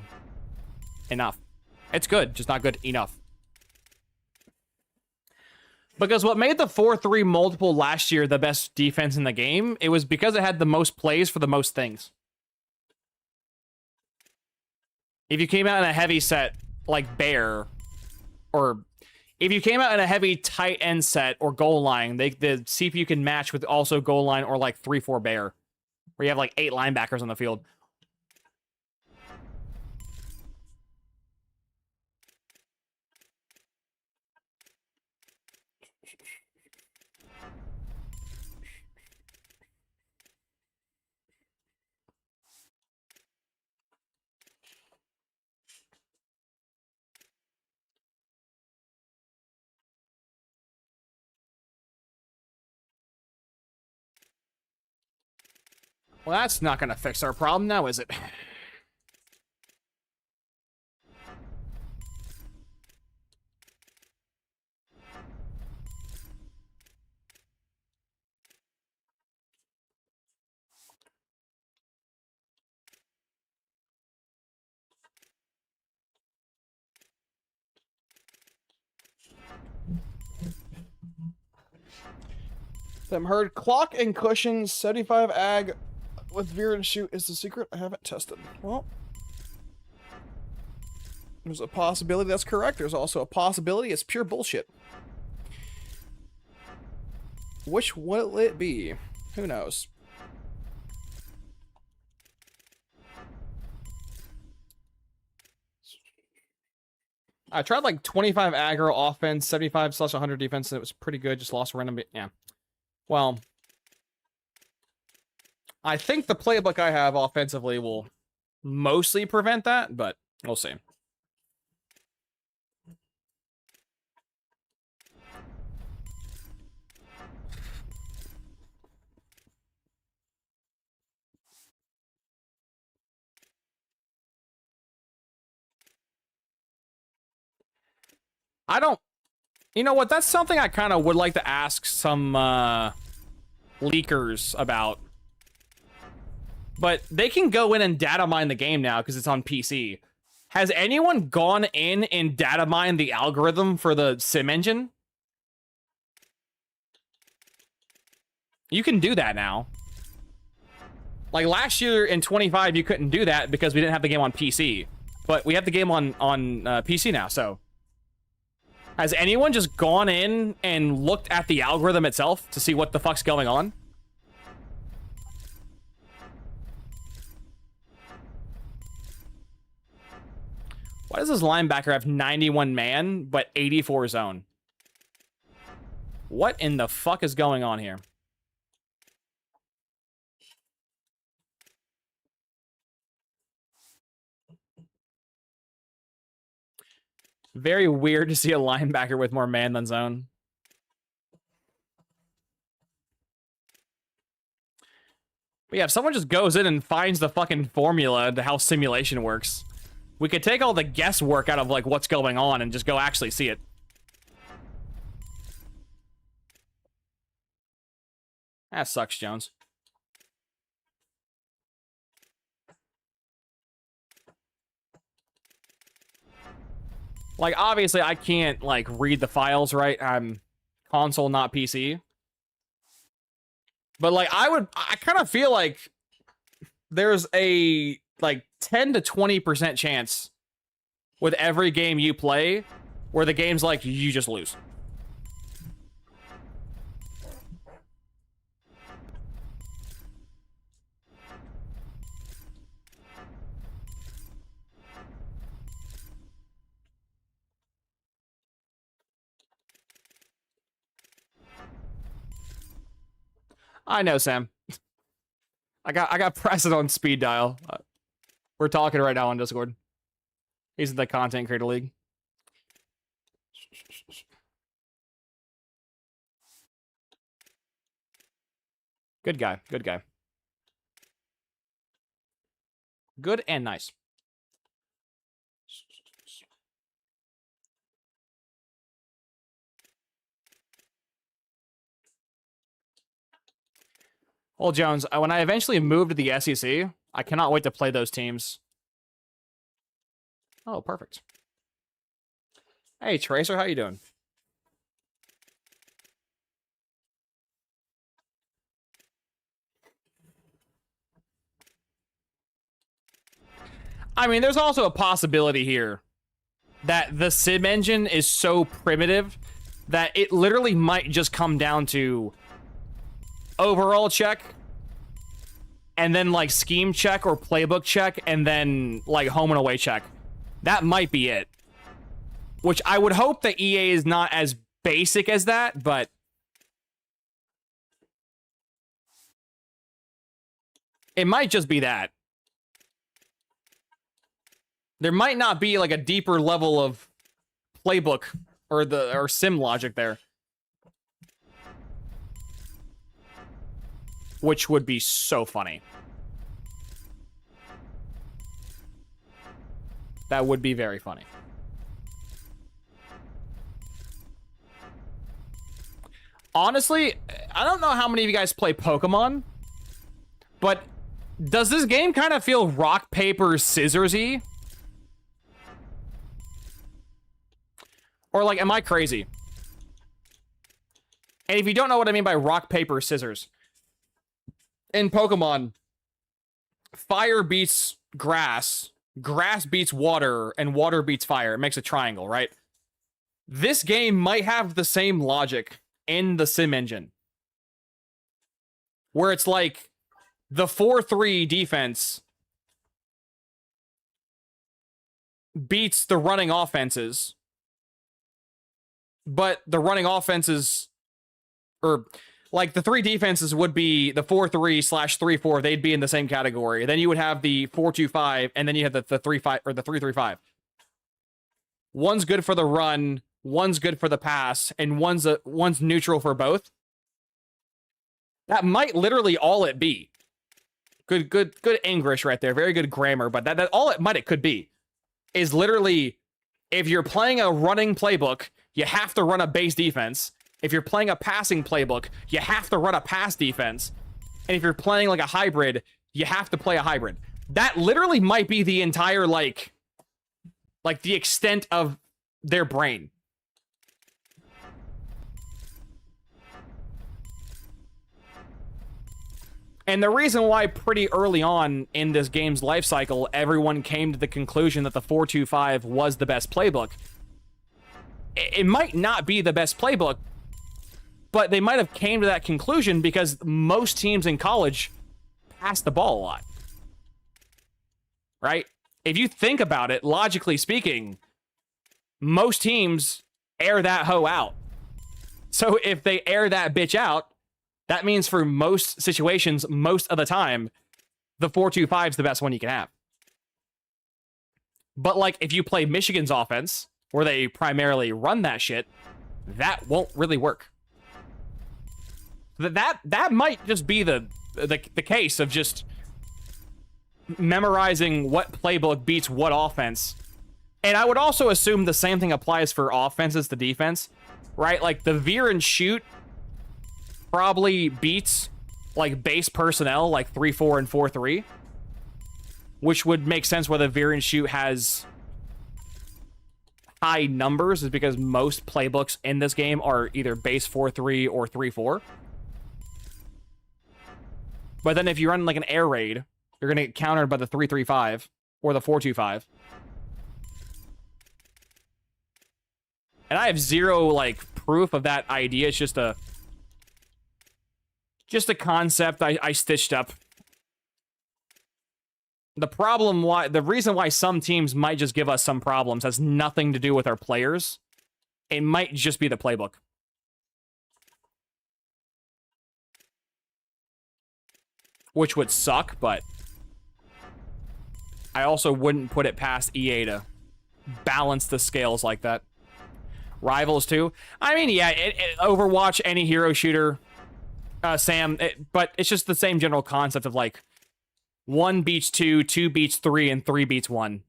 enough. It's good, just not good enough. Because what made the 4-3 multiple last year the best defense in the game, it was because it had the most plays for the most things. If you came out in a heavy set like Bear, or if you came out in a heavy tight end set or goal line, the CPU can match with also goal line or like 3-4 Bear, where you have like 8 linebackers on the field. Well, that's not going to fix our problem now, is it? Them heard clock and cushion 75 ag with veer and shoot is the secret. I haven't tested. Well, there's a possibility that's correct. There's also a possibility it's pure bullshit. Which will it be? Who knows? I tried like 25 aggro offense, 75/100 defense, and it was pretty good. Just lost random. Yeah. Well, I think the playbook I have offensively will mostly prevent that, but we'll see. I don't... You know what? That's something I kind of would like to ask some leakers about. But they can go in and data mine the game now because it's on PC. Has anyone gone in and data mined the algorithm for the sim engine? You can do that now. Like last year in 25, you couldn't do that because we didn't have the game on PC. But we have the game on PC now, so... Has anyone just gone in and looked at the algorithm itself to see what the fuck's going on? Why does this linebacker have 91 man, but 84 zone? What in the fuck is going on here? Very weird to see a linebacker with more man than zone. But yeah, if someone just goes in and finds the fucking formula to how simulation works, we could take all the guesswork out of like what's going on and just go actually see it. That sucks, Jones. Like, obviously, I can't, like, read the files, right? I'm console, not PC. But, like, I kind of feel like there's a, like, 10 to 20% chance with every game you play where the game's like, you just lose. I know, Sam. I got Preston on speed dial. We're talking right now on Discord. He's in the Content Creator League. Good guy. Good guy. Good and nice. Well, Jones, when I eventually move to the SEC, I cannot wait to play those teams. Oh, perfect. Hey, Tracer, how you doing? I mean, there's also a possibility here that the sim engine is so primitive that it literally might just come down to overall check, and then, like, scheme check or playbook check, and then, like, home and away check. That might be it. Which I would hope that EA is not as basic as that, but... it might just be that. There might not be, like, a deeper level of playbook or sim logic there. Which would be so funny. That would be very funny. Honestly, I don't know how many of you guys play Pokemon, but does this game kind of feel rock, paper, scissors-y? Or, like, am I crazy? And if you don't know what I mean by rock, paper, scissors, in Pokemon, fire beats grass, grass beats water, and water beats fire. It makes a triangle, right? This game might have the same logic in the sim engine, where it's like the 4-3 defense beats the running offenses, but the running offenses, or like the 3 defenses would be the 4-3/3-4. They'd be in the same category. Then you would have the 4-2-5, and then you have the 3-5 or the 3-3-5. One's good for the run, one's good for the pass, and one's neutral for both. That might literally all it be. Good English right there. Very good grammar, but that all it could be is literally, if you're playing a running playbook, you have to run a base defense. If you're playing a passing playbook, you have to run a pass defense. And if you're playing like a hybrid, you have to play a hybrid. That literally might be the entire, like the extent of their brain. And the reason why pretty early on in this game's life cycle, everyone came to the conclusion that the 4-2-5 was the best playbook. It might not be the best playbook, but they might have came to that conclusion because most teams in college pass the ball a lot. Right? If you think about it, logically speaking, most teams air that hoe out. So if they air that bitch out, that means for most situations, most of the time, the 4-2-5 is the best one you can have. But like if you play Michigan's offense, where they primarily run that shit, that won't really work. That might just be the case of just memorizing what playbook beats what offense. And I would also assume the same thing applies for offenses to defense, right? Like the veer and shoot probably beats like base personnel like 3-4 and 4-3, which would make sense why the veer and shoot has high numbers, is because most playbooks in this game are either base 4-3 or 3-4. But then if you run like an air raid, you're going to get countered by the 3-3-5 or the 4-2-5. And I have zero like proof of that idea. It's just a concept I stitched up. The reason why some teams might just give us some problems has nothing to do with our players. It might just be the playbook. Which would suck, but I also wouldn't put it past EA to balance the scales like that. Rivals too. I mean, yeah, Overwatch, any hero shooter, Sam, but it's just the same general concept of like 1 beats 2, 2 beats 3, and 3 beats 1.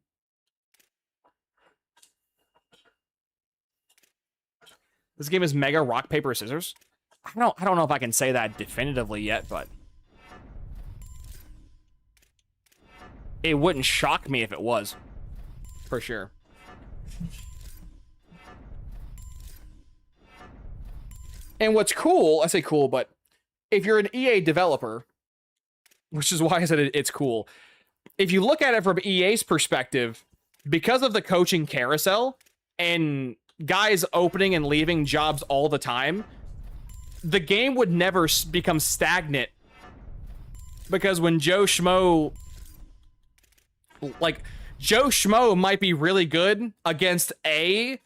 This game is mega rock, paper, scissors. I don't know if I can say that definitively yet, but it wouldn't shock me if it was. For sure. And what's cool, I say cool, but if you're an EA developer, which is why I said it's cool, if you look at it from EA's perspective, because of the coaching carousel and guys opening and leaving jobs all the time, the game would never become stagnant. Because when Joe Schmo might be really good against A,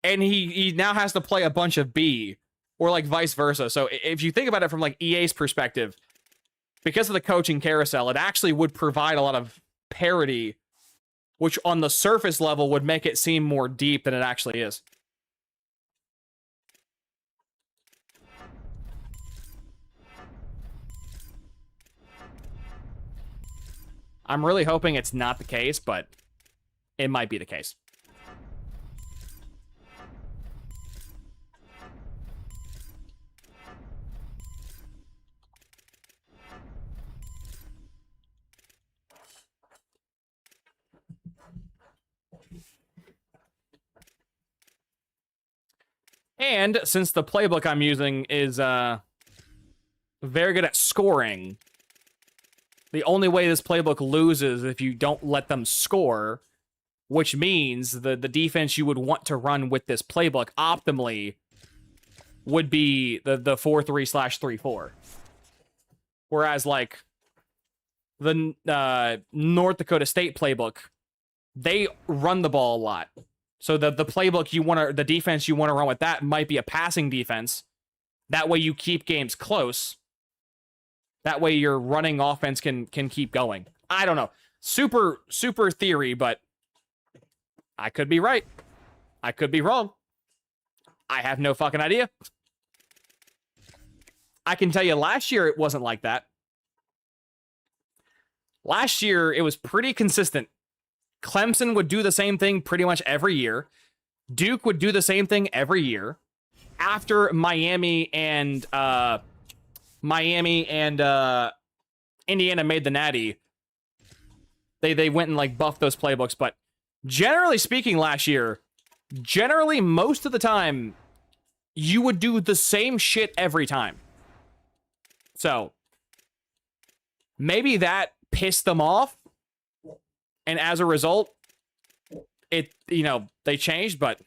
and he now has to play a bunch of B, or like vice versa. So if you think about it from like EA's perspective, because of the coaching carousel, it actually would provide a lot of parity, which on the surface level would make it seem more deep than it actually is. I'm really hoping it's not the case, but it might be the case. And since the playbook I'm using is very good at scoring, the only way this playbook loses is if you don't let them score, which means the defense you would want to run with this playbook optimally would be the 4-3/3-4. Whereas like the North Dakota State playbook, they run the ball a lot. So the playbook you want to, the defense you want to run with that might be a passing defense. That way you keep games close. That way your running offense can keep going. I don't know. Super theory, but I could be right. I could be wrong. I have no fucking idea. I can tell you last year it wasn't like that. Last year it was pretty consistent. Clemson would do the same thing pretty much every year. Duke would do the same thing every year. After Miami and Indiana made the Natty, they went and like buffed those playbooks. But generally speaking, last year, generally most of the time, you would do the same shit every time. So maybe that pissed them off, and as a result, they changed, but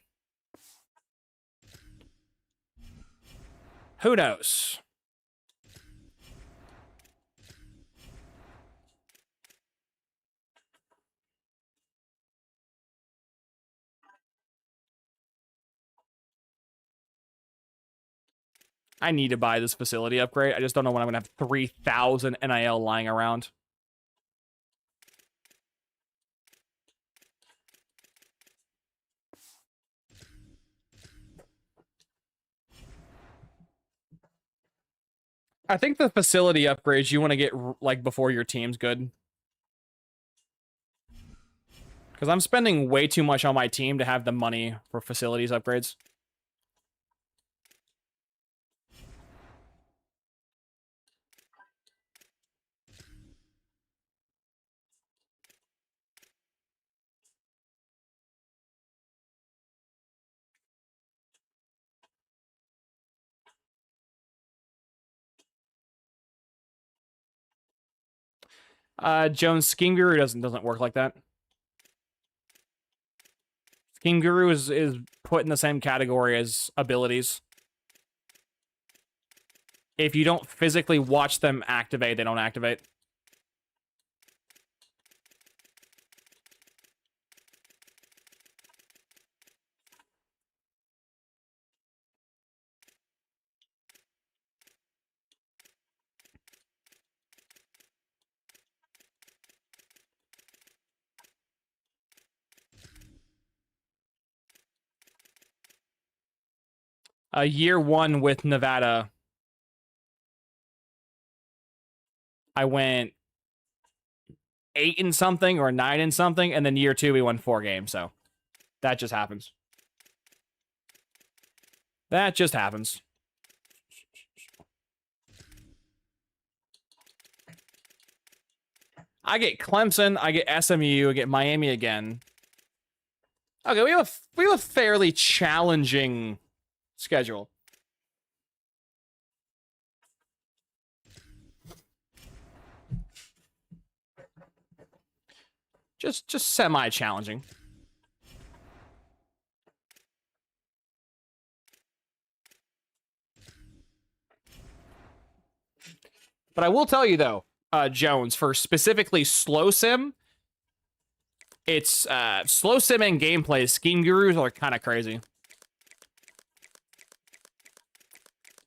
who knows? I need to buy this facility upgrade. I just don't know when I'm going to have 3,000 NIL lying around. I think the facility upgrades you want to get like before your team's good. Because I'm spending way too much on my team to have the money for facilities upgrades. Jones, Scheme Guru doesn't work like that. Scheme Guru is put in the same category as abilities. If you don't physically watch them activate, they don't activate. Year one with Nevada, I went 8 in something or 9 in something, and then year 2 we won 4 games. So that just happens. That just happens. I get Clemson, I get SMU, I get Miami again. Okay, we have a fairly challenging schedule. Just semi-challenging. But I will tell you though, Jones, for specifically slow sim, it's slow sim and gameplay. Scheme Gurus are kind of crazy.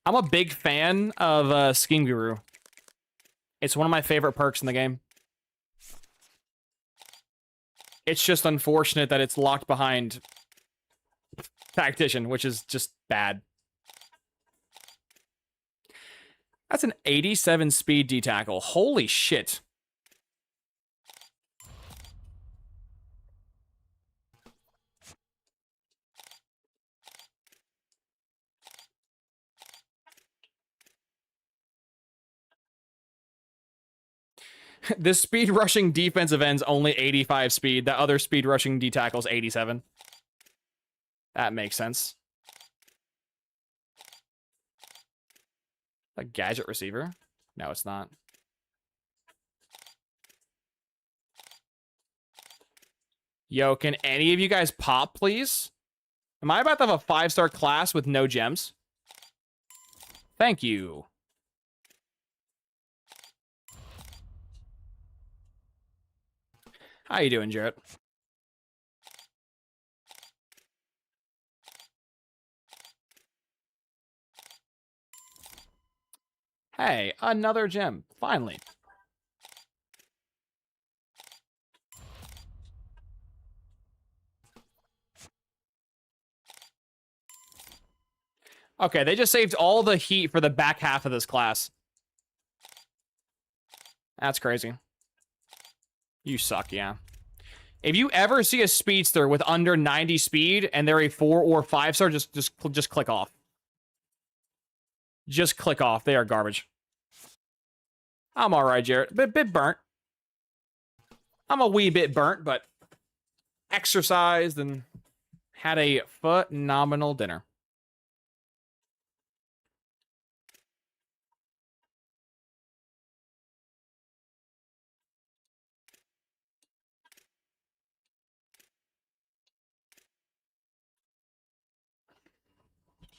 I'm a big fan of Scheme Guru. It's one of my favorite perks in the game. It's just unfortunate that it's locked behind Tactician, which is just bad. That's an 87 speed D-tackle. Holy shit. This speed rushing defensive end's only 85 speed. The other speed rushing D-tackle's 87. That makes sense. A gadget receiver? No, it's not. Yo, can any of you guys pop, please? Am I about to have a 5-star class with no gems? Thank you. How you doing, Jarrett? Hey, another gem. Finally. Okay, they just saved all the heat for the back half of this class. That's crazy. You suck, yeah. If you ever see a speedster with under 90 speed and they're a 4 or 5 star, just click off. Just click off. They are garbage. I'm alright, Jarrett. Bit burnt. I'm a wee bit burnt, but exercised and had a phenomenal dinner.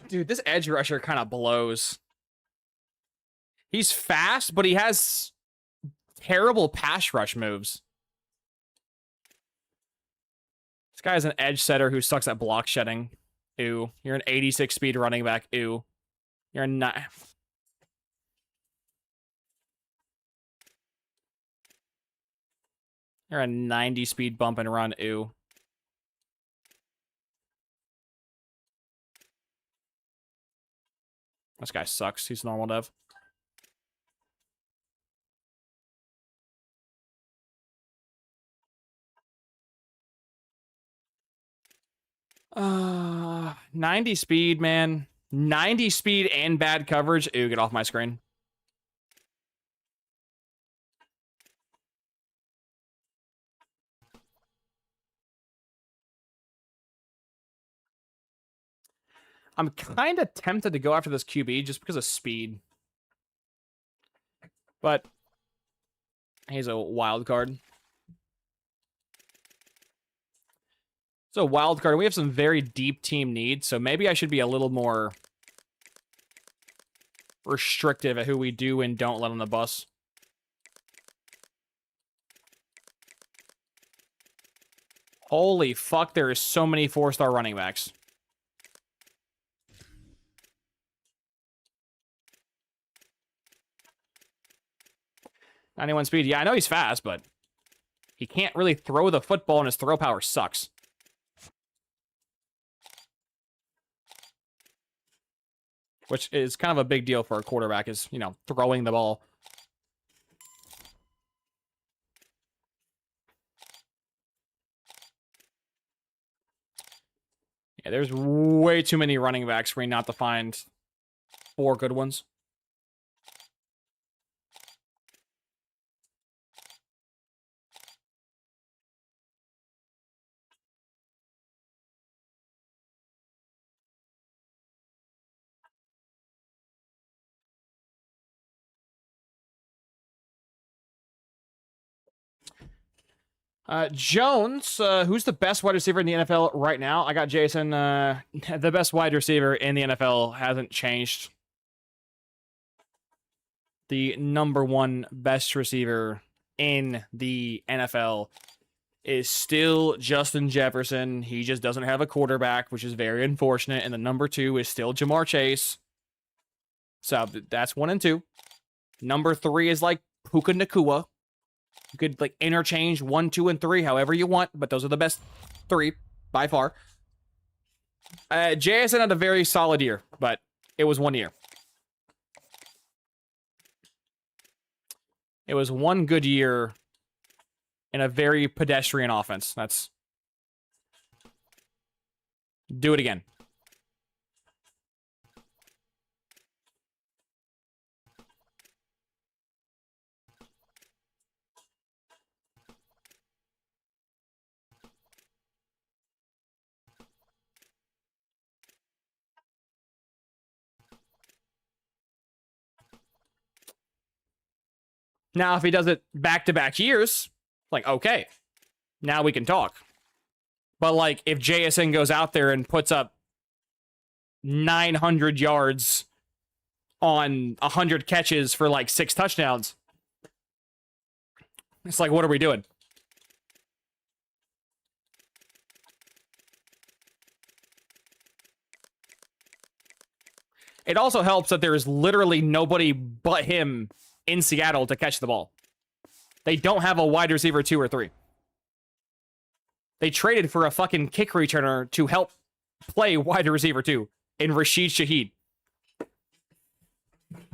Dude, this edge rusher kind of blows. He's fast, but he has terrible pass rush moves. This guy's an edge setter who sucks at block shedding. Ew. You're an 86 speed running back. Ew. You're not. You're a 90 speed bump and run. Ew. This guy sucks. He's normal dev. 90 speed, man. 90 speed and bad coverage. Ew, get off my screen. I'm kind of tempted to go after this QB just because of speed. But he's a wild card. So wild card. We have some very deep team needs, so maybe I should be a little more restrictive at who we do and don't let on the bus. Holy fuck, there is so many 4-star running backs. .91 speed. Yeah, I know he's fast, but he can't really throw the football and his throw power sucks. Which is kind of a big deal for a quarterback is, you know, throwing the ball. Yeah, there's way too many running backs for me not to find 4 good ones. Jones, who's the best wide receiver in the NFL right now? I got Jason. The best wide receiver in the NFL hasn't changed. The #1 best receiver in the NFL is still Justin Jefferson. He just doesn't have a quarterback, which is very unfortunate. And the #2 is still Jamar Chase. So that's 1 and 2. #3 is like Puka Nacua. You could like interchange 1, 2, and 3 however you want, but those are the best 3 by far. JSN had a very solid year, but it was 1 year. It was 1 good year in a very pedestrian offense. That's... Do it again. Now, if he does it back-to-back years, like, okay, now we can talk. But, like, if JSN goes out there and puts up 900 yards on 100 catches for, like, 6 touchdowns, it's like, what are we doing? It also helps that there is literally nobody but him in Seattle to catch the ball. They don't have a wide receiver 2 or 3. They traded for a fucking kick returner to help play wide receiver 2 in Rashid Shaheed.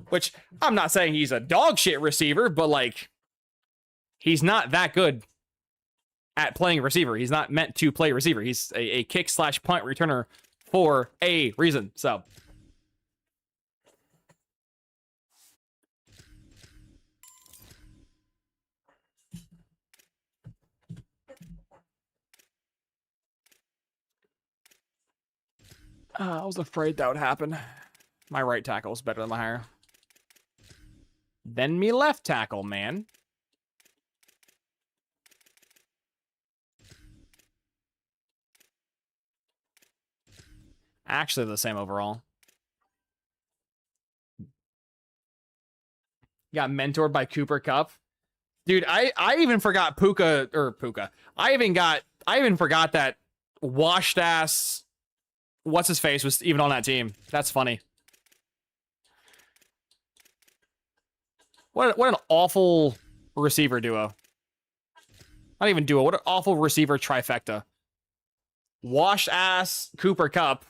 Which, I'm not saying he's a dog shit receiver, but like, he's not that good at playing receiver. He's not meant to play receiver. He's a kick/punt returner for a reason. So, I was afraid that would happen. My right tackle is better than my higher. Then me left tackle, man. Actually, the same overall. Got mentored by Cooper Kupp. Dude, I even forgot Puka. I even forgot that washed ass what's his face was even on that team. That's funny. What an awful receiver duo. Not even duo. What an awful receiver trifecta. Washed ass Cooper Kupp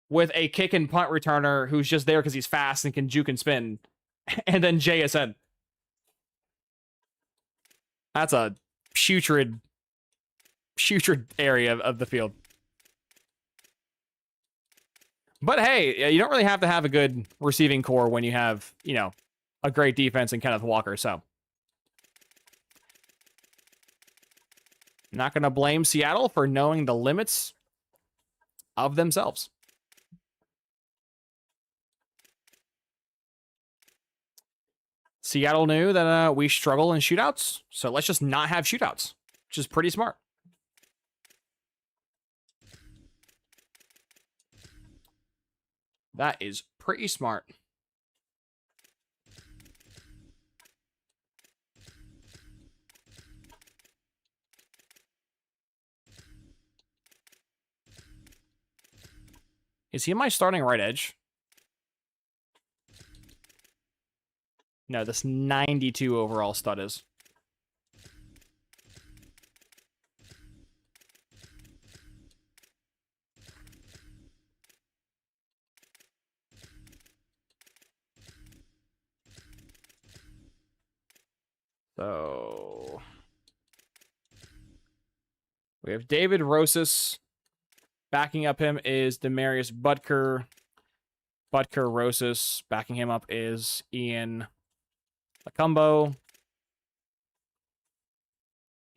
with a kick and punt returner who's just there because he's fast and can juke and spin. And then JSN. That's a putrid area of the field. But hey, you don't really have to have a good receiving core when you have, you know, a great defense in Kenneth Walker, so. Not going to blame Seattle for knowing the limits of themselves. Seattle knew that we struggle in shootouts, so let's just not have shootouts, which is pretty smart. That is pretty smart. Is he my starting right edge? No, this 92 overall stud is. So we have David Rosas. Backing up him is Demarius Butker. Butker Rosas. Backing him up is Ian Lacumbo.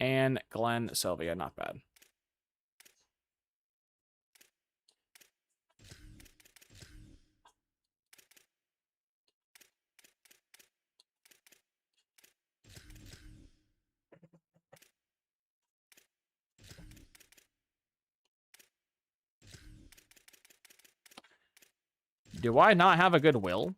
And Glenn Sylvia. Not bad. Do I not have a good will?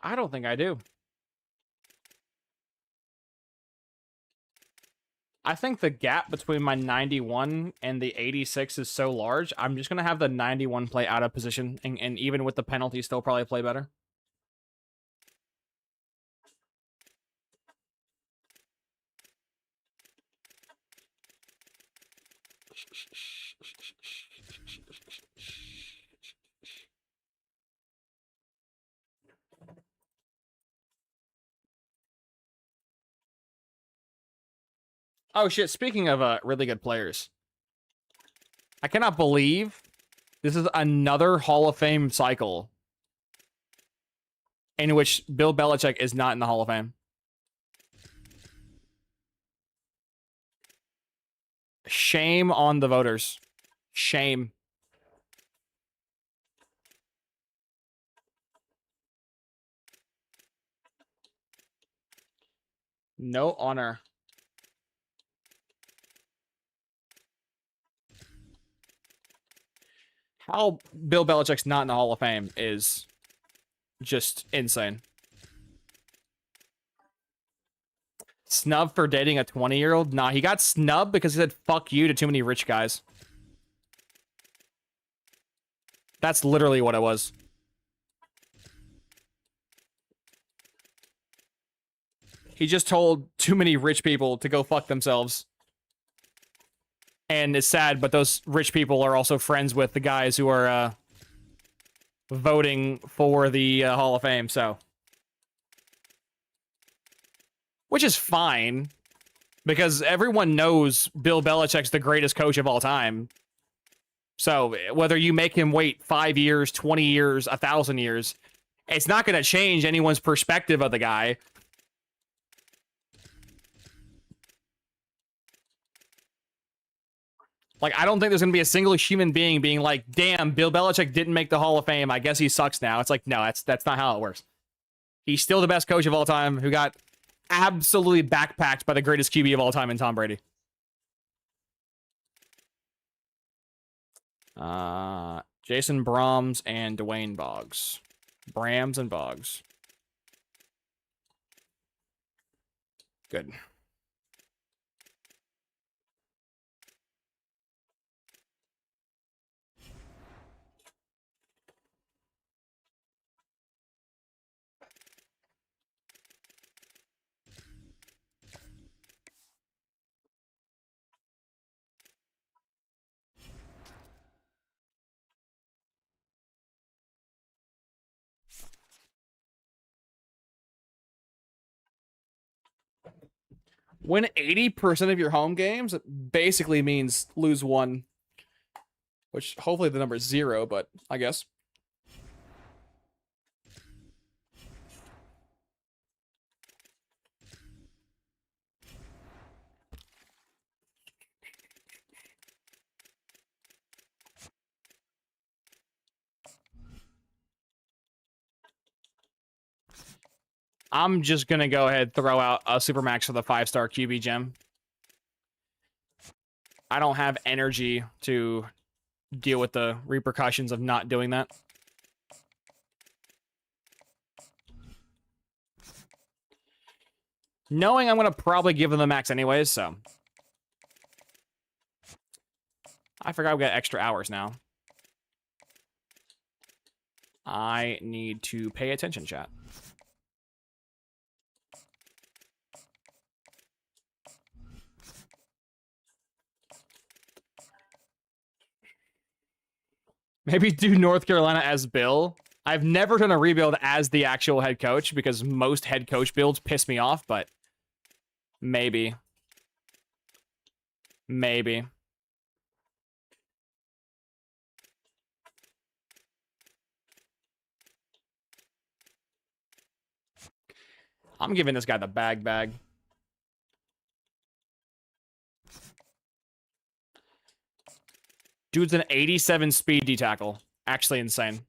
I don't think I do. I think the gap between my 91 and the 86 is so large, I'm just going to have the 91 play out of position, and even with the penalty, still probably play better. Oh shit, speaking of really good players. I cannot believe this is another Hall of Fame cycle in which Bill Belichick is not in the Hall of Fame. Shame on the voters. Shame. No honor. How Bill Belichick's not in the Hall of Fame is just insane. Snub for dating a 20-year-old? Nah, he got snubbed because he said fuck you to too many rich guys. That's literally what it was. He just told too many rich people to go fuck themselves. And it's sad, but those rich people are also friends with the guys who are voting for the Hall of Fame, so. Which is fine, because everyone knows Bill Belichick's the greatest coach of all time. So whether you make him wait 5 years, 20 years, 1,000 years, it's not going to change anyone's perspective of the guy. Like, I don't think there's going to be a single human being being like, damn, Bill Belichick didn't make the Hall of Fame. I guess he sucks now. It's like, no, that's not how it works. He's still the best coach of all time who got absolutely backpacked by the greatest QB of all time in Tom Brady. Jason Brahms and Dwayne Boggs. Brahms and Boggs. Good. Win 80% of your home games, it basically means lose one. Which, hopefully the number is 0, but I guess. I'm just going to go ahead and throw out a Supermax for the 5-star QB gem. I don't have energy to deal with the repercussions of not doing that. Knowing I'm going to probably give them the max anyways, so. I forgot we got extra hours now. I need to pay attention, chat. Maybe do North Carolina as Bill. I've never done a rebuild as the actual head coach because most head coach builds piss me off, but maybe. Maybe. I'm giving this guy the bag. Dude's an 87 speed D tackle. Actually insane.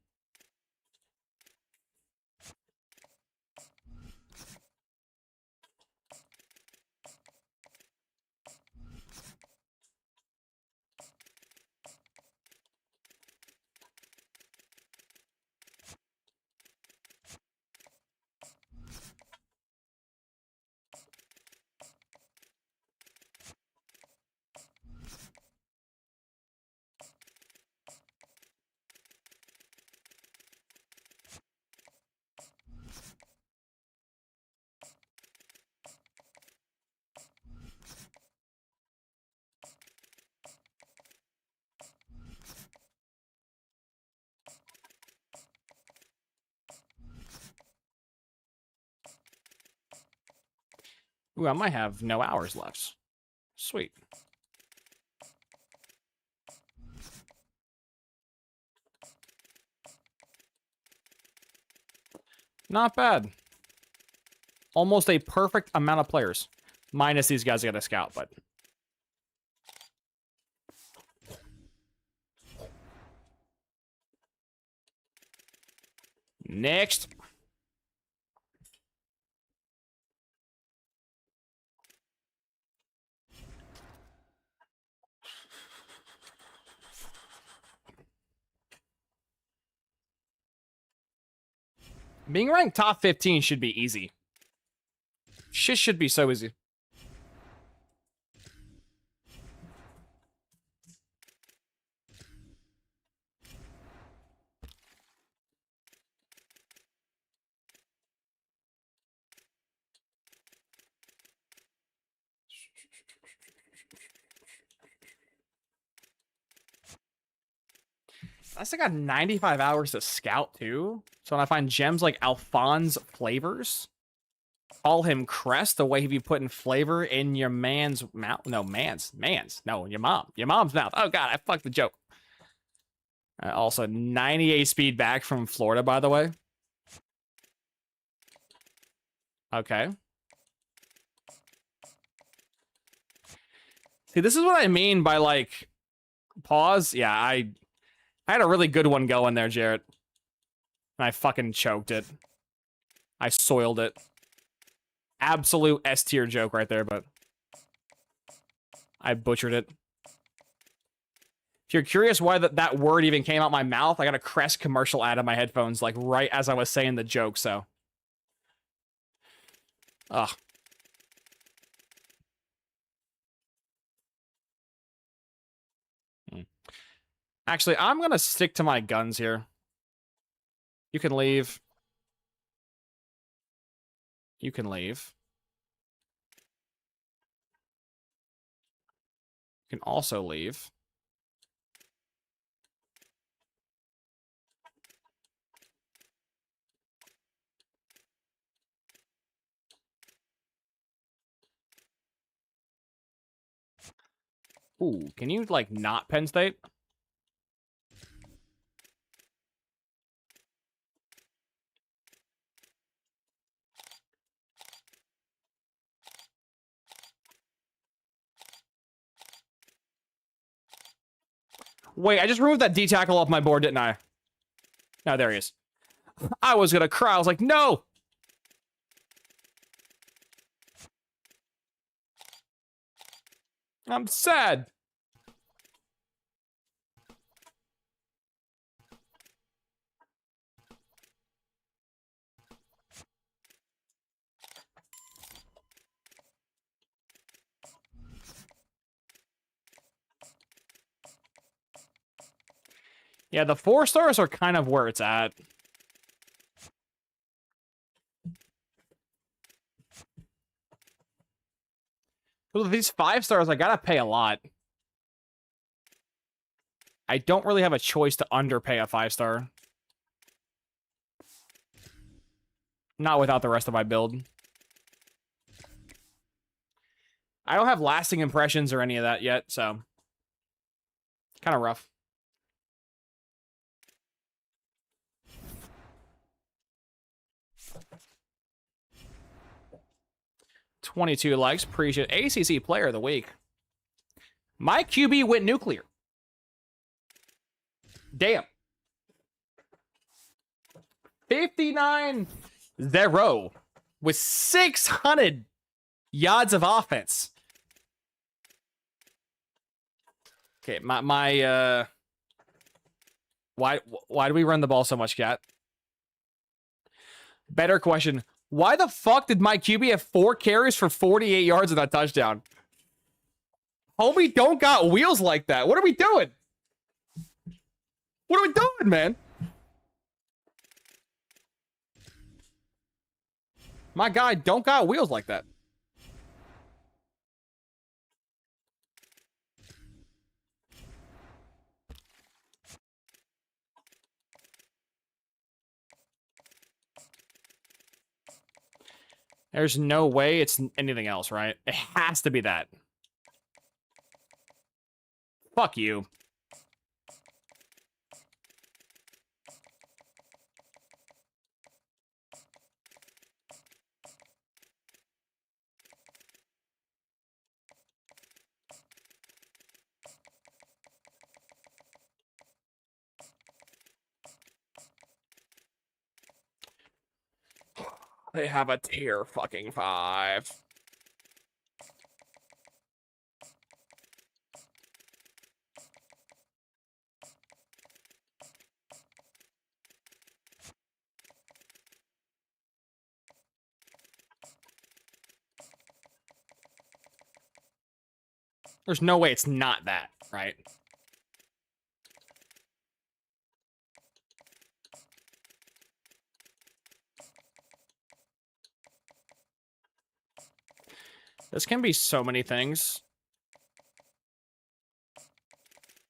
Ooh, I might have no hours left. Sweet. Not bad. Almost a perfect amount of players. Minus these guys got a scout, but... Next. Being ranked top 15 should be easy. Shit should be so easy. I still got 95 hours to scout too. So when I find gems like Alphonse Flavors, call him Crest, the way he be putting flavor in your man's mouth. No, man's. No, your mom. Your mom's mouth. Oh, God, I fucked the joke. Also, 98 speed back from Florida, by the way. Okay. See, this is what I mean by, like, pause. Yeah, I had a really good one going there, Jarrett. And I fucking choked it. I soiled it. Absolute S tier joke right there, but I butchered it. If you're curious why that word even came out my mouth, I got a Crest commercial ad in my headphones, like, right as I was saying the joke, so. Ugh. Actually, I'm gonna stick to my guns here. You can leave. You can leave. You can also leave. Ooh, can you, like, not Penn State? Wait, I just removed that D-tackle off my board, didn't I? No, there he is. I was gonna cry. I was like, no! I'm sad. Yeah, the 4 stars are kind of where it's at. Well, these 5 stars, I gotta pay a lot. I don't really have a choice to underpay a 5-star. Not without the rest of my build. I don't have lasting impressions or any of that yet, so. Kind of rough. $22 likes. Appreciate it. ACC Player of the Week. My QB went nuclear. Damn. 59-0 with 600 yards of offense. Okay, why do we run the ball so much, Cat? Better question. Why the fuck did my QB have 4 carries for 48 yards and a touchdown? Homie don't got wheels like that. What are we doing? What are we doing, man? My guy don't got wheels like that. There's no way it's anything else, right? It has to be that. Fuck you. They have a tier fucking 5. There's no way it's not that, right? This can be so many things.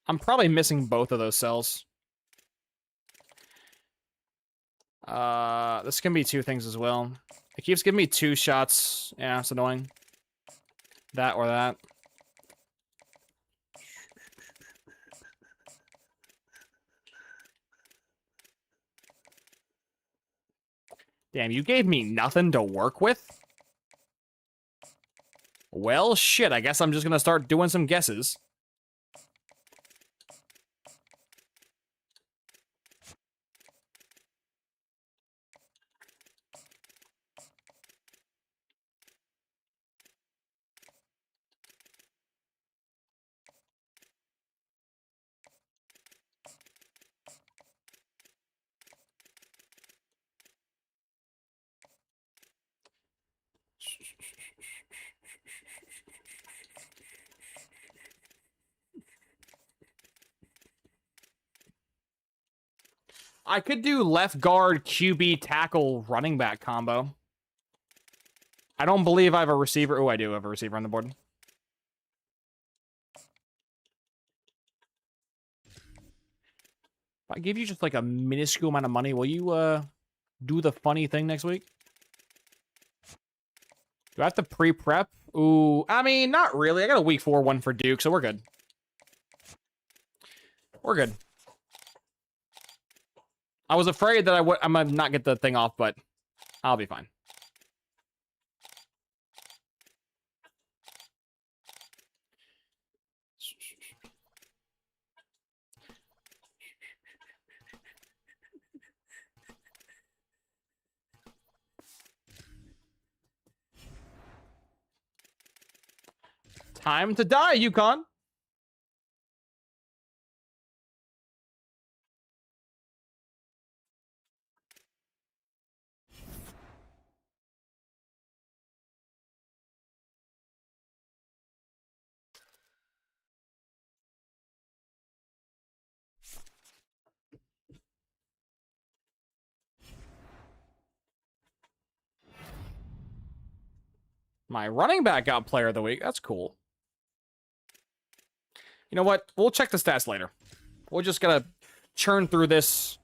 I'm probably missing both of those cells. This can be two things as well. It keeps giving me two shots. Yeah, it's annoying. That or that. Damn, you gave me nothing to work with? Well, shit, I guess I'm just gonna start doing some guesses. I could do left guard, QB, tackle, running back combo. I don't believe I have a receiver. Oh, I do have a receiver on the board. If I give you just like a minuscule amount of money, will you do the funny thing next week? Do I have to pre-prep? Ooh, I mean, not really. I got a week 4 one for Duke, so we're good. We're good. I was afraid that I might not get the thing off, but I'll be fine. Time to die, Yukon. My running back got player of the week. That's cool. You know what? We'll check the stats later. We're just gonna churn through this.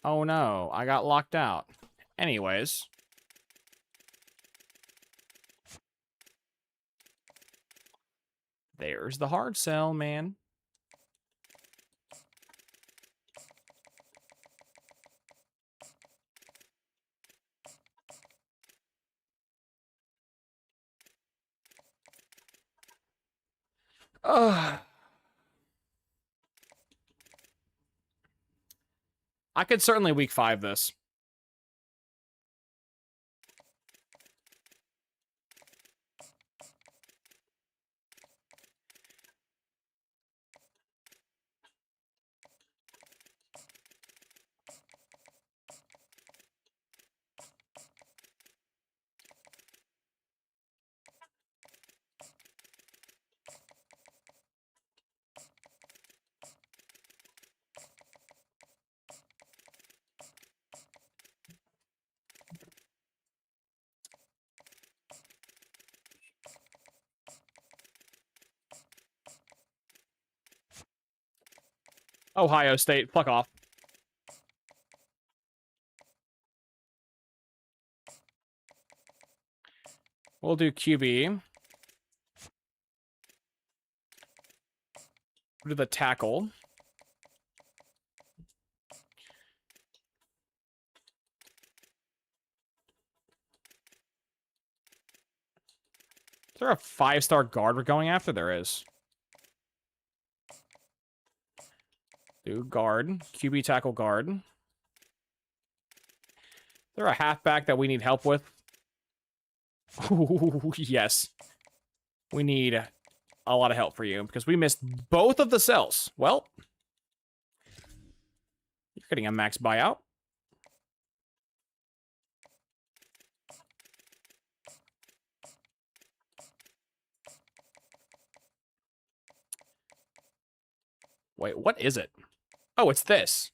Oh no, I got locked out. Anyways. There's the hard sell, man. I could certainly week 5 this. Ohio State, fuck off. We'll do QB. We'll do the tackle. Is there a 5-star guard we're going after? There is. Do guard. QB tackle guard. Is there a halfback that we need help with? Ooh, yes. We need a lot of help for you because we missed both of the cells. Well, you're getting a max buyout. Wait, what is it? Oh, it's this.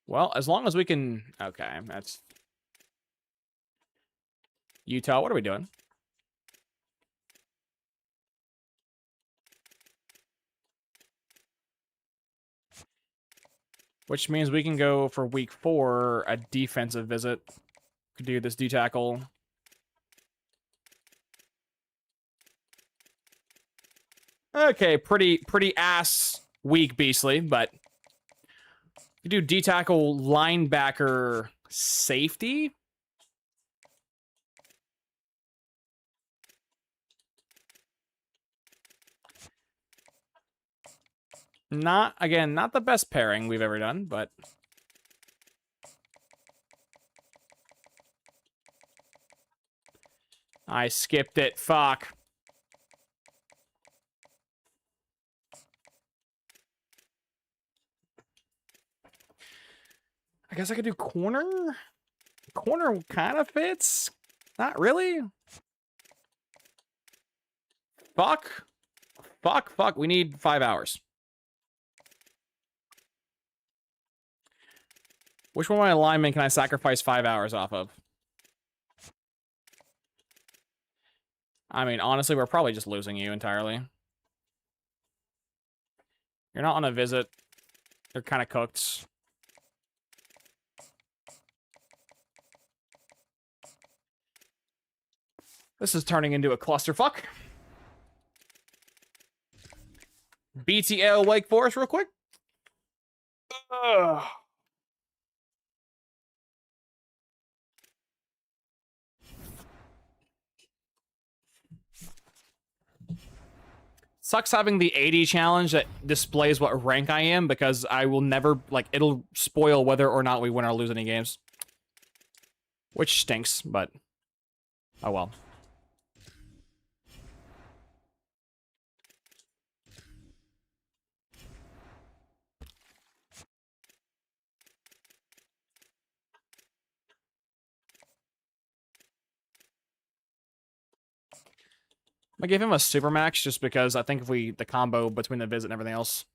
Well, as long as we can... Okay, that's... Utah, what are we doing? Which means we can go for week 4, a defensive visit. Could do this D-tackle. Okay, pretty ass week, Beastly, but... You do D-tackle, linebacker, safety? Not, again, not the best pairing we've ever done, but... I skipped it. Fuck. I guess I could do corner? Corner kind of fits. Not really. Fuck. Fuck. We need 5 hours. Which one of my linemen can I sacrifice 5 hours off of? I mean, honestly, we're probably just losing you entirely. You're not on a visit. They're kind of cooked. This is turning into a clusterfuck. BTL Wake Forest real quick. Ugh. Sucks having the 80 challenge that displays what rank I am, because I will never, like, it'll spoil whether or not we win or lose any games. Which stinks, but oh well. I gave him a Supermax just because I think if we, the combo between the visit and everything else.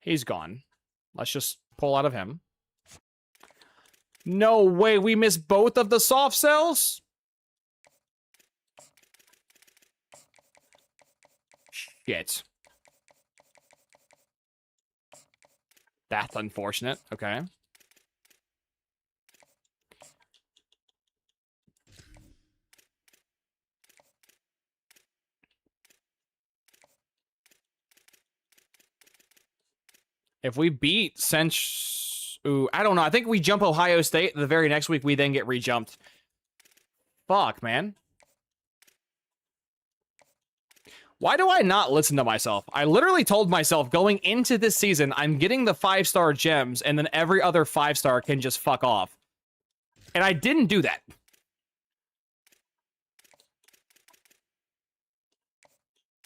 He's gone. Let's just pull out of him. No way, we missed both of the soft cells? Shit. That's unfortunate. Okay. If we beat ooh, I don't know. I think we jump Ohio State. The very next week, we then get rejumped. Fuck, man. Why do I not listen to myself? I literally told myself going into this season, I'm getting the 5-star gems, and then every other 5-star can just fuck off. And I didn't do that.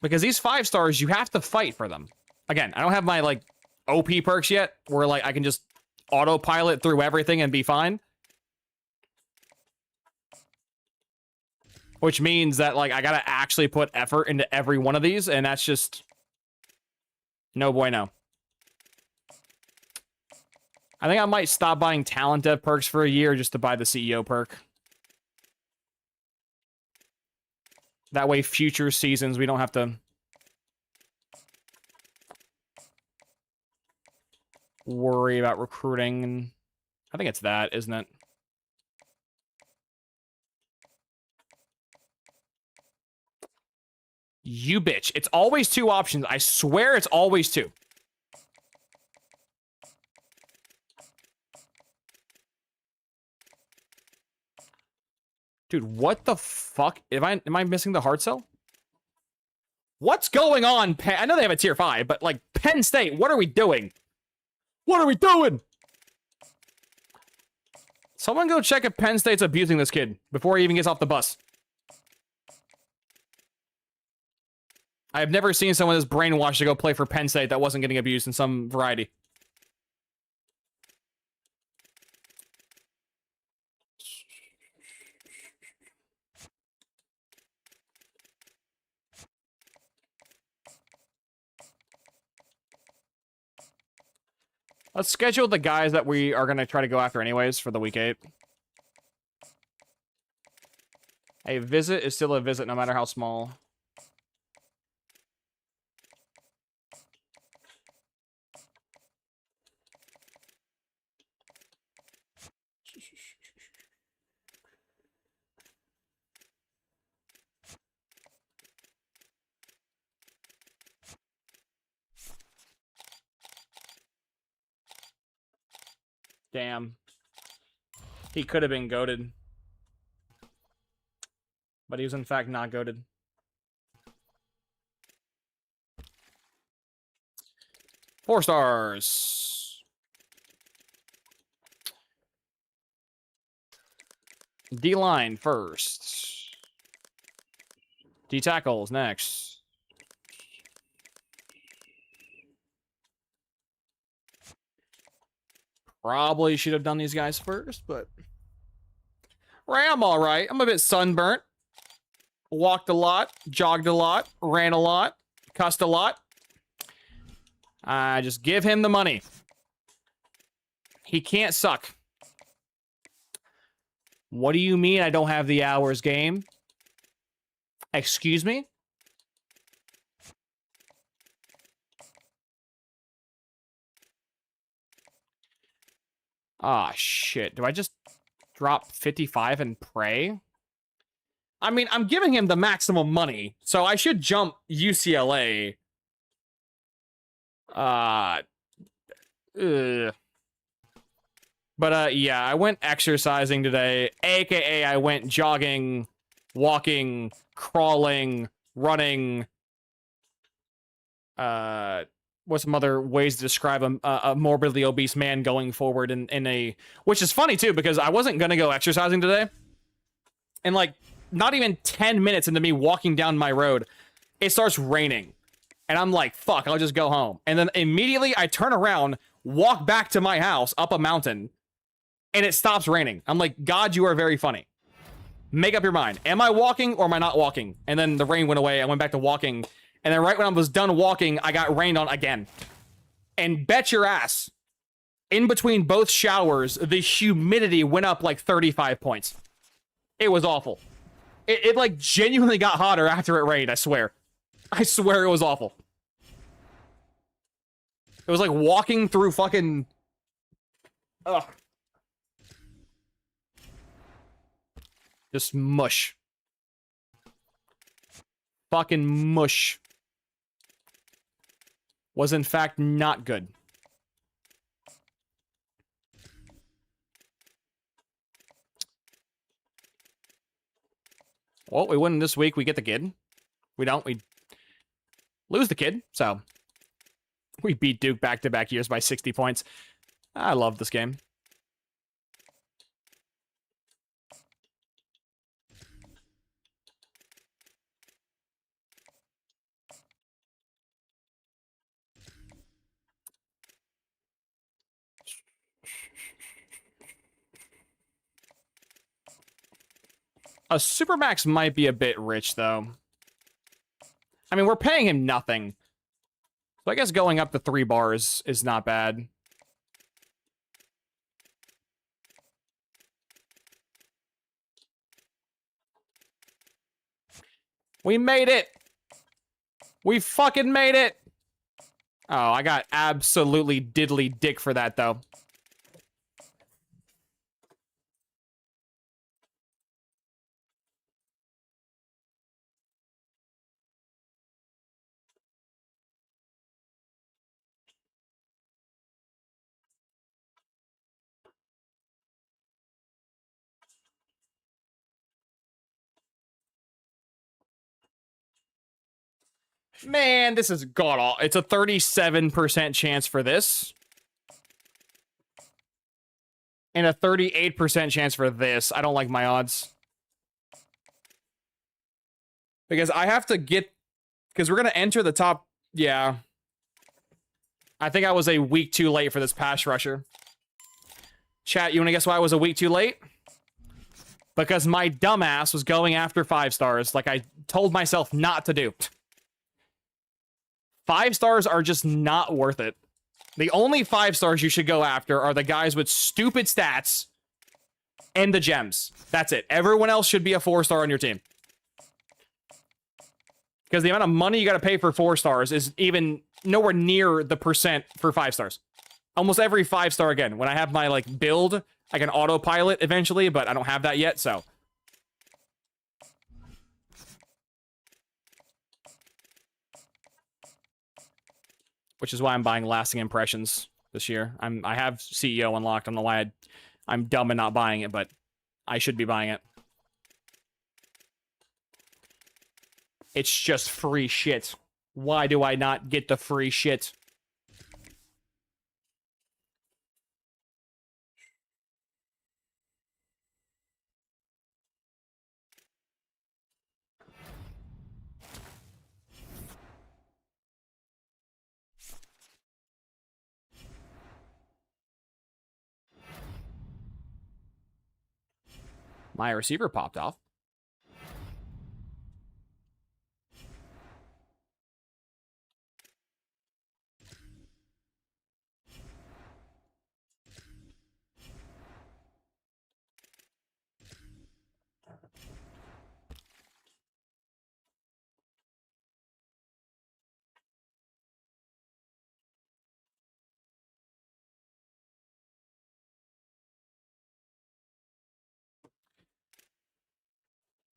Because these 5-stars, you have to fight for them. Again, I don't have my, like, OP perks yet, where, like, I can just autopilot through everything and be fine. Which means that, like, I gotta actually put effort into every one of these, and that's just... no bueno. I think I might stop buying talent dev perks for a year just to buy the CEO perk. That way, future seasons, we don't have to... worry about recruiting. And I think it's that, isn't it? You bitch. It's always 2 options. I swear it's always 2. Dude, what the fuck? Am I missing the hard sell? What's going on? I know they have a tier 5, but like Penn State, what are we doing? What are we doing? Someone go check if Penn State's abusing this kid before he even gets off the bus. I've never seen someone that's brainwashed to go play for Penn State that wasn't getting abused in some variety. Let's schedule the guys that we are going to try to go after anyways for the week 8. A visit is still a visit no matter how small. Damn. He could have been goated. But he was in fact not goated. Four stars. D-line first. D-tackles next. Probably should have done these guys first, but... I'm all right. I'm a bit sunburnt. Walked a lot, jogged a lot, ran a lot, cussed a lot. Just give him the money. He can't suck. What do you mean I don't have the hours game? Excuse me? Ah, shit. Do I just drop 55 and pray? I mean, I'm giving him the maximum money, so I should jump UCLA. But, yeah, I went exercising today, aka I went jogging, walking, crawling, running. What's some other ways to describe a morbidly obese man going forward in a... Which is funny, too, because I wasn't gonna go exercising today. And, like, not even 10 minutes into me walking down my road, it starts raining. And I'm like, fuck, I'll just go home. And then immediately I turn around, walk back to my house up a mountain, and it stops raining. I'm like, God, you are very funny. Make up your mind. Am I walking or am I not walking? And then the rain went away. I went back to walking. And then right when I was done walking, I got rained on again. And bet your ass, in between both showers, the humidity went up like 35 points. It was awful. It like genuinely got hotter after it rained, I swear. I swear it was awful. It was like walking through fucking... Ugh. Just mush. Fucking mush. Was in fact not good. Well, we win this week, we get the kid. We don't, we lose the kid, so we beat Duke back-to-back years by 60 points. I love this game. A Supermax might be a bit rich, though. I mean, we're paying him nothing. So I guess going up to 3 bars is not bad. We made it! We fucking made it! Oh, I got absolutely diddly dick for that, though. Man, this is god-awful. It's a 37% chance for this. And a 38% chance for this. I don't like my odds. Because I have to get Because we're going to enter the top. Yeah. I think I was a week too late for this pass rusher. Chat, you want to guess why I was a week too late? Because my dumbass was going after 5 stars like I told myself not to do. 5 stars are just not worth it. The only 5 stars you should go after are the guys with stupid stats and the gems. That's it. Everyone else should be a 4-star on your team. Because the amount of money you got to pay for 4 stars is even nowhere near the percent for 5 stars. Almost every 5-star, again, when I have my, like, build, I can autopilot eventually, but I don't have that yet, so. Which is why I'm buying Lasting Impressions this year. I have CEO unlocked. I don't know why I'm dumb and not buying it, but I should be buying it. It's just free shit. Why do I not get the free shit? My receiver popped off.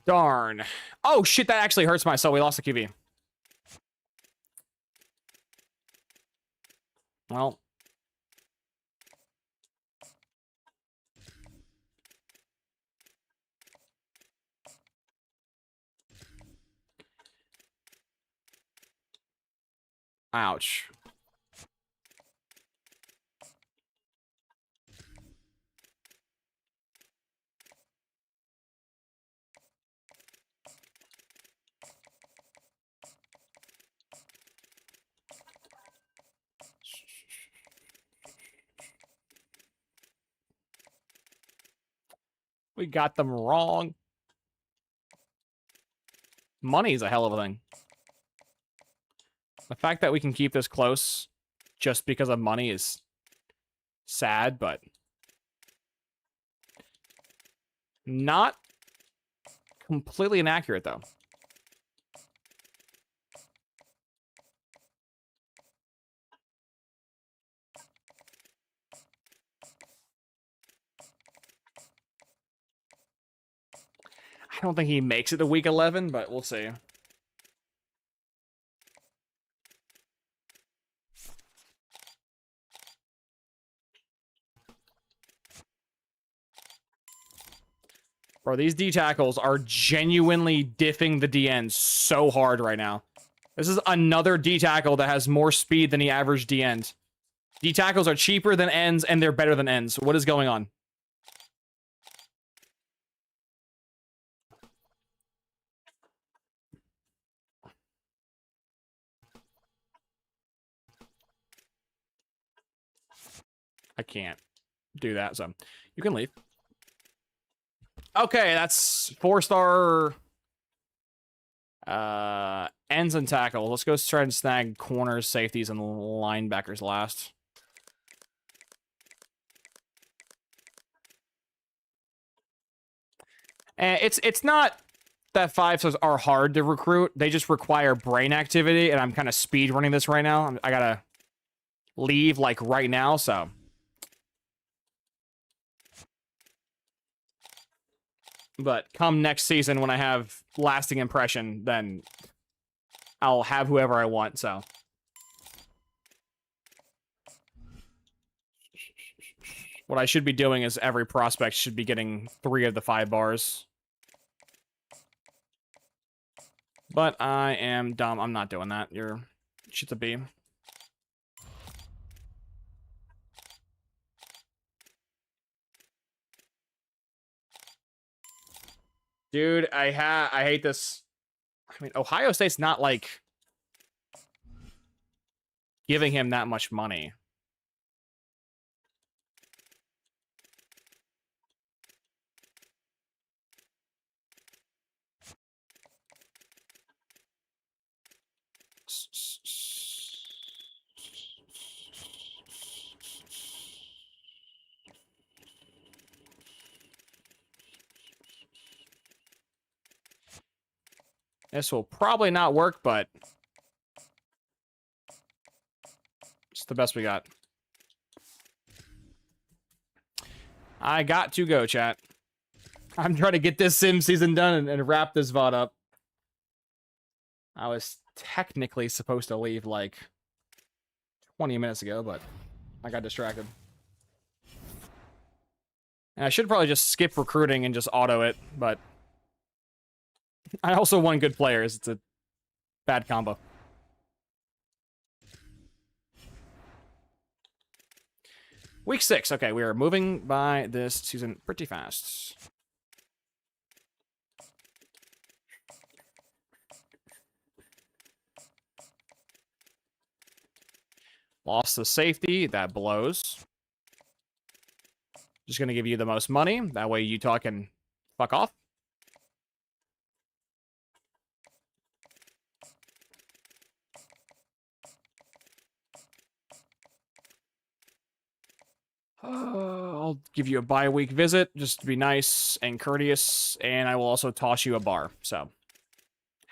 Darn. Oh, shit, that actually hurts my soul. We lost the QB. Well. Ouch. We got them wrong. Money is a hell of a thing. The fact that we can keep this close just because of money is sad, but not completely inaccurate, though. I don't think he makes it to week 11, but we'll see. Bro, these D tackles are genuinely diffing the DNs so hard right now. This is another D tackle that has more speed than the average D end. D tackles are cheaper than ends and they're better than ends. What is going on? I can't do that, so you can leave. Okay, that's 4-star ends and tackle. Let's go try and snag corners, safeties, and linebackers last. And it's not that 5-stars are hard to recruit. They just require brain activity, and I'm kind of speed running this right now. I gotta leave like right now, so. But come next season when I have lasting impression, then I'll have whoever I want, so. What I should be doing is every prospect should be getting 3 of the 5 bars. But I am dumb. I'm not doing that. You're shit's a B. Dude, I hate this. I mean, Ohio State's not like giving him that much money. This will probably not work, but it's the best we got. I got to go, chat. I'm trying to get this sim season done and wrap this VOD up. I was technically supposed to leave like 20 minutes ago, but I got distracted. And I should probably just skip recruiting and just auto it, but I also want good players. It's a bad combo. Week 6. Okay, we are moving by this season pretty fast. Lost the safety. That blows. Just going to give you the most money. That way Utah can fuck off. I'll give you a bye-week visit just to be nice and courteous. And I will also toss you a bar. So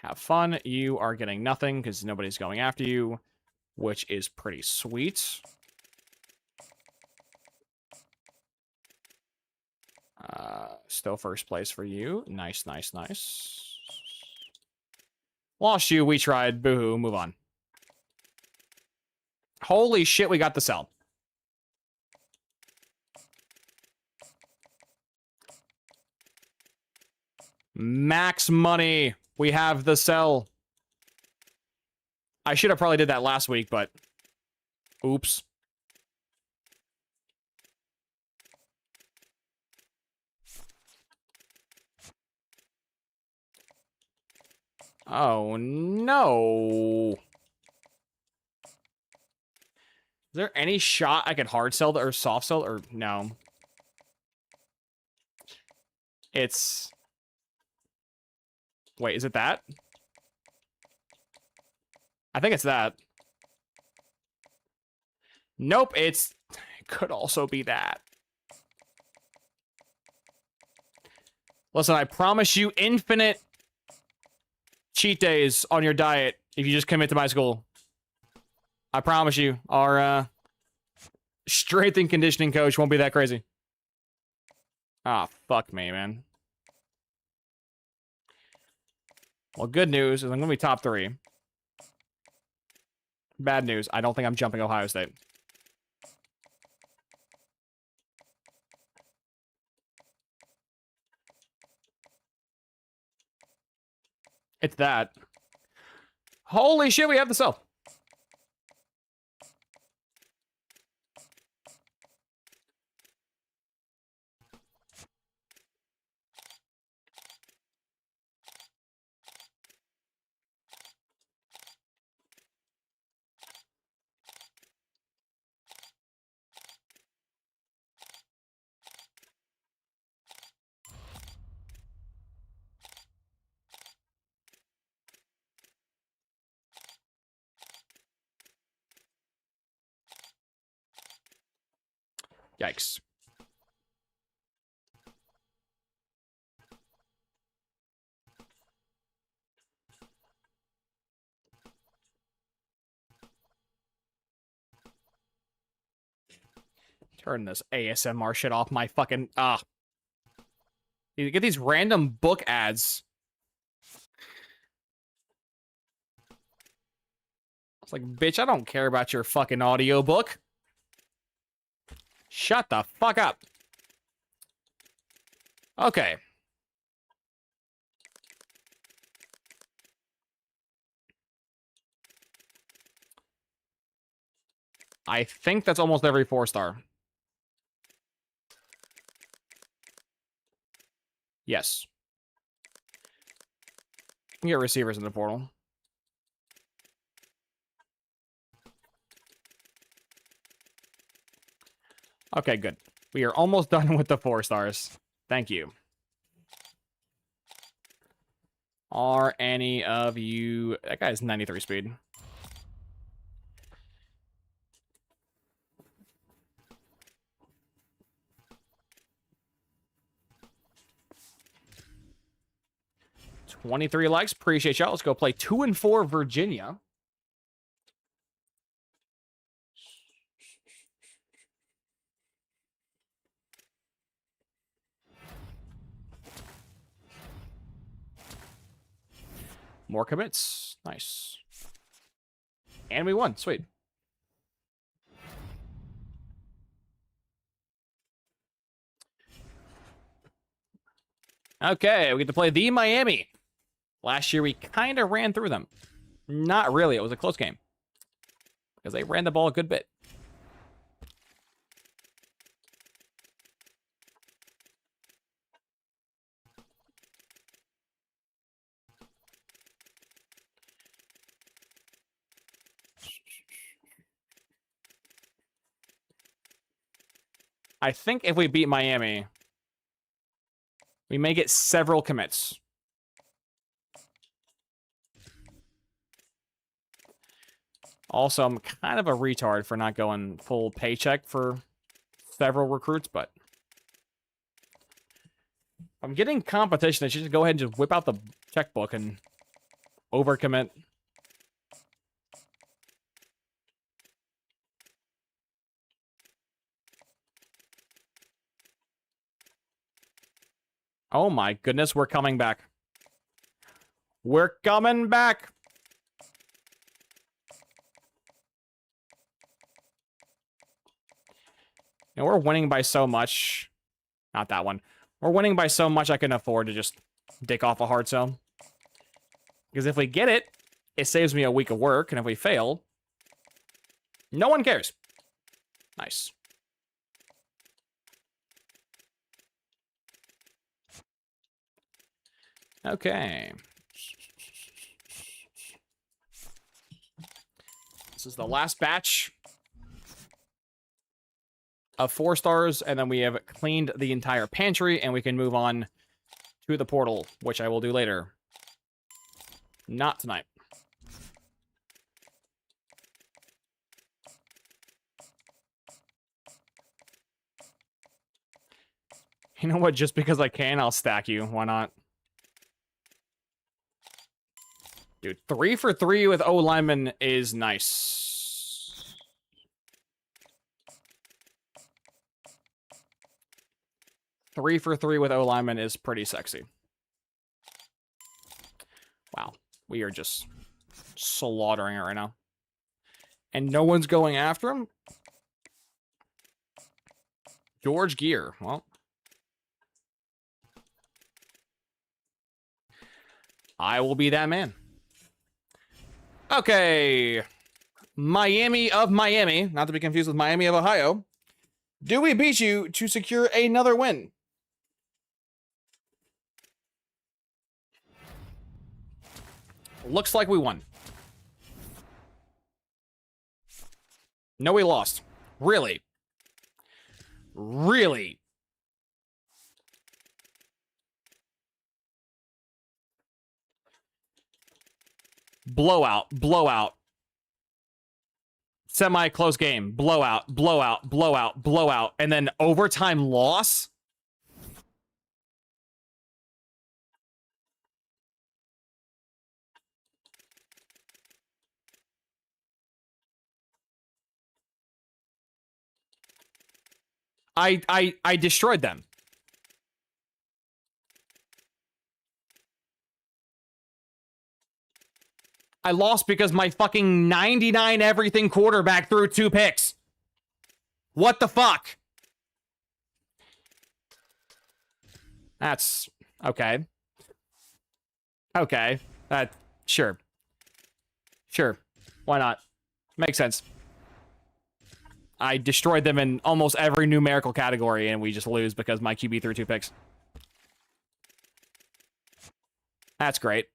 have fun. You are getting nothing because nobody's going after you, which is pretty sweet. Still first place for you. Nice, nice, nice. Lost you. We tried. Boo-hoo. Move on. Holy shit, we got the sell. Max money. We have the sell. I should have probably did that last week, but oops. Oh, no. Is there any shot I could hard sell or soft sell or no? It's... Wait, is it that? I think it's that. Nope, it could also be that. Listen, I promise you infinite cheat days on your diet if you just commit to my school. I promise you, our strength and conditioning coach won't be that crazy. Ah, fuck me, man. Well, good news is I'm going to be top 3. Bad news, I don't think I'm jumping Ohio State. It's that. Holy shit, we have the sell. Yikes. Turn this ASMR shit off my fucking... You get these random book ads. It's like, bitch, I don't care about your fucking audiobook. Shut the fuck up. Okay. I think that's almost every 4-star. Yes. You get receivers in the portal. Okay, good. We are almost done with the 4 stars. Thank you. Are any of you... That guy's 93 speed. $23 likes. Appreciate y'all. Let's go play 2 and 4 Virginia. More commits. Nice. And we won. Sweet. Okay, we get to play the Miami. Last year, we kind of ran through them. Not really. It was a close game. Because they ran the ball a good bit. I think if we beat Miami, we may get several commits. Also, I'm kind of a retard for not going full paycheck for several recruits, but I'm getting competition. I should just go ahead and just whip out the checkbook and overcommit. Oh my goodness, we're coming back. We're coming back. And we're winning by so much. Not that one. We're winning by so much I can afford to just dick off a hard sell. Because if we get it, it saves me a week of work. And if we fail, no one cares. Nice. Okay. This is the last batch of 4 stars, and then we have cleaned the entire pantry, and we can move on to the portal, which I will do later. Not tonight. You know what? Just because I can, I'll stack you. Why not? Dude, 3 for 3 with O lineman is nice. Three for 3 with O lineman is pretty sexy. Wow. We are just slaughtering it right now. And no one's going after him? George Gear. Well. I will be that man. Okay. Miami of Miami. Not to be confused with Miami of Ohio. Do we beat you to secure another win? Looks like we won. No, we lost. Really? Really? Blowout. Blowout. Semi-close game. Blowout. Blowout. Blowout. Blowout. And then overtime loss? I destroyed them. I lost because my fucking 99 everything quarterback threw 2 picks. What the fuck? That's okay. Okay. Sure. Sure. Why not? Makes sense. I destroyed them in almost every numerical category, and we just lose because my QB threw 2 picks. That's great.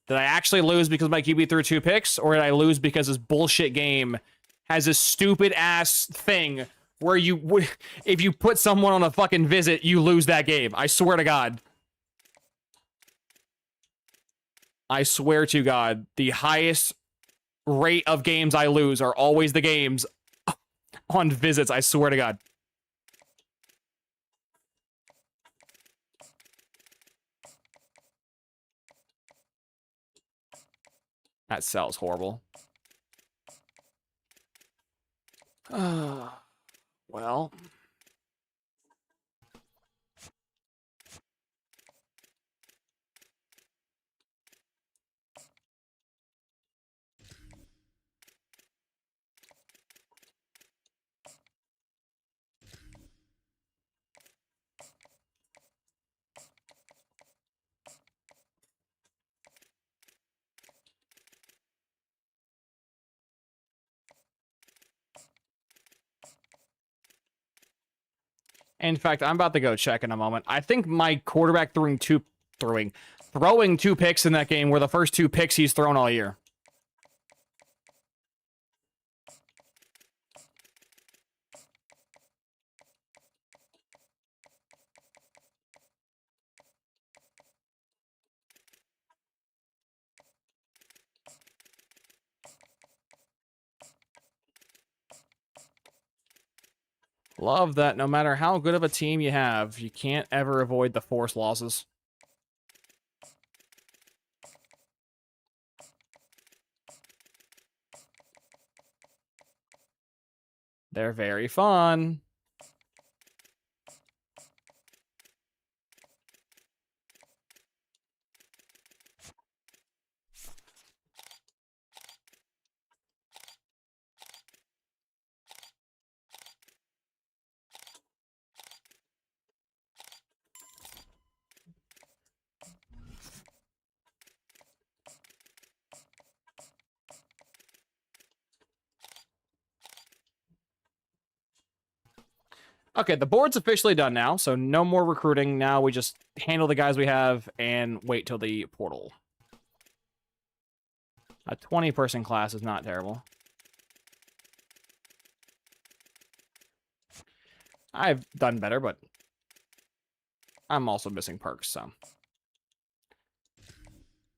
Did I actually lose because my QB threw 2 picks, or did I lose because this bullshit game has a stupid-ass thing where you would, if you put someone on a fucking visit, you lose that game. I swear to God. I swear to God, the highest rate of games I lose are always the games on visits. I swear to God. That cell's horrible. Well. In fact, I'm about to go check in a moment. I think my quarterback throwing two picks in that game were the first 2 picks he's thrown all year. Love that no matter how good of a team you have, you can't ever avoid the forced losses. They're very fun. Okay, the board's officially done now, so no more recruiting. Now we just handle the guys we have and wait till the portal. A 20-person class is not terrible. I've done better, but I'm also missing perks, so.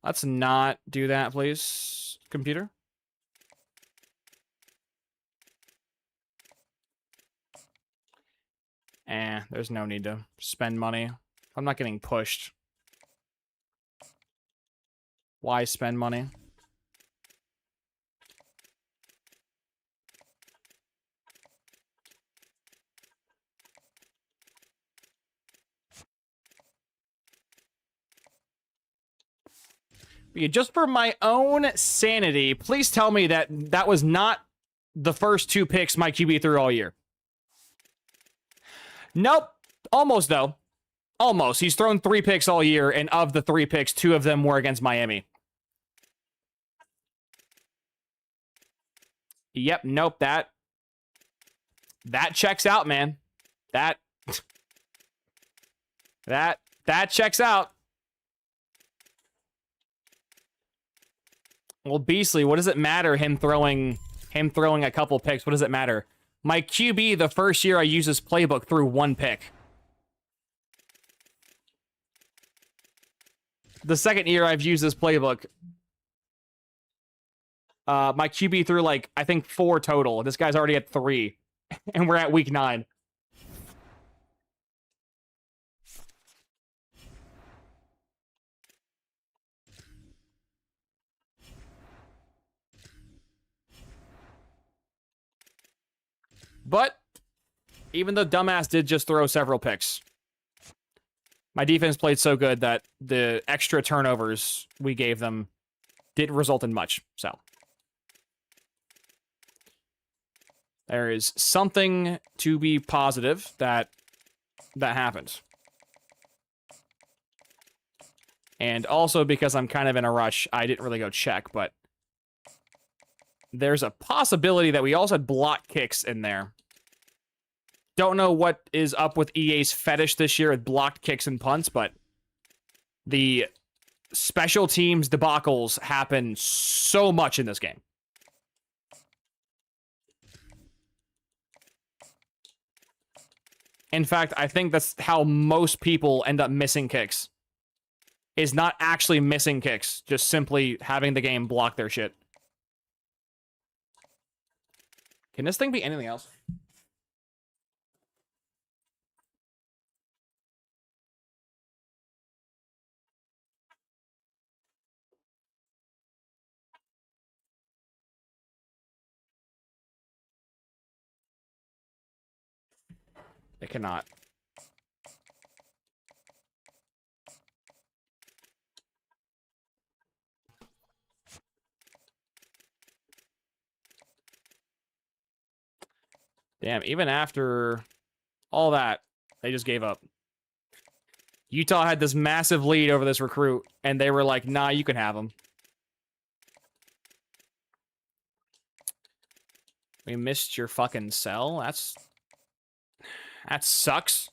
Let's not do that, please, computer. There's no need to spend money. I'm not getting pushed. Why spend money? Yeah, just for my own sanity, please tell me that that was not the first 2 picks my QB threw all year. Nope. Almost, though. Almost. He's thrown 3 picks all year, and of the 3 picks, 2 of them were against Miami. Yep, nope, that checks out, man. That checks out. Well, Beastly, what does it matter him throwing a couple picks? What does it matter? My QB, the first year I used his playbook, threw 1 pick. The second year I've used this playbook, my QB threw, like, I think 4 total. This guy's already at 3. And we're at week 9. But even the dumbass did just throw several picks. My defense played so good that the extra turnovers we gave them didn't result in much. So there is something to be positive that happened. And also because I'm kind of in a rush, I didn't really go check, but there's a possibility that we also had block kicks in there. Don't know what is up with EA's fetish this year with blocked kicks and punts, but the special teams debacles happen so much in this game. In fact, I think that's how most people end up missing kicks. Is not actually missing kicks, just simply having the game block their shit. Can this thing be anything else? It cannot. Damn, even after all that, they just gave up. Utah had this massive lead over this recruit, and they were like, nah, you can have him. We missed your fucking cell? That sucks.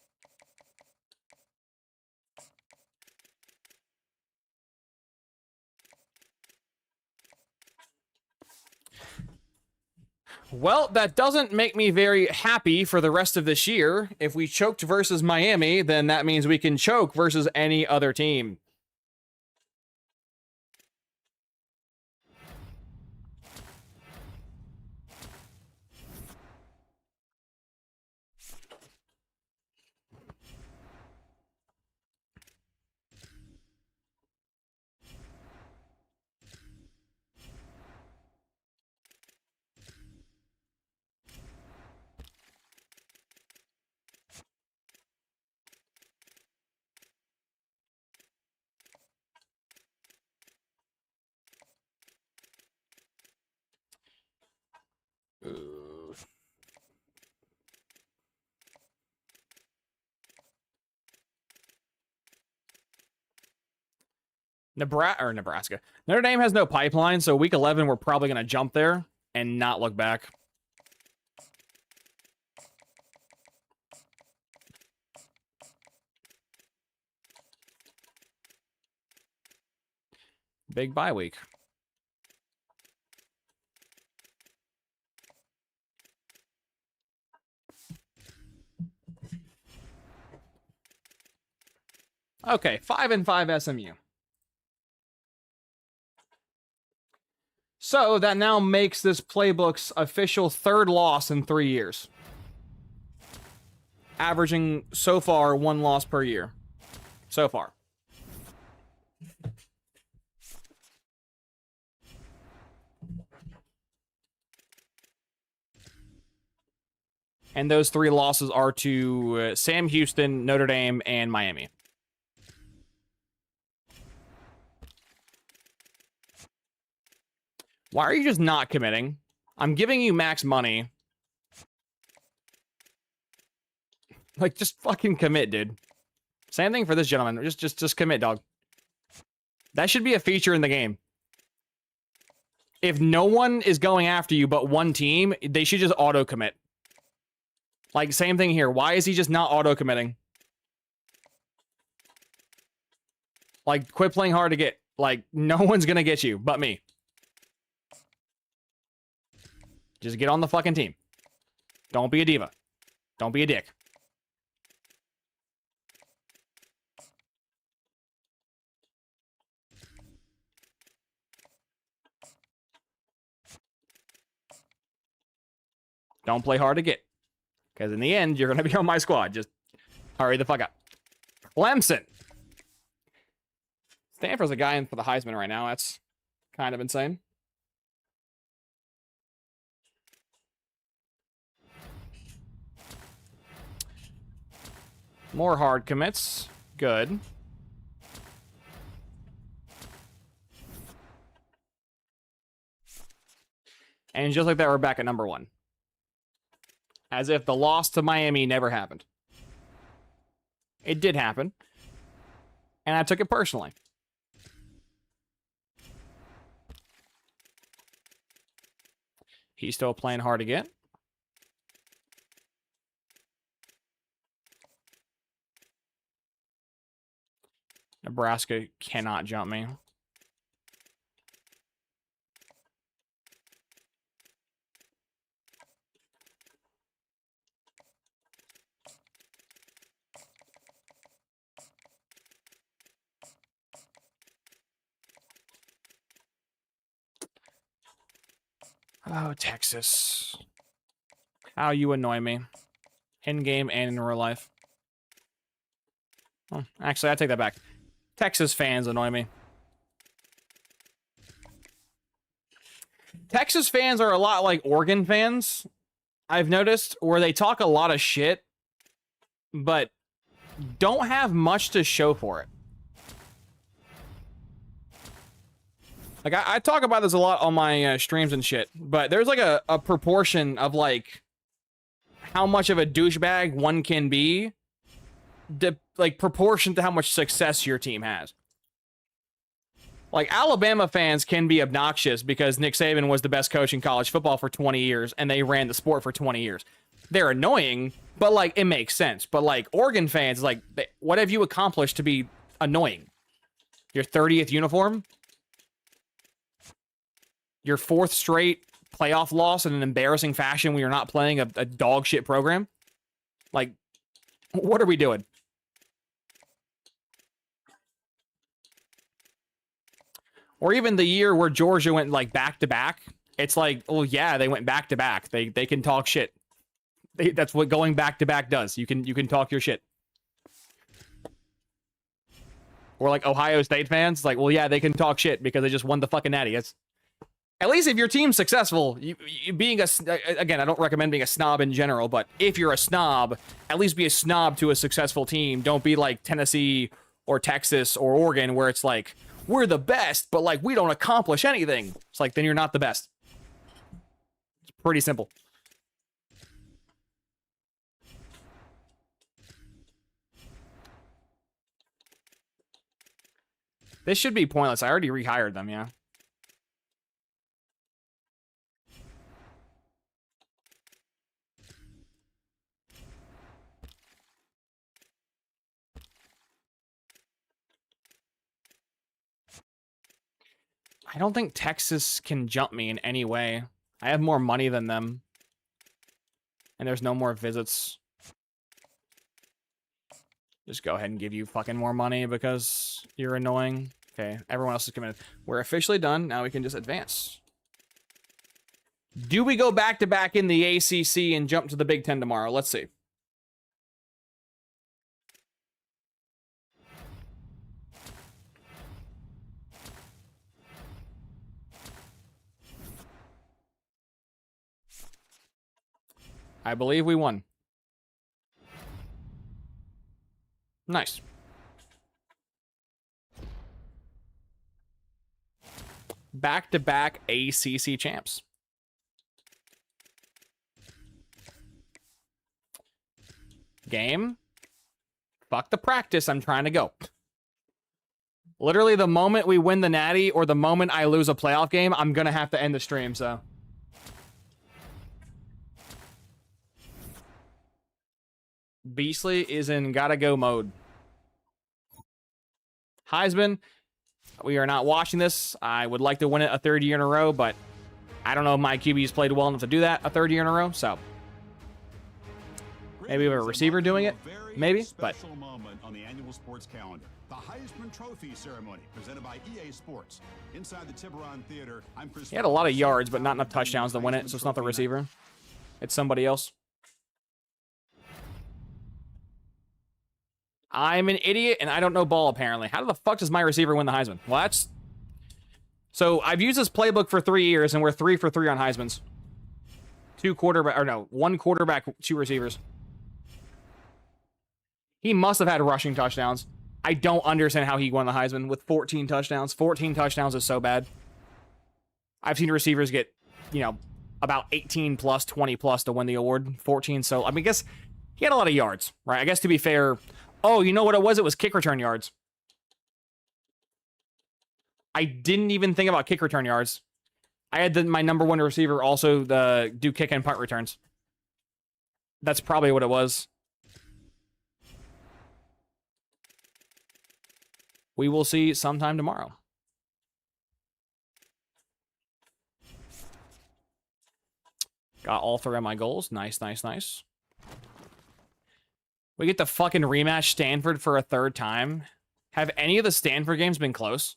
Well, that doesn't make me very happy for the rest of this year. If we choked versus Miami, then that means we can choke versus any other team. Nebraska. Notre Dame has no pipeline, so week 11 we're probably going to jump there and not look back. Big bye week. Okay, 5-5 SMU. So that now makes this playbook's official third loss in 3 years. Averaging so far 1 loss per year. So far. And those 3 losses are to Sam Houston, Notre Dame, and Miami. Why are you just not committing? I'm giving you max money. Like, just fucking commit, dude. Same thing for this gentleman. Just commit, dog. That should be a feature in the game. If no one is going after you but one team, they should just auto-commit. Like, same thing here. Why is he just not auto-committing? Like, quit playing hard to get. Like, no one's gonna get you but me. Just get on the fucking team. Don't be a diva. Don't be a dick. Don't play hard to get. Because in the end, you're going to be on my squad. Just hurry the fuck up. Clemson. Stanford's a guy in for the Heisman right now. That's kind of insane. More hard commits. Good. And just like that, we're back at number 1. As if the loss to Miami never happened. It did happen. And I took it personally. He's still playing hard to get. Nebraska cannot jump me. Oh, Texas. How you annoy me. In game and in real life. Oh, actually, I take that back. Texas fans annoy me. Texas fans are a lot like Oregon fans, I've noticed, where they talk a lot of shit, but don't have much to show for it. Like, I talk about this a lot on my streams and shit, but there's like a proportion of like how much of a douchebag one can be, like proportion to how much success your team has. Like, Alabama fans can be obnoxious because Nick Saban was the best coach in college football for 20 years and they ran the sport for 20 years. They're annoying, but like, it makes sense. But like, Oregon fans, like, what have you accomplished to be annoying? Your 30th uniform? Your 4th straight playoff loss in an embarrassing fashion when you're not playing a dog shit program? Like, what are we doing? Or even the year where Georgia went like back to back. It's like, oh yeah, they went back to back. They can talk shit. That's what going back to back does. You can talk your shit. Or like Ohio State fans, it's like, well yeah, they can talk shit because they just won the fucking Natty. It's, at least if your team's successful, you being again, I don't recommend being a snob in general, but if you're a snob, at least be a snob to a successful team. Don't be like Tennessee or Texas or Oregon where it's like, we're the best, but like we don't accomplish anything. It's like, then you're not the best. It's pretty simple. This should be pointless. I already rehired them, yeah. I don't think Texas can jump me in any way. I have more money than them. And there's no more visits. Just go ahead and give you fucking more money because you're annoying. Okay, everyone else is committed. We're officially done. Now we can just advance. Do we go back-to-back in the ACC and jump to the Big Ten tomorrow? Let's see. I believe we won. Nice. Back-to-back ACC champs. Game. Fuck the practice. I'm trying to go. Literally, the moment we win the Natty or the moment I lose a playoff game, I'm going to have to end the stream, so. Beastly is in gotta go mode. Heisman, we are not watching this. I would like to win it a 3rd year in a row, but I don't know if my QB's played well enough to do that a 3rd year in a row, so. Maybe we have a receiver doing it, maybe, but. Moment on the annual sports calendar. The Heisman Trophy ceremony presented by EA Sports. Inside the Tiburon Theater, I'm Chris. He had a lot of yards, but not enough touchdowns to win it, so it's not the receiver. It's somebody else. I'm an idiot, and I don't know ball, apparently. How the fuck does my receiver win the Heisman? Well, that's... So, I've used this playbook for 3 years, and we're 3 for 3 on Heismans. 1 quarterback, 2 receivers. He must have had rushing touchdowns. I don't understand how he won the Heisman with 14 touchdowns. 14 touchdowns is so bad. I've seen receivers get, about 18 plus, 20 plus to win the award. 14, so, I guess he had a lot of yards, right? I guess to be fair... Oh, you know what it was? It was kick return yards. I didn't even think about kick return yards. I had my number 1 receiver also do kick and punt returns. That's probably what it was. We will see sometime tomorrow. Got all 3 of my goals. Nice, nice, nice. We get to fucking rematch Stanford for a 3rd time. Have any of the Stanford games been close?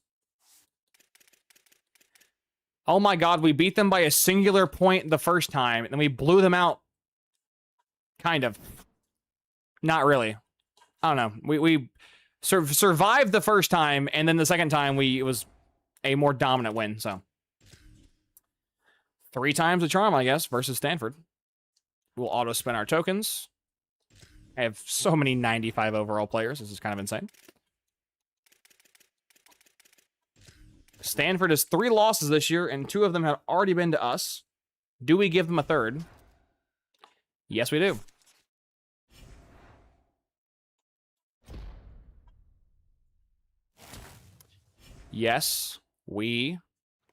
Oh my God, we beat them by a singular point the first time, and then we blew them out. Kind of. Not really. I don't know. We survived the first time, and then the second time it was a more dominant win, so. 3 times the charm, I guess, versus Stanford. We'll auto-spin our tokens. I have so many 95 overall players. This is kind of insane. Stanford has 3 losses this year, and 2 of them have already been to us. Do we give them a third? Yes, we do. Yes, we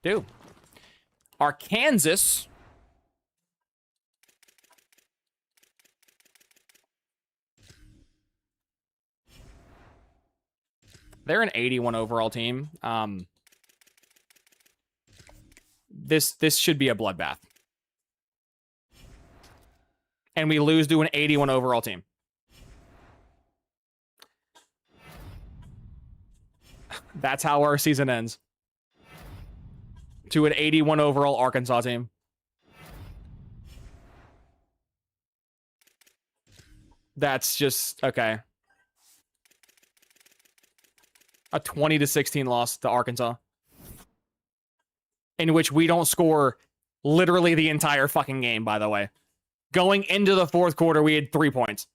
do. Arkansas. They're an 81 overall team. This should be a bloodbath. And we lose to an 81 overall team. That's how our season ends. To an 81 overall Arkansas team. That's just okay. A 20-16 loss to Arkansas. In which we don't score literally the entire fucking game, by the way. Going into the 4th quarter, we had 3 points.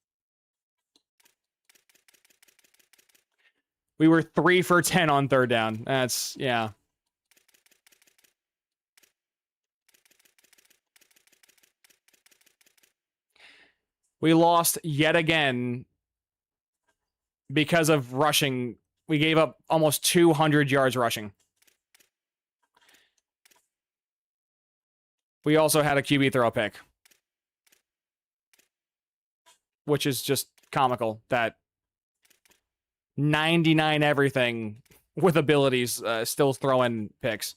We were 3 for 10 on 3rd down. That's, yeah. We lost yet again because of rushing. We gave up almost 200 yards rushing. We also had a QB throw pick. Which is just comical that 99 everything with abilities still throwing picks.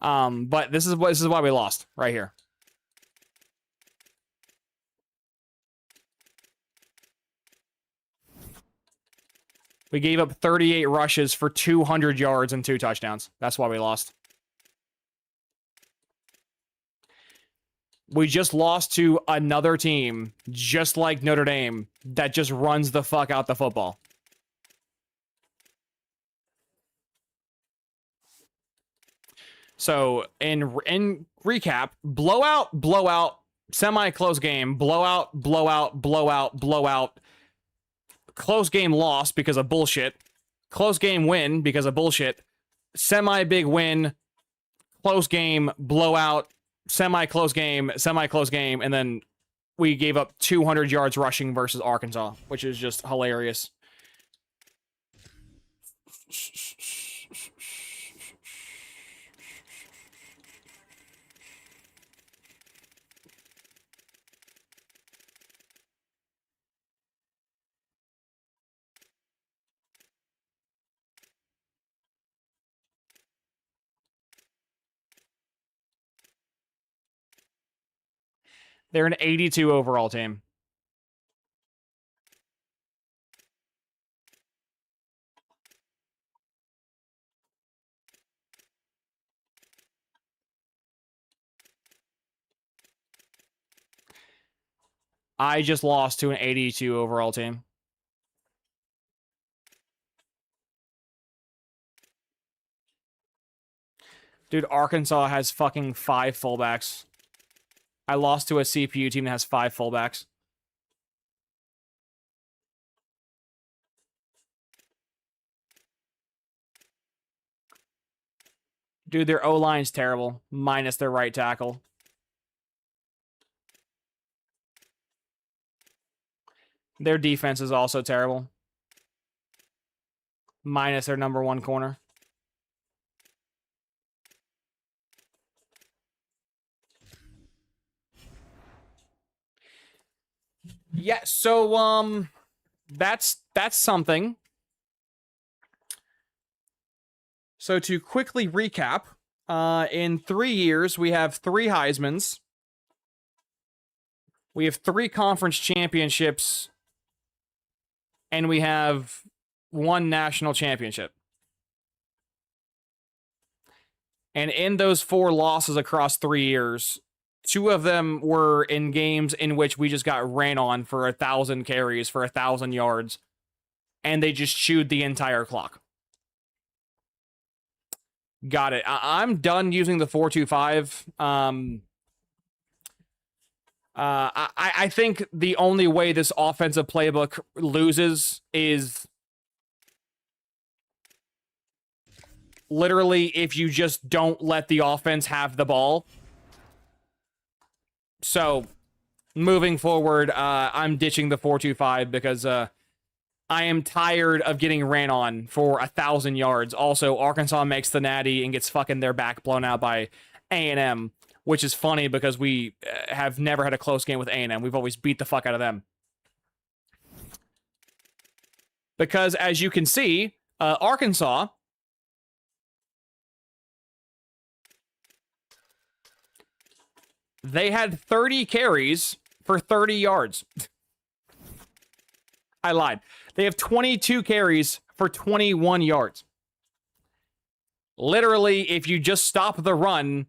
But this is why we lost right here. We gave up 38 rushes for 200 yards and 2 touchdowns. That's why we lost. We just lost to another team, just like Notre Dame, that just runs the fuck out the football. So, in recap, blowout, semi-close game, blowout, close game loss because of bullshit, close game win because of bullshit, semi-big win, close game, blowout, semi-close game, and then we gave up 200 yards rushing versus Arkansas, which is just hilarious. They're an 82 overall team. I just lost to an 82 overall team. Dude, Arkansas has fucking 5 fullbacks. I lost to a CPU team that has 5 fullbacks. Dude, their O-line's terrible, minus their right tackle. Their defense is also terrible, minus their number 1 corner. Yeah, so that's something. So to quickly recap, in 3 years we have 3 Heismans. We have 3 conference championships, and we have 1 national championship. And in those 4 losses across 3 years, 2 of them were in games in which we just got ran on for 1,000 carries for 1,000 yards, and they just chewed the entire clock. Got it. I'm done using the 4-2-5. I think the only way this offensive playbook loses is literally if you just don't let the offense have the ball. So, moving forward, I'm ditching the 4-2-5 because I am tired of getting ran on for 1,000 yards. Also, Arkansas makes the natty and gets fucking their back blown out by A&M, which is funny because we have never had a close game with A&M. We've always beat the fuck out of them. Because, as you can see, Arkansas... they had 30 carries for 30 yards. I lied. They have 22 carries for 21 yards. Literally, if you just stop the run,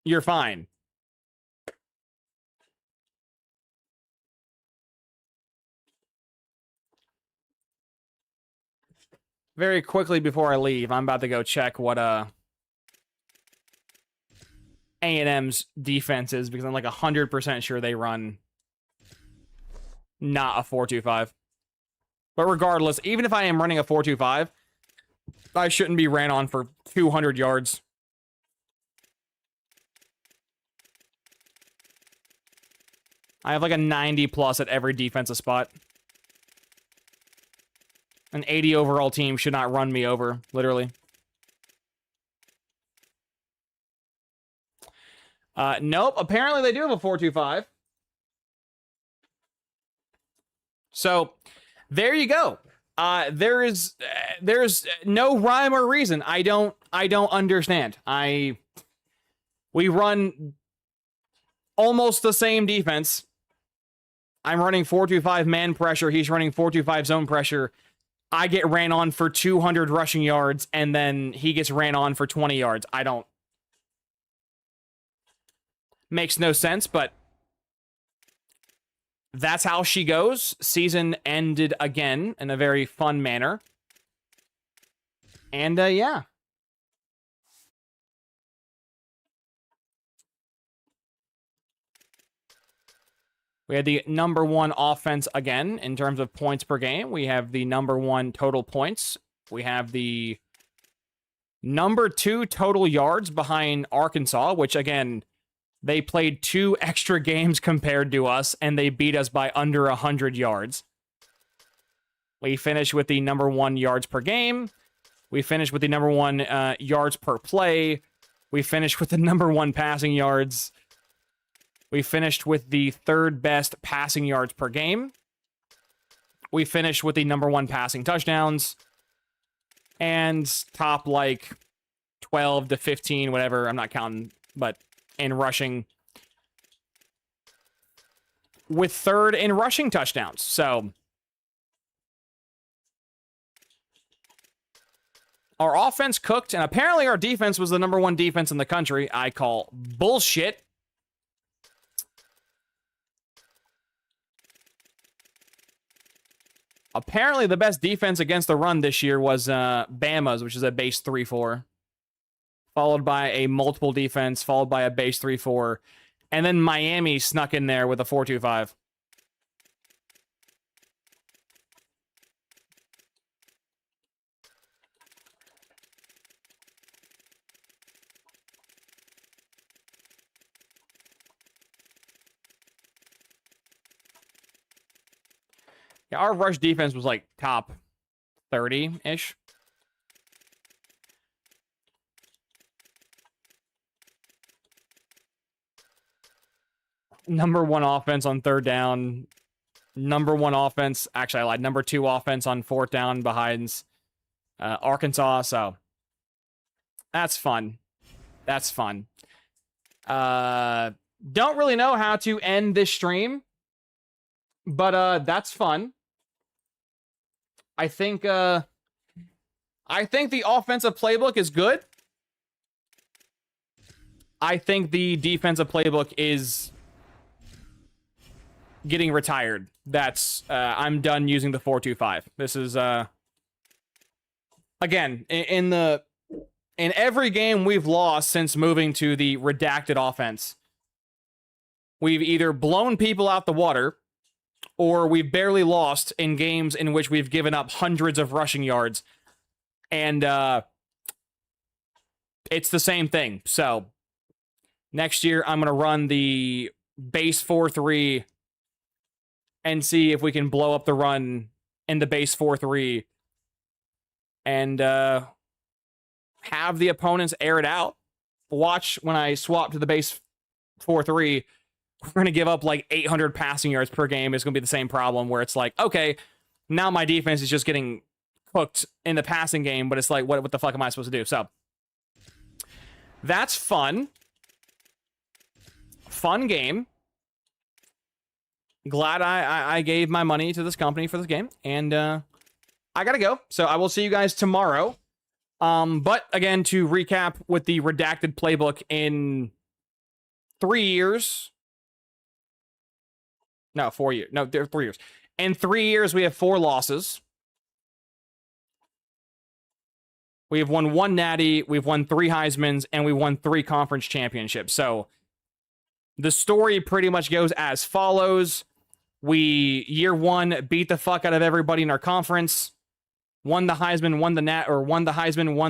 you're fine. Very quickly before I leave, I'm about to go check what A&M's defense is, because I'm like 100% sure they run not a 4-2-5. But regardless, even if I am running a 4-2-5, I shouldn't be ran on for 200 yards. I have like a 90 plus at every defensive spot. An 80 overall team should not run me over, literally. Nope, apparently they do have a 4-2-5. So, there you go. There's no rhyme or reason. I don't understand. We run almost the same defense. I'm running 4-2-5 man pressure. He's running 4-2-5 zone pressure. I get ran on for 200 rushing yards, and then he gets ran on for 20 yards. I don't... Makes no sense, but that's how she goes. Season ended again in a very fun manner. And, yeah. We had the number 1 offense again in terms of points per game. We have the number 1 total points. We have the number 2 total yards behind Arkansas, which, again... they played 2 extra games compared to us, and they beat us by under 100 yards. We finished with the number 1 yards per game. We finished with the number 1 yards per play. We finished with the number 1 passing yards. We finished with the 3rd best passing yards per game. We finished with the number 1 passing touchdowns. And top, like, 12 to 15, whatever. I'm not counting, but... in rushing, with 3rd in rushing touchdowns. So our offense cooked, and apparently our defense was the number 1 defense in the country. I call bullshit. Apparently the best defense against the run this year was Bama's, which is a base 3-4. Followed by a multiple defense, followed by a base 3-4. And then Miami snuck in there with a 4-2-5. Yeah, our rush defense was like top 30-ish. Number 1 offense on 3rd down. Number 1 offense. Actually, I lied. Number 2 offense on 4th down behind Arkansas. So that's fun. That's fun. Don't really know how to end this stream, but that's fun. I think I think the offensive playbook is good. I think the defensive playbook is getting retired. That's I'm done using the 4-2-5. This is again in every game we've lost since moving to the redacted offense. We've either blown people out the water, or we've barely lost in games in which we've given up hundreds of rushing yards. And it's the same thing. So next year, I'm going to run the base 4-3 and see if we can blow up the run in the base 4-3 and have the opponents air it out. Watch when I swap to the base 4-3. We're going to give up like 800 passing yards per game. It's going to be the same problem where it's like, okay, now my defense is just getting cooked in the passing game, but it's like, what the fuck am I supposed to do? So that's fun. Fun game. Glad I gave my money to this company for this game. And I got to go. So I will see you guys tomorrow. But again, to recap with the redacted playbook in 3 years. No, 4 years. No, 3 years. In 3 years, we have 4 losses. We have won 1 Natty, we've won 3 Heismans, and we won 3 conference championships. So the story pretty much goes as follows. We, year 1, beat the fuck out of everybody in our conference. Won the Heisman, won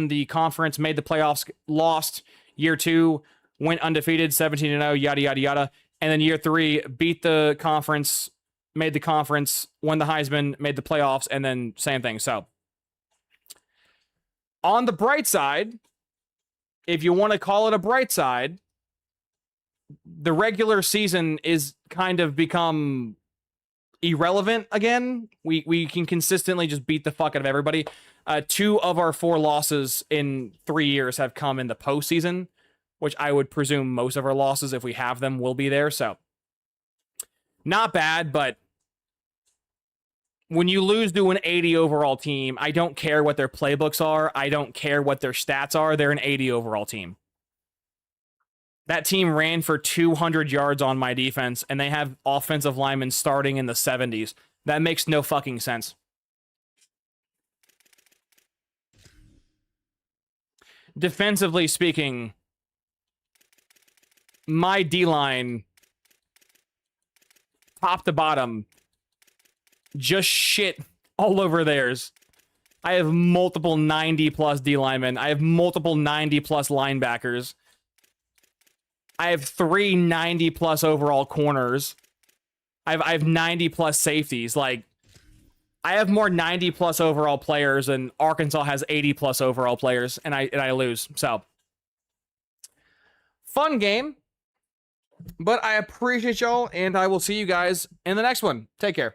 the conference, made the playoffs, lost. Year 2, went undefeated, 17-0, yada, yada, yada. And then year 3, beat the conference, made the conference, won the Heisman, made the playoffs, and then same thing. So, on the bright side, if you want to call it a bright side, the regular season is kind of become irrelevant again. We can consistently just beat the fuck out of everybody. 2 of our 4 losses in 3 years have come in the postseason, which I would presume most of our losses, if we have them, will be there. So, not bad, but when you lose to an 80 overall team, I don't care what their playbooks are. I don't care what their stats are. They're an 80 overall team. That team ran for 200 yards on my defense, and they have offensive linemen starting in the 70s. That makes no fucking sense. Defensively speaking, my D-line, top to bottom, just shit all over theirs. I have multiple 90-plus D-linemen. I have multiple 90-plus linebackers. I have 3 90-plus overall corners. I have 90-plus safeties. Like, I have more 90-plus overall players, and Arkansas has 80-plus overall players, and I lose. So, fun game. But I appreciate y'all, and I will see you guys in the next one. Take care.